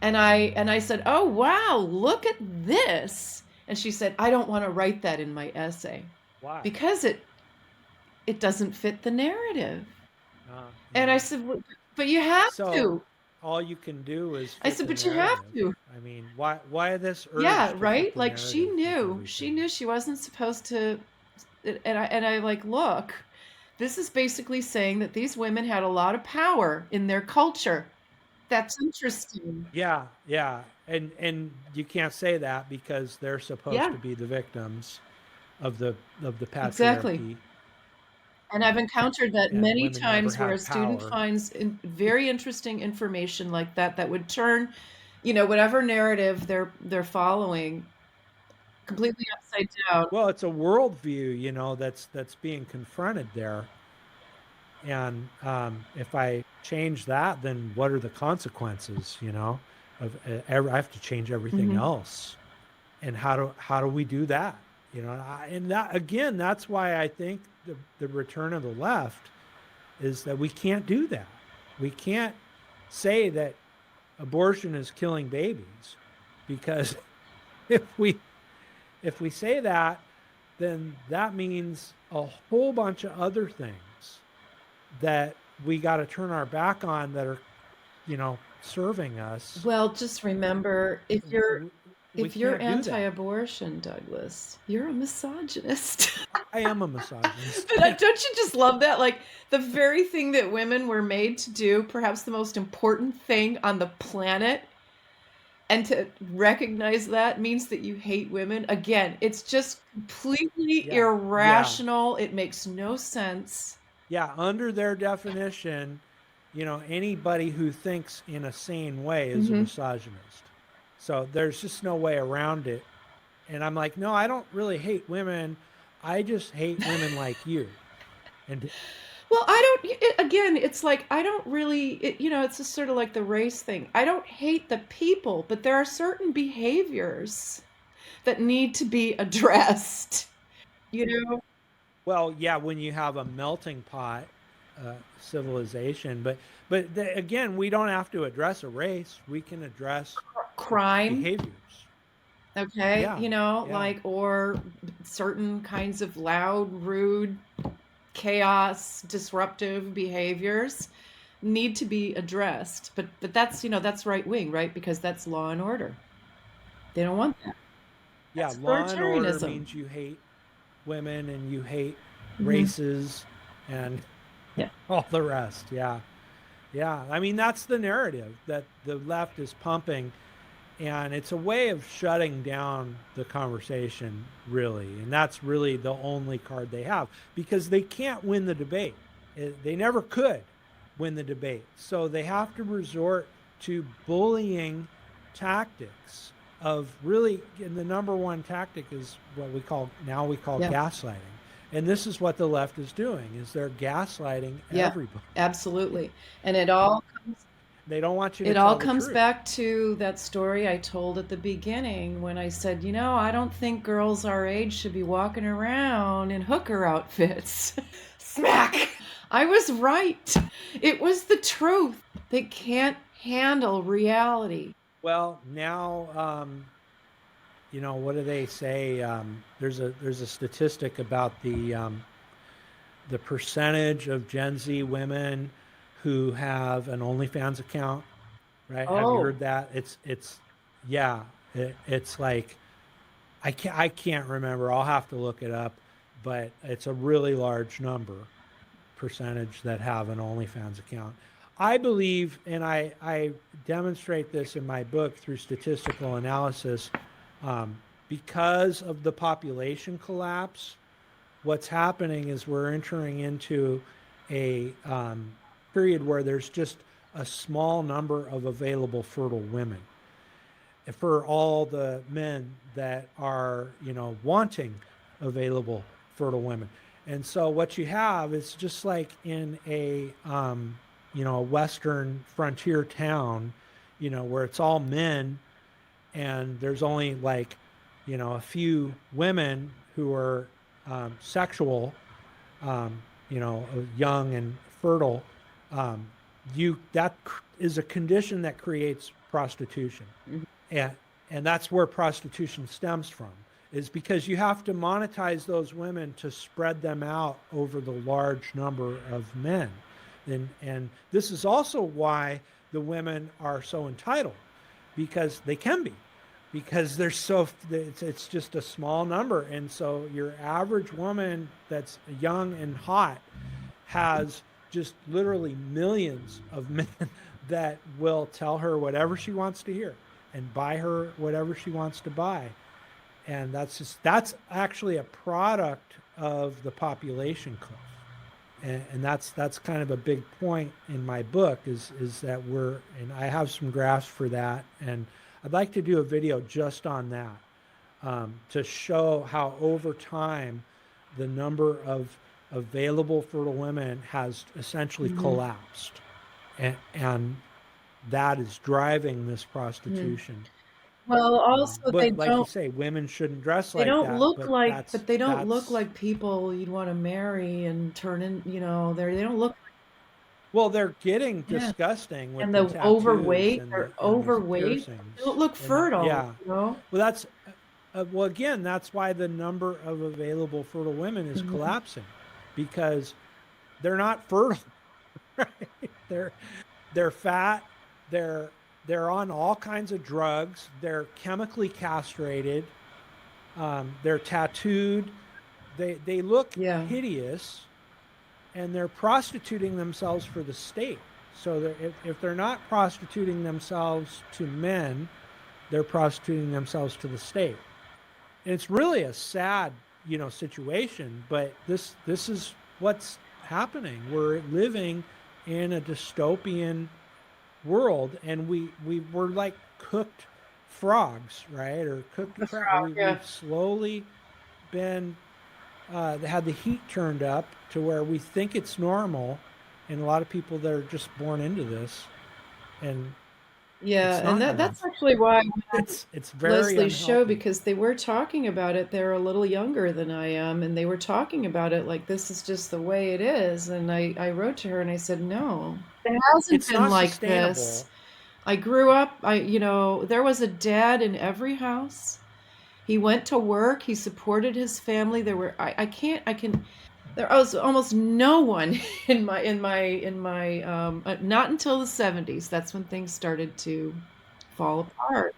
And I said, "Oh wow, look at this." And she said, "I don't want to write that in my essay Why? because it doesn't fit the narrative." And I Yeah. said, "But you have So to." all you can do is I fit said, the "But you have narrative. to." I mean, why this Yeah, urge to fit right? the Like she narrative with knew. She everything? knew she wasn't supposed to. And I like, "Look, this is basically saying that these women had a lot of power in their culture. That's interesting." Yeah, yeah. And you can't say that because they're supposed Yeah, to be the victims of the exactly. patriarchy. And I've encountered that and many women never times where a had student power. finds very interesting information like that would turn, you know, whatever narrative they're following completely upside down. Well, it's a worldview, that's being confronted there. And if I change that, then what are the consequences? I have to change everything Mhm. else. And how do we do that? And that again, that's why I think the return of the left is that we can't do that. We can't say that abortion is killing babies, because if we if we say that, then that means a whole bunch of other things that we got to turn our back on that are, serving us. Well, just remember, We if you're can't do that. anti-abortion, Douglas, you're a misogynist. I am a misogynist. But don't you just love that? Like the very thing that women were made to do, perhaps the most important thing on the planet, and to recognize that means that you hate women. Again, it's just completely Yeah, yeah, irrational. It makes no sense. yeah. Under their definition, anybody who thinks in a sane way is a Mhm. misogynist. So there's just no way around it. And I'm like, no, I don't really hate women. I just hate women like you. And Well, I don't again, it's like I don't really it's just sort of like the race thing. I don't hate the people, but there are certain behaviors that need to be addressed. You know, well, yeah, when you have a melting pot civilization, but again, we don't have to address a race. We can address crime, behaviors. okay? Yeah, yeah, Like or certain kinds of loud, rude, chaos, disruptive behaviors need to be addressed. But that's right wing, right? Because that's law and order. They don't want that. yeah. That's Law and order authoritarianism. means you hate women and you hate Mhm. races and Yeah. all the rest. Yeah, yeah. I mean, that's the narrative that the left is pumping, and it's a way of shutting down the conversation, really. And that's really the only card they have, because they can't win the debate. They never could win the debate. So they have to resort to bullying tactics of really, and the number one tactic is what we call Yeah. gaslighting. And this is what the left is doing, is they're gaslighting Yeah. everybody. Absolutely. And They don't want you to it all tell the comes truth. back to that story I told at the beginning when I said, I don't think girls our age should be walking around in hooker outfits. Smack! I was right. It was the truth. They can't handle reality. Well, now, what do they say? There's a statistic about the percentage of Gen Z women who have an OnlyFans account. Right? Have you Oh, heard that? Yeah, it's like I can't remember. I'll have to look it up, but it's a really large percentage that have an OnlyFans account. I believe, and I demonstrate this in my book through statistical analysis, because of the population collapse. What's happening is we're entering into a period where there's just a small number of available fertile women for all the men that are, wanting available fertile women. And so what you have is just like in a Western frontier town, where it's all men and there's only like, a few women who are sexual, um, young and fertile. Um, that is a condition that creates prostitution, mhm. and that's where prostitution stems from, is because you have to monetize those women to spread them out over the large number of men. And this is also why the women are so entitled, because they can be, because it's just a small number. And so your average woman that's young and hot has just literally millions of men that will tell her whatever she wants to hear and buy her whatever she wants to buy. And that's actually a product of the population cliff. and that's kind of a big point in my book is that and I have some graphs for that, and I'd like to do a video just on that, to show how over time the number of available fertile women has essentially Mhm. collapsed, and that is driving this Mhm. prostitution. Well, also But like you say, women shouldn't dress they like don't that, look but like that's but they don't look that's like people you'd wanna marry and turn in, they don't look well, they're getting yeah, disgusting with and the the tattoos overweight, and they're the overweight, they don't piercings look and that, fertile, yeah. you know? Well, that's well, again, that's why the number of available fertile women is Mhm. collapsing, because they're not fertile. Right? They're fat. They're they're on all kinds of drugs. They're chemically castrated. They're tattooed. They look Yeah. hideous, and they're prostituting themselves for the state. So if they're not prostituting themselves to men, they're prostituting themselves to the state. And it's really a sad, situation. But this is what's happening. We're living in a dystopian world, and we're like cooked frogs, right? Or cooked The crab. frog, yeah. We've slowly been had the heat turned up to where we think it's normal, and a lot of people that are just born into this, and Yeah, it's and not that's normal. actually why It's very Leslie's show unhealthy. because they were talking about it. They're a little younger than I am, and they were talking about it like this is just the way it is. And I wrote to her and I said, no, it hasn't It's been not like this. sustainable. I grew up, there was a dad in every house. He went to work, he supported his family. There was almost no one not until the 70s. That's when things started to fall apart.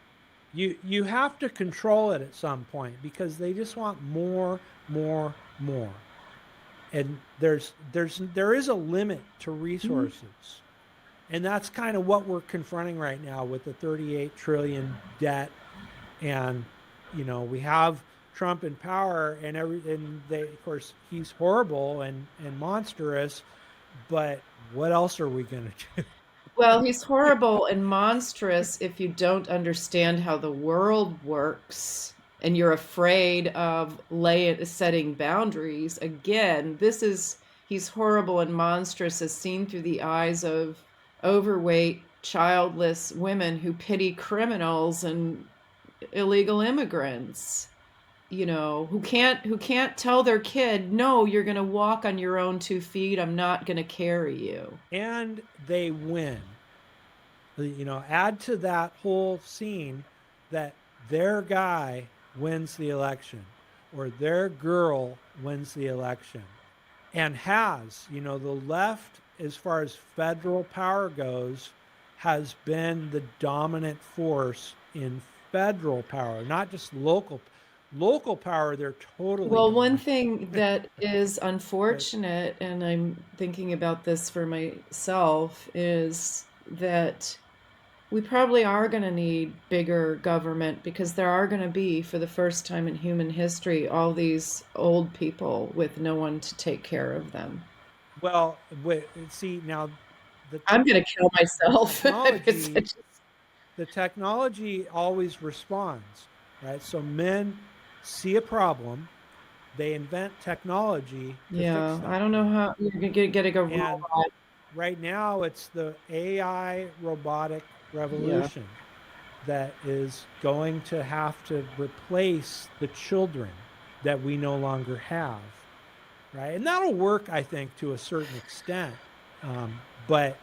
You have to control it at some point, because they just want more, more, more. And there is a limit to Mhm. resources. And that's kind of what we're confronting right now with the 38 trillion debt. And we have Trump in power, and they, of course, he's horrible and monstrous, but what else are we going to do? Well, he's horrible and monstrous if you don't understand how the world works and you're afraid of setting boundaries. Again, he's horrible and monstrous as seen through the eyes of overweight, childless women who pity criminals and illegal immigrants, who can't tell their kid, no, you're going to walk on your own 2 feet. I'm not going to carry you. And they win. Add to that whole scene that their guy wins the election, or their girl wins the election, and the left, as far as federal power goes, has been the dominant force in federal power, not just local power. They're totally Well, one dominant. thing that is But unfortunate, and I'm thinking about this for myself, is that we probably are going to need bigger government because there are going to be, for the first time in human history, all these old people with no one to take care of them. well, wait, see now, the I'm going to kill the myself. technology the technology always responds, right? So men see a problem, they invent technology to fix Yeah, that I don't know problem. how you're going to get a And robot. right now, it's the AI robotic Yeah. revolution that is going to have to replace the children that we no longer have, right? And that'll work, I think, to a certain extent. But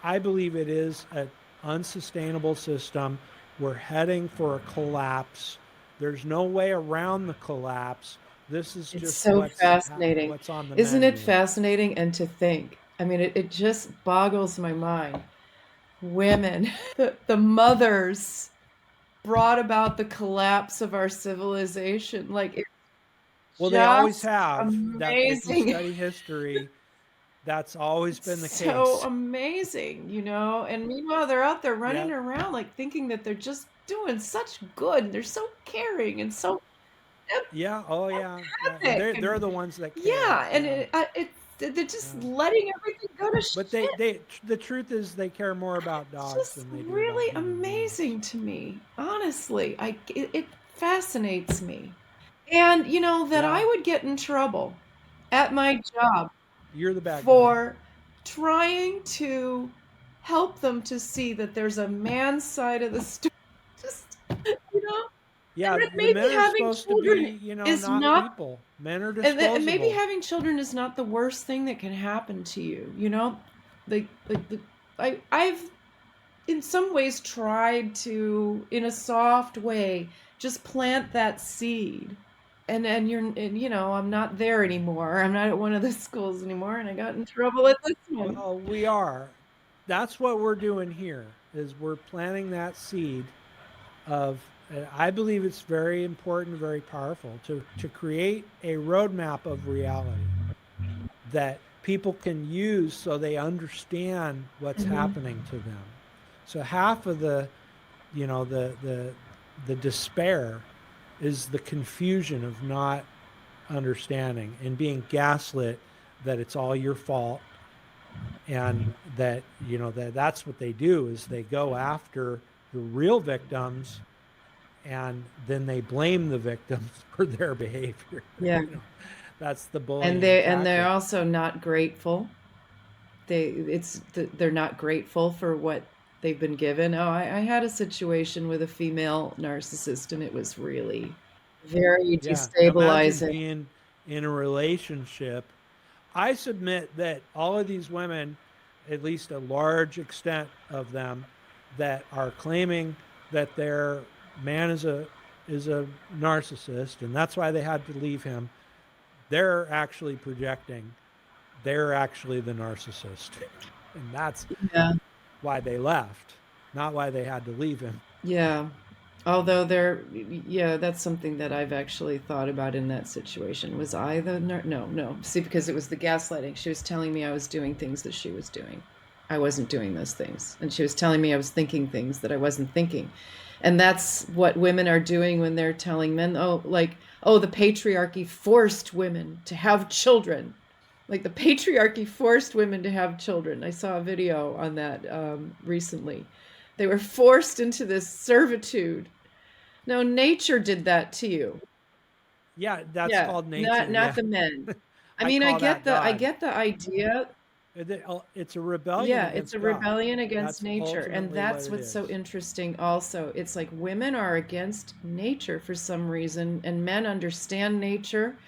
I believe it is an unsustainable system. We're heading for a collapse. There's no way around the collapse. This is It's just so fascinating. what's on the Isn't it menu. fascinating? And to think, I mean, it just boggles my mind. Women, the mothers brought about the collapse of our civilization. Like, it's Well, they always just have. That if you amazing. study history, that's always It's been the so case. amazing. And meanwhile, they're out there Yeah. running around like thinking that they're just doing such good and they're so caring and so Yeah. Oh, yeah. Yeah. And empathetic. they're And the ones that care. yeah, and Yeah. it's they're just Yeah. letting everything go to But shit. the truth is they care more about It's dogs just than they do about really human beings. amazing to me. Honestly, it fascinates me. And you know that Yeah, I would get in trouble at my job you're the bad guy. for trying to help them to see that there's a man's side of the story. Just, you know, and Yeah, that the maybe men are having supposed to be, children not is not, people. Men are and maybe disposable. having children is not the worst thing that can happen to you. You know, like the, I've in some ways tried to, in a soft way, just plant that seed. And you know, I'm not there anymore. I'm not at one of the schools anymore, and I got in trouble at this one. Well, we are. That's what we're doing here is we're planting that seed of I believe it's very important, very powerful to create a roadmap of reality that people can use so they understand what's Hmm. happening to them. So half of the, you know, the despair is the confusion of not understanding and being gaslit that it's all your fault and that that's what they do is they go after the real victims and then they blame the victims for their behavior. Yeah, That's the and bullying they're tactic. also not grateful. They're not grateful for what they've been given. Oh, I had a situation with a female narcissist, and it was really very Yeah, imagine destabilizing. being in a relationship. I submit that all of these women, at least a large extent of them, that are claiming that their man is a narcissist and that's why they had to leave him, they're actually projecting. They're actually the narcissist. And that's Yeah. why they left, not why they had to leave him. Yeah. Although yeah, that's something that I've actually thought about in that situation. Was I the no, no. See, because it was the gaslighting. She was telling me I was doing things that she was doing. I wasn't doing those things. And she was telling me I was thinking things that I wasn't thinking. And that's what women are doing when they're telling men, oh, like, oh, the patriarchy forced women to have children. Like the patriarchy forced women to have children. I saw a video on that recently. They were forced into this servitude. No, nature did that to you. Yeah, that's Yeah, called not nature. not Yeah. the men. I I mean, call that I God. get the idea. It's a rebellion Yeah, it's a against God. rebellion against That's nature, and ultimately what that's it what's so is. interesting also. It's like women are against nature for some reason, and men understand nature,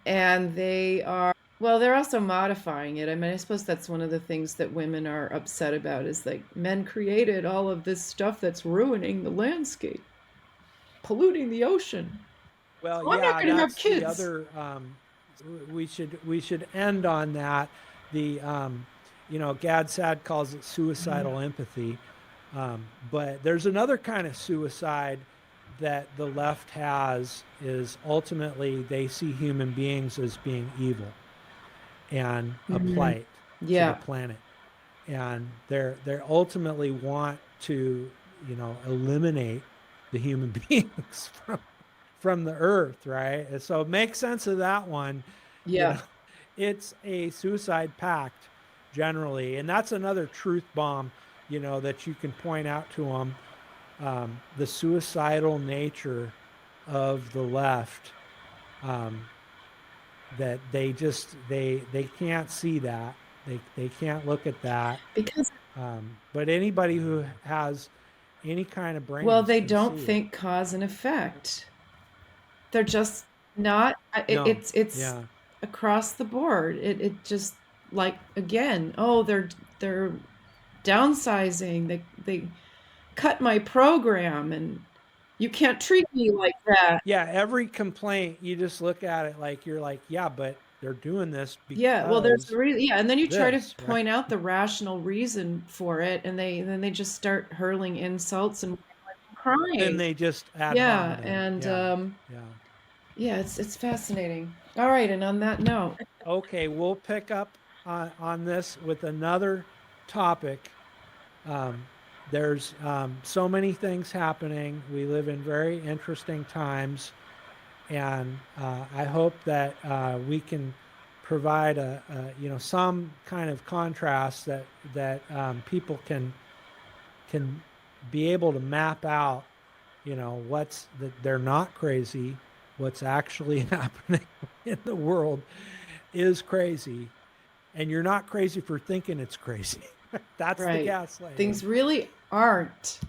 and they are, well, they're also modifying it. I mean, I suppose that's one of the things that women are upset about is like men created all of this stuff that's ruining the landscape, polluting the ocean. Well, So I'm not yeah, going to have that's the kids. other. We should end on that. The Gad Sad calls it suicidal empathy, but there's another kind of suicide that the left has is ultimately they see human beings as being evil and a Mhm. plight to the Yeah, planet, and they ultimately want to eliminate the human beings from the earth, right? And so make sense of that one. You yeah. know, it's a suicide pact generally, and that's another truth bomb. That you can point out to them the suicidal nature of the left. Um, that they can't see that they can't look at that. Because, But anybody who has any kind of well, brains they can don't see it. think cause and effect. They're just not, No, it's yeah, across the board. It just, like, again, oh, they're downsizing. They cut my program, and you can't treat me like that. yeah. Every complaint, you just look at it like you're like, yeah, but they're doing this Yeah, well, there's a because reason. Yeah, and then you try to this, right? point out the rational reason for it, and then they just start hurling insults and Then crying. they just ad Yeah, hominem. and Yeah, yeah. yeah, it's fascinating. All right, and on that note, Okay, we'll pick up on this with another topic. Um, there's so many things happening. We live in very interesting times, and I hope that we can provide some kind of contrast that people can be able to map out, what's that they're not crazy, what's actually happening in the world is crazy, and you're not crazy for thinking it's crazy. That's the Right. gaslighting. Things really aren't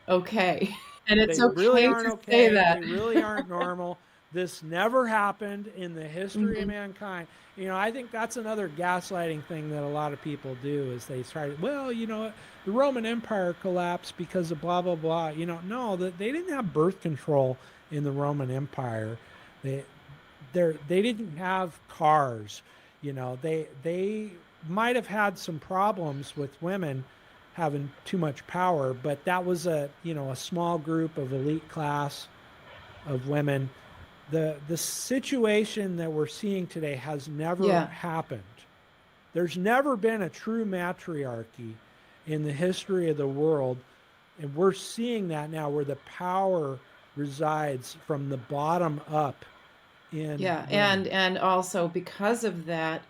okay. And it's They really okay aren't to say okay. that. They really aren't normal. This never happened in the history of Mhm. mankind. I think that's another gaslighting thing that a lot of people do is they try to, well, the Roman Empire collapsed because of blah, blah, blah. No, they didn't have birth control in the Roman Empire. They, they didn't have cars. They might have had some problems with women having too much power, but that was a small group of elite class of women. The situation that we're seeing today has never Yeah. happened. There's never been a true matriarchy in the history of the world, and we're seeing that now where the power resides from the bottom up in Yeah. women. And also because of that,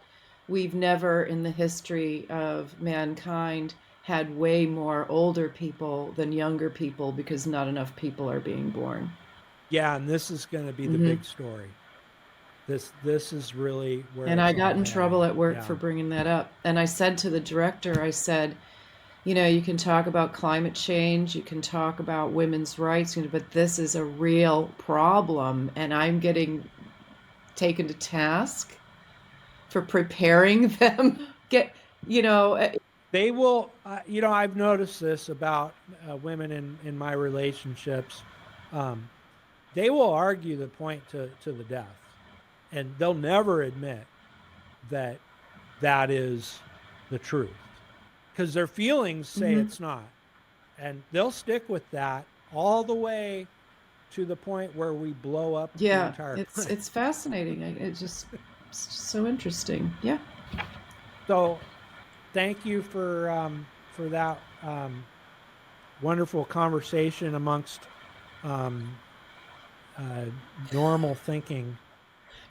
we've never in the history of mankind had way more older people than younger people because not enough people are being born. Yeah, and this is going to be the Hmm. big story. This is really where And it's I all got in heading. trouble at work Yeah. for bringing that up. And I said to the director, I said, you can talk about climate change, you can talk about women's rights, but this is a real problem. And I'm getting taken to task for preparing them. They will, I've noticed this about women in my relationships. Um, they will argue the point to the death, and they'll never admit that that is the truth because their feelings say Mhm. it's not. And they'll stick with that all the way to the point where we blow up the Yeah, entire it's planet. it's fascinating. It's just so interesting. Yeah. So thank you for that wonderful conversation amongst um, uh, normal thinking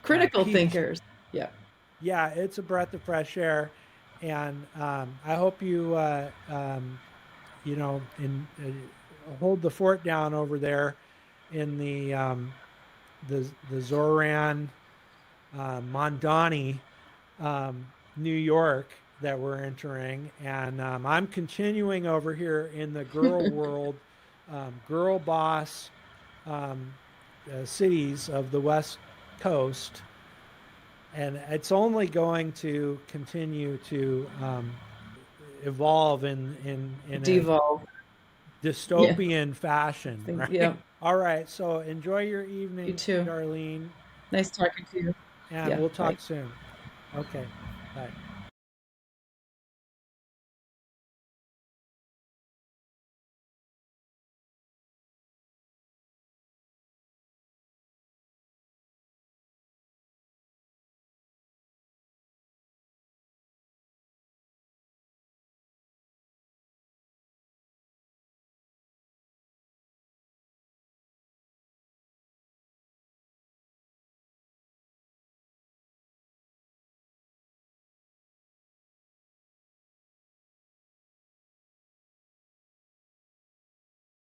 Critical people. thinkers. Yeah. Yeah, it's a breath of fresh air, and I hope you hold the fort down over there in the Zohran Mamdani, New York that we're entering, and I'm continuing over here in the girl world, girl boss um, cities of the West Coast, and it's only going to continue to evolve in a Devolve. Yeah. dystopian fashion, right? Yeah. All right, so enjoy your You evening, too. Darlene, Nice talking to you. and Yeah. we'll Bye. talk soon. Okay, bye.